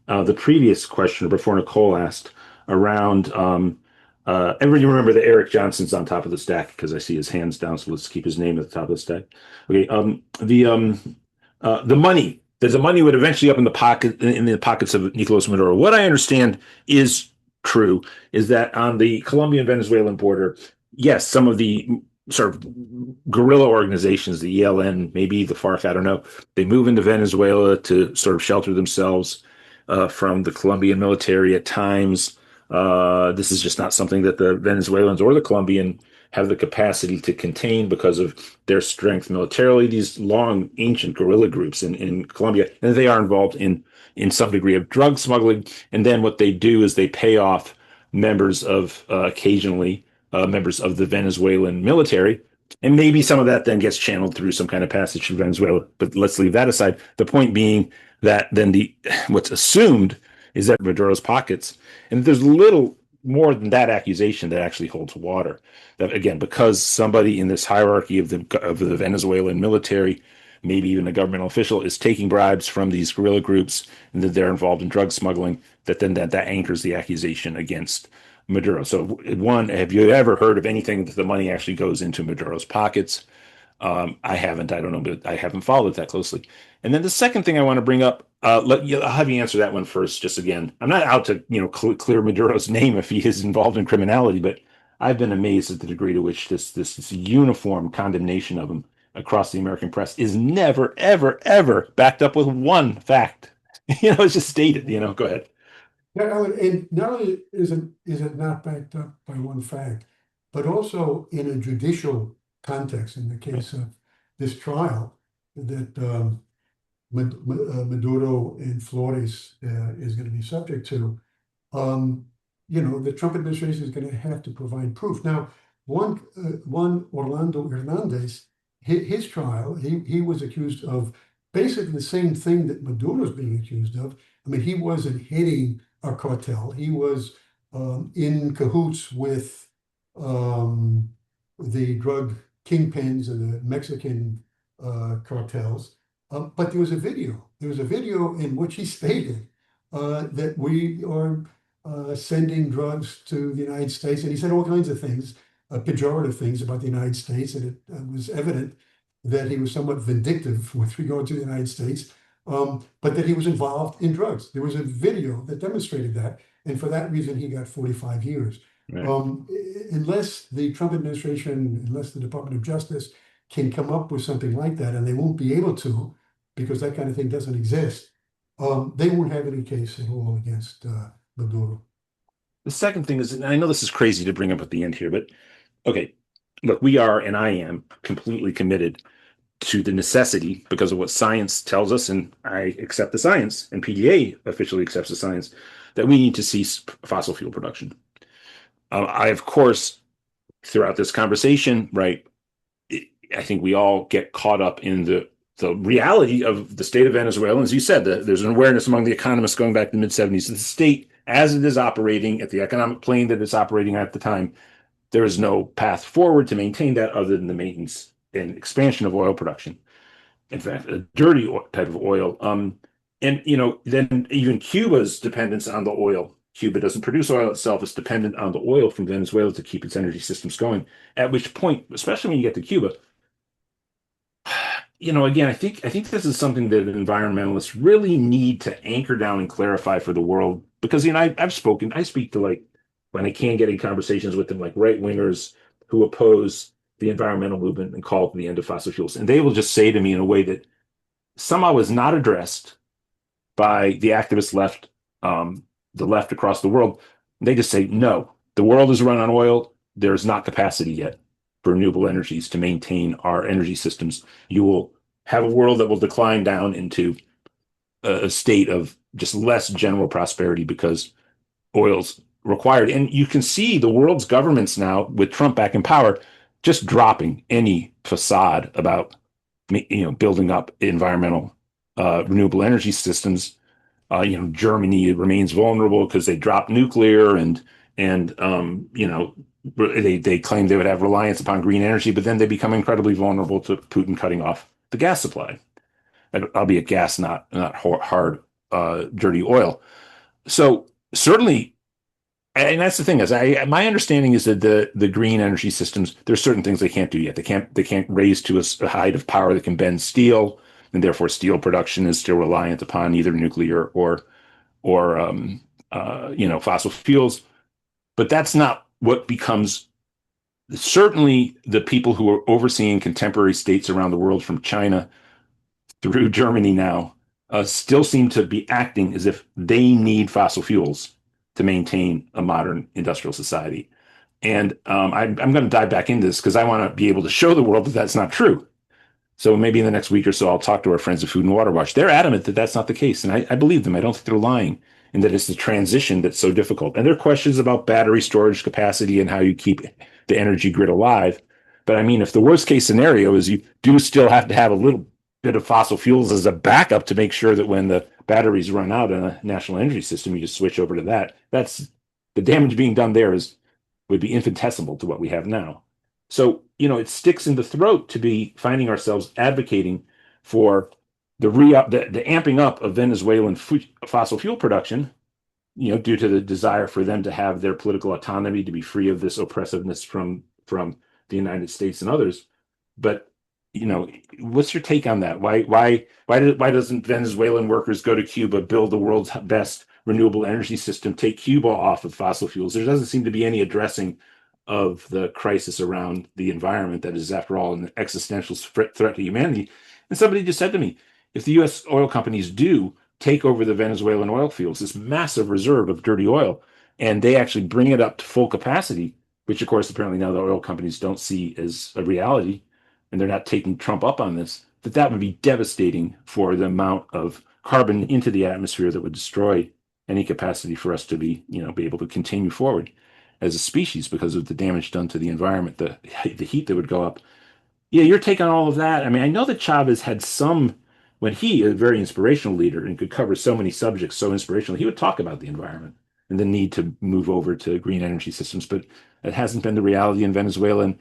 the previous questioner before Nicole asked around everybody remember that Eric Johnson's on top of the stack because I see his hands down, so let's keep his name at the top of the stack. Okay, the money. There's a money would eventually up in the pockets of Nicolás Maduro. What I understand is true is that on the Colombian Venezuelan border, yes, some of the sort of guerrilla organizations, the ELN, maybe the FARC, I don't know, they move into Venezuela to sort of shelter themselves from the Colombian military at times. This is just not something that the Venezuelans or the Colombian have the capacity to contain because of their strength militarily. These long, ancient guerrilla groups in Colombia, and they are involved in some degree of drug smuggling. And then what they do is they pay off members of occasionally members of the Venezuelan military. And maybe some of that then gets channeled through some kind of passage to Venezuela. But let's leave that aside. The point being that then what's assumed is that Maduro's pockets, and there's little more than that accusation that actually holds water. That again, because somebody in this hierarchy of the Venezuelan military, maybe even a governmental official, is taking bribes from these guerrilla groups, and that they're involved in drug smuggling, that anchors the accusation against Maduro. So, one, have you ever heard of anything that the money actually goes into Maduro's pockets? I haven't. I don't know, but I haven't followed it that closely. And then the second thing I want to bring up, I'll have you answer that one first. Just again, I'm not out to clear Maduro's name if he is involved in criminality, but I've been amazed at the degree to which this uniform condemnation of him across the American press is never, ever, ever backed up with one fact. It's just stated. Go ahead. Yeah, and not only is it not backed up by one fact, but also in a judicial context. In the case of this trial that Maduro and Flores is going to be subject to, the Trump administration is going to have to provide proof. Now, one Orlando Hernandez, his trial, he was accused of basically the same thing that Maduro is being accused of, I mean, he wasn't hitting a cartel. He was in cahoots with the drug kingpins and the Mexican cartels. But there was a video. There was a video in which he stated that we are sending drugs to the United States. And he said all kinds of things, pejorative things about the United States. And it was evident that he was somewhat vindictive with regard to the United States, but that he was involved in drugs. There was a video that demonstrated that. And for that reason, he got 45 years. Right. Unless the Trump administration, unless the Department of Justice can come up with something like that, and they won't be able to, because that kind of thing doesn't exist, they won't have any case at all against Maduro. The second thing is, and I know this is crazy to bring up at the end here, but okay, look, we are, and I am completely committed to the necessity, because of what science tells us, and I accept the science, and PDA officially accepts the science, that we need to cease fossil fuel production. I, of course, throughout this conversation, right, I think we all get caught up in the reality of the state of Venezuela. As you said, there's an awareness among the economists going back to the mid-70s that the state, as it is operating at the economic plane that it's operating at the time, there is no path forward to maintain that other than the maintenance and expansion of oil production. In fact, a dirty type of oil. And, then even Cuba's dependence on the oil. Cuba doesn't produce oil itself. It's dependent on the oil from Venezuela to keep its energy systems going. At which point, especially when you get to Cuba, again, I think this is something that environmentalists really need to anchor down and clarify for the world. Because, I speak to, like, when I can get in conversations with them, like right-wingers who oppose the environmental movement and call for the end of fossil fuels. And they will just say to me in a way that somehow is not addressed by the activist left, the left across the world. They just say, no, the world is run on oil. There's not capacity yet for renewable energies to maintain our energy systems. You will have a world that will decline down into a state of just less general prosperity because oil's required. And you can see the world's governments now, with Trump back in power, just dropping any facade about building up environmental renewable energy systems. Germany remains vulnerable because they dropped nuclear and they claim they would have reliance upon green energy, but then they become incredibly vulnerable to Putin cutting off the gas supply, albeit gas, not hard, dirty oil. So certainly, and that's the thing is, my understanding is that the green energy systems, there's certain things they can't do yet. They can't raise to a height of power that can bend steel, and therefore steel production is still reliant upon either nuclear or fossil fuels. But that's not what becomes. Certainly, the people who are overseeing contemporary states around the world, from China through Germany now, still seem to be acting as if they need fossil fuels to maintain a modern industrial society. And I'm going to dive back into this because I want to be able to show the world that that's not true. So maybe in the next week or so, I'll talk to our friends at Food and Water Watch. They're adamant that that's not the case. And I believe them. I don't think they're lying, and that it's the transition that's so difficult. And there are questions about battery storage capacity and how you keep the energy grid alive. But I mean, if the worst case scenario is you do still have to have a little bit of fossil fuels as a backup to make sure that when the batteries run out in a national energy system, you just switch over to that. That's the damage being done there would be infinitesimal to what we have now. So, it sticks in the throat to be finding ourselves advocating for the amping up of Venezuelan fossil fuel production, due to the desire for them to have their political autonomy, to be free of this oppressiveness from the United States and others. But, what's your take on that? Why doesn't Venezuelan workers go to Cuba, build the world's best renewable energy system, take Cuba off of fossil fuels? There doesn't seem to be any addressing of the crisis around the environment that is, after all, an existential threat to humanity. And somebody just said to me, if the U.S. oil companies do take over the Venezuelan oil fields, this massive reserve of dirty oil, and they actually bring it up to full capacity, which, of course, apparently now the oil companies don't see as a reality, and they're not taking Trump up on this, that would be devastating for the amount of carbon into the atmosphere that would destroy any capacity for us to be able to continue forward as a species because of the damage done to the environment, the heat that would go up. Yeah, your take on all of that. I mean, I know that Chavez had some when he, a very inspirational leader and could cover so many subjects so inspirationally, he would talk about the environment and the need to move over to green energy systems. But it hasn't been the reality in Venezuela.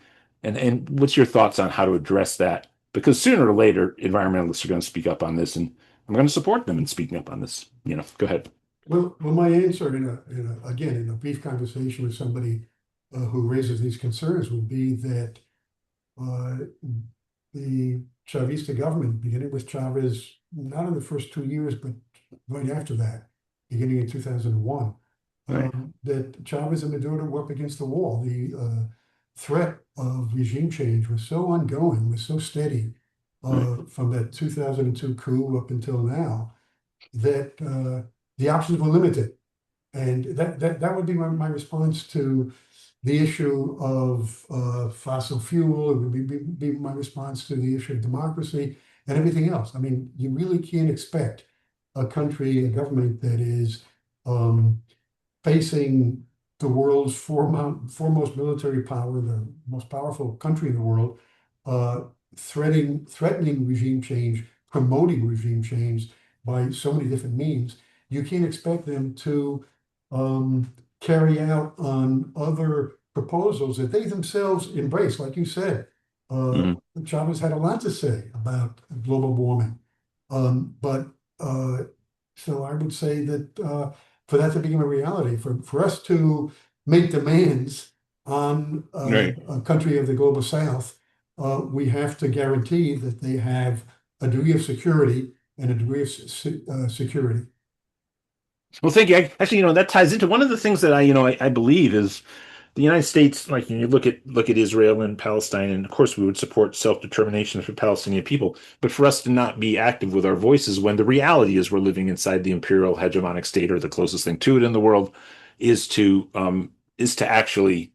And what's your thoughts on how to address that? Because sooner or later, environmentalists are going to speak up on this, and I'm going to support them in speaking up on this. Go ahead. Well, my answer again, in a brief conversation with somebody who raises these concerns would be that the Chavista government, beginning with Chavez, not in the first 2 years, but right after that, beginning in 2001, Right. that Chavez and Maduro were up against the wall. The threat of regime change was so ongoing, was so steady from that 2002 coup up until now, that the options were limited. And that would be my response to the issue of fossil fuel. It would be my response to the issue of democracy and everything else. I mean, you really can't expect a country, a government that is facing the world's foremost military power, the most powerful country in the world, threatening regime change, promoting regime change by so many different means. You can't expect them to carry out on other proposals that they themselves embrace. Like you said, Chavez had a lot to say about global warming. So I would say that for that to become a reality, for us to make demands on a country of the global South, we have to guarantee that they have a degree of security and a degree of security. Well, thank you. Actually, that ties into one of the things that I believe is the United States. Like, you look at Israel and Palestine, and of course we would support self-determination for Palestinian people. But for us to not be active with our voices when the reality is we're living inside the imperial hegemonic state, or the closest thing to it in the world, is to actually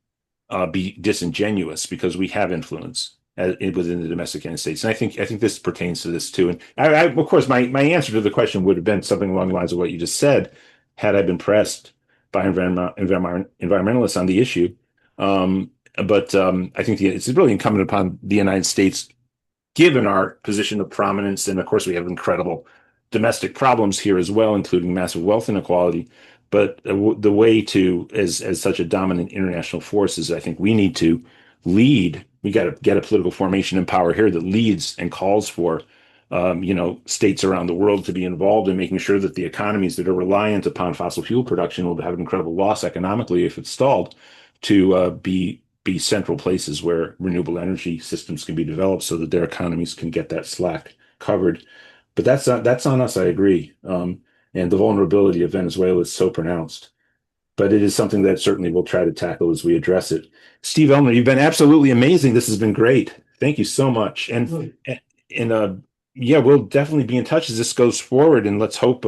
be disingenuous, because we have influence within the domestic United States. And I think this pertains to this too. And of course, my answer to the question would have been something along the lines of what you just said, had I been pressed by environmentalists on the issue. But I think it's really incumbent upon the United States, given our position of prominence, and of course we have incredible domestic problems here as well, including massive wealth inequality. But the way to, as such a dominant international force, is I think we need to lead. We got to get a political formation in power here that leads and calls for, states around the world to be involved in making sure that the economies that are reliant upon fossil fuel production will have an incredible loss economically if it's stalled, to be central places where renewable energy systems can be developed so that their economies can get that slack covered. But that's on us. I agree. And the vulnerability of Venezuela is so pronounced. But it is something that certainly we'll try to tackle as we address it. Steve Ellner, you've been absolutely amazing. This has been great. Thank you so much. And we'll definitely be in touch as this goes forward. And let's hope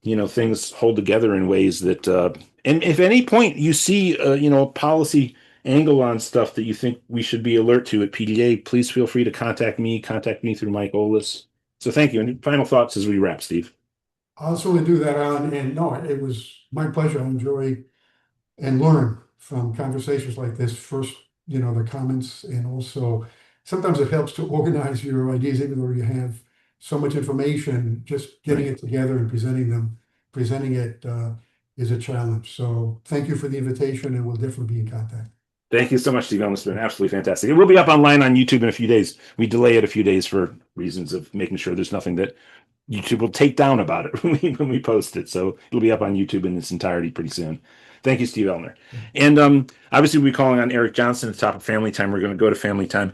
things hold together in ways that. And if at any point you see a policy angle on stuff that you think we should be alert to at PDA, please feel free to contact me. Contact me through Mike Lawless. So thank you. And final thoughts as we wrap, Steve. I'll certainly do that, Alan. And no, it was my pleasure. I enjoy and learn from conversations like this. First, the comments, and also sometimes it helps to organize your ideas, even though you have so much information. Just getting it together and presenting it is a challenge. So thank you for the invitation, and we'll definitely be in contact. Thank you so much, Steve. It's been absolutely fantastic. It will be up online on YouTube in a few days. We delay it a few days for reasons of making sure there's nothing that YouTube will take down about it when we post it. So it'll be up on YouTube in its entirety pretty soon. Thank you, Steve Ellner. And obviously we'll be calling on Eric Johnson at the top of Family Time. We're going to go to Family Time.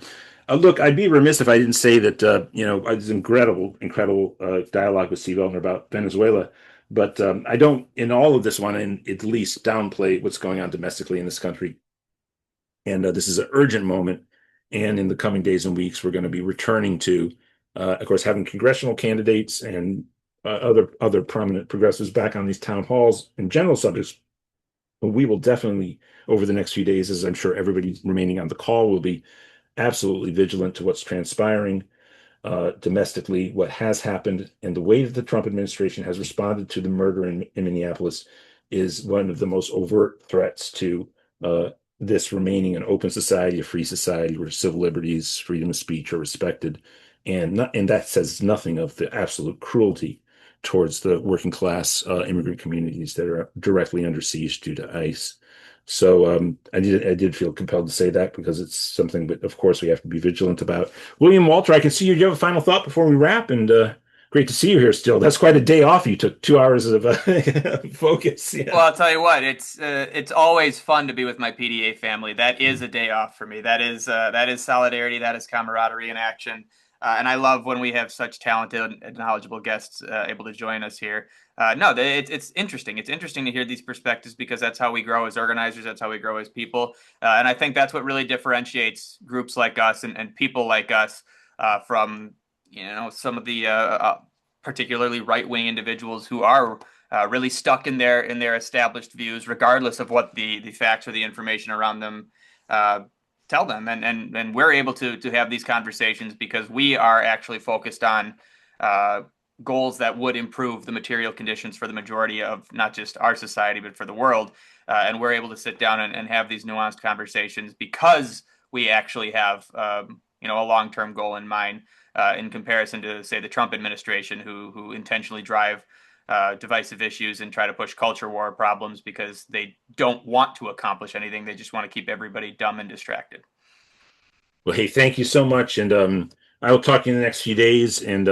Look, I'd be remiss if I didn't say that, it's incredible dialogue with Steve Ellner about Venezuela. But I don't, in all of this, want to at least downplay what's going on domestically in this country. And this is an urgent moment. And in the coming days and weeks, we're going to be returning to, of course, having congressional candidates and other prominent progressives back on these town halls and general subjects. But we will definitely, over the next few days, as I'm sure everybody remaining on the call will be absolutely vigilant to what's transpiring domestically, what has happened, and the way that the Trump administration has responded to the murder in Minneapolis is one of the most overt threats to this remaining an open society, a free society where civil liberties, freedom of speech are respected. and that says nothing of the absolute cruelty towards the working class immigrant communities that are directly under siege due to ICE. So I did feel compelled to say that because it's something that, of course, we have to be vigilant about. William Walter, I can see you. Do you have a final thought before we wrap? And great to see you here still. That's quite a day off. You took 2 hours of focus. Yeah. Well, I'll tell you what, it's always fun to be with my PDA family. That is a day off for me. That is solidarity. That is camaraderie in action. And I love when we have such talented and knowledgeable guests able to join us here. It's interesting. It's interesting to hear these perspectives because that's how we grow as organizers. That's how we grow as people. And I think that's what really differentiates groups like us and people like us from, some of the particularly right-wing individuals who are really stuck in their established views, regardless of what the facts or the information around them tell them. And we're able to have these conversations because we are actually focused on goals that would improve the material conditions for the majority of not just our society, but for the world. And we're able to sit down and have these nuanced conversations because we actually have, a long-term goal in mind in comparison to, say, the Trump administration, who intentionally drive divisive issues and try to push culture war problems because they don't want to accomplish anything. They just want to keep everybody dumb and distracted. Well, hey, thank you so much. And I will talk to you in the next few days and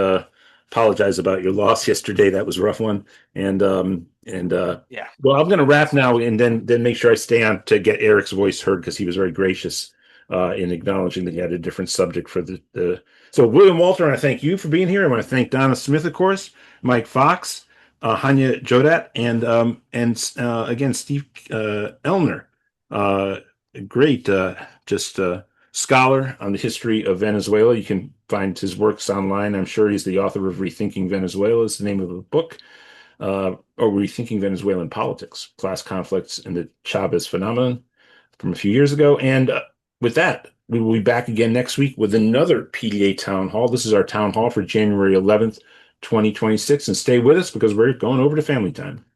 apologize about your loss yesterday. That was a rough one. And yeah. Well, I'm going to wrap now and then make sure I stay on to get Eric's voice heard because he was very gracious in acknowledging that he had a different subject for the. So, William Walter, I thank you for being here. I want to thank Donna Smith, of course, Mike Fox, Hanya Jodat, and again, Steve Ellner, great scholar on the history of Venezuela. You can find his works online. I'm sure he's the author of Rethinking Venezuela is the name of the book, or Rethinking Venezuelan Politics, Class Conflicts and the Chavez Phenomenon from a few years ago. And with that, we will be back again next week with another PDA Town Hall. This is our Town Hall for January 11th, 2026. And stay with us because we're going over to family time.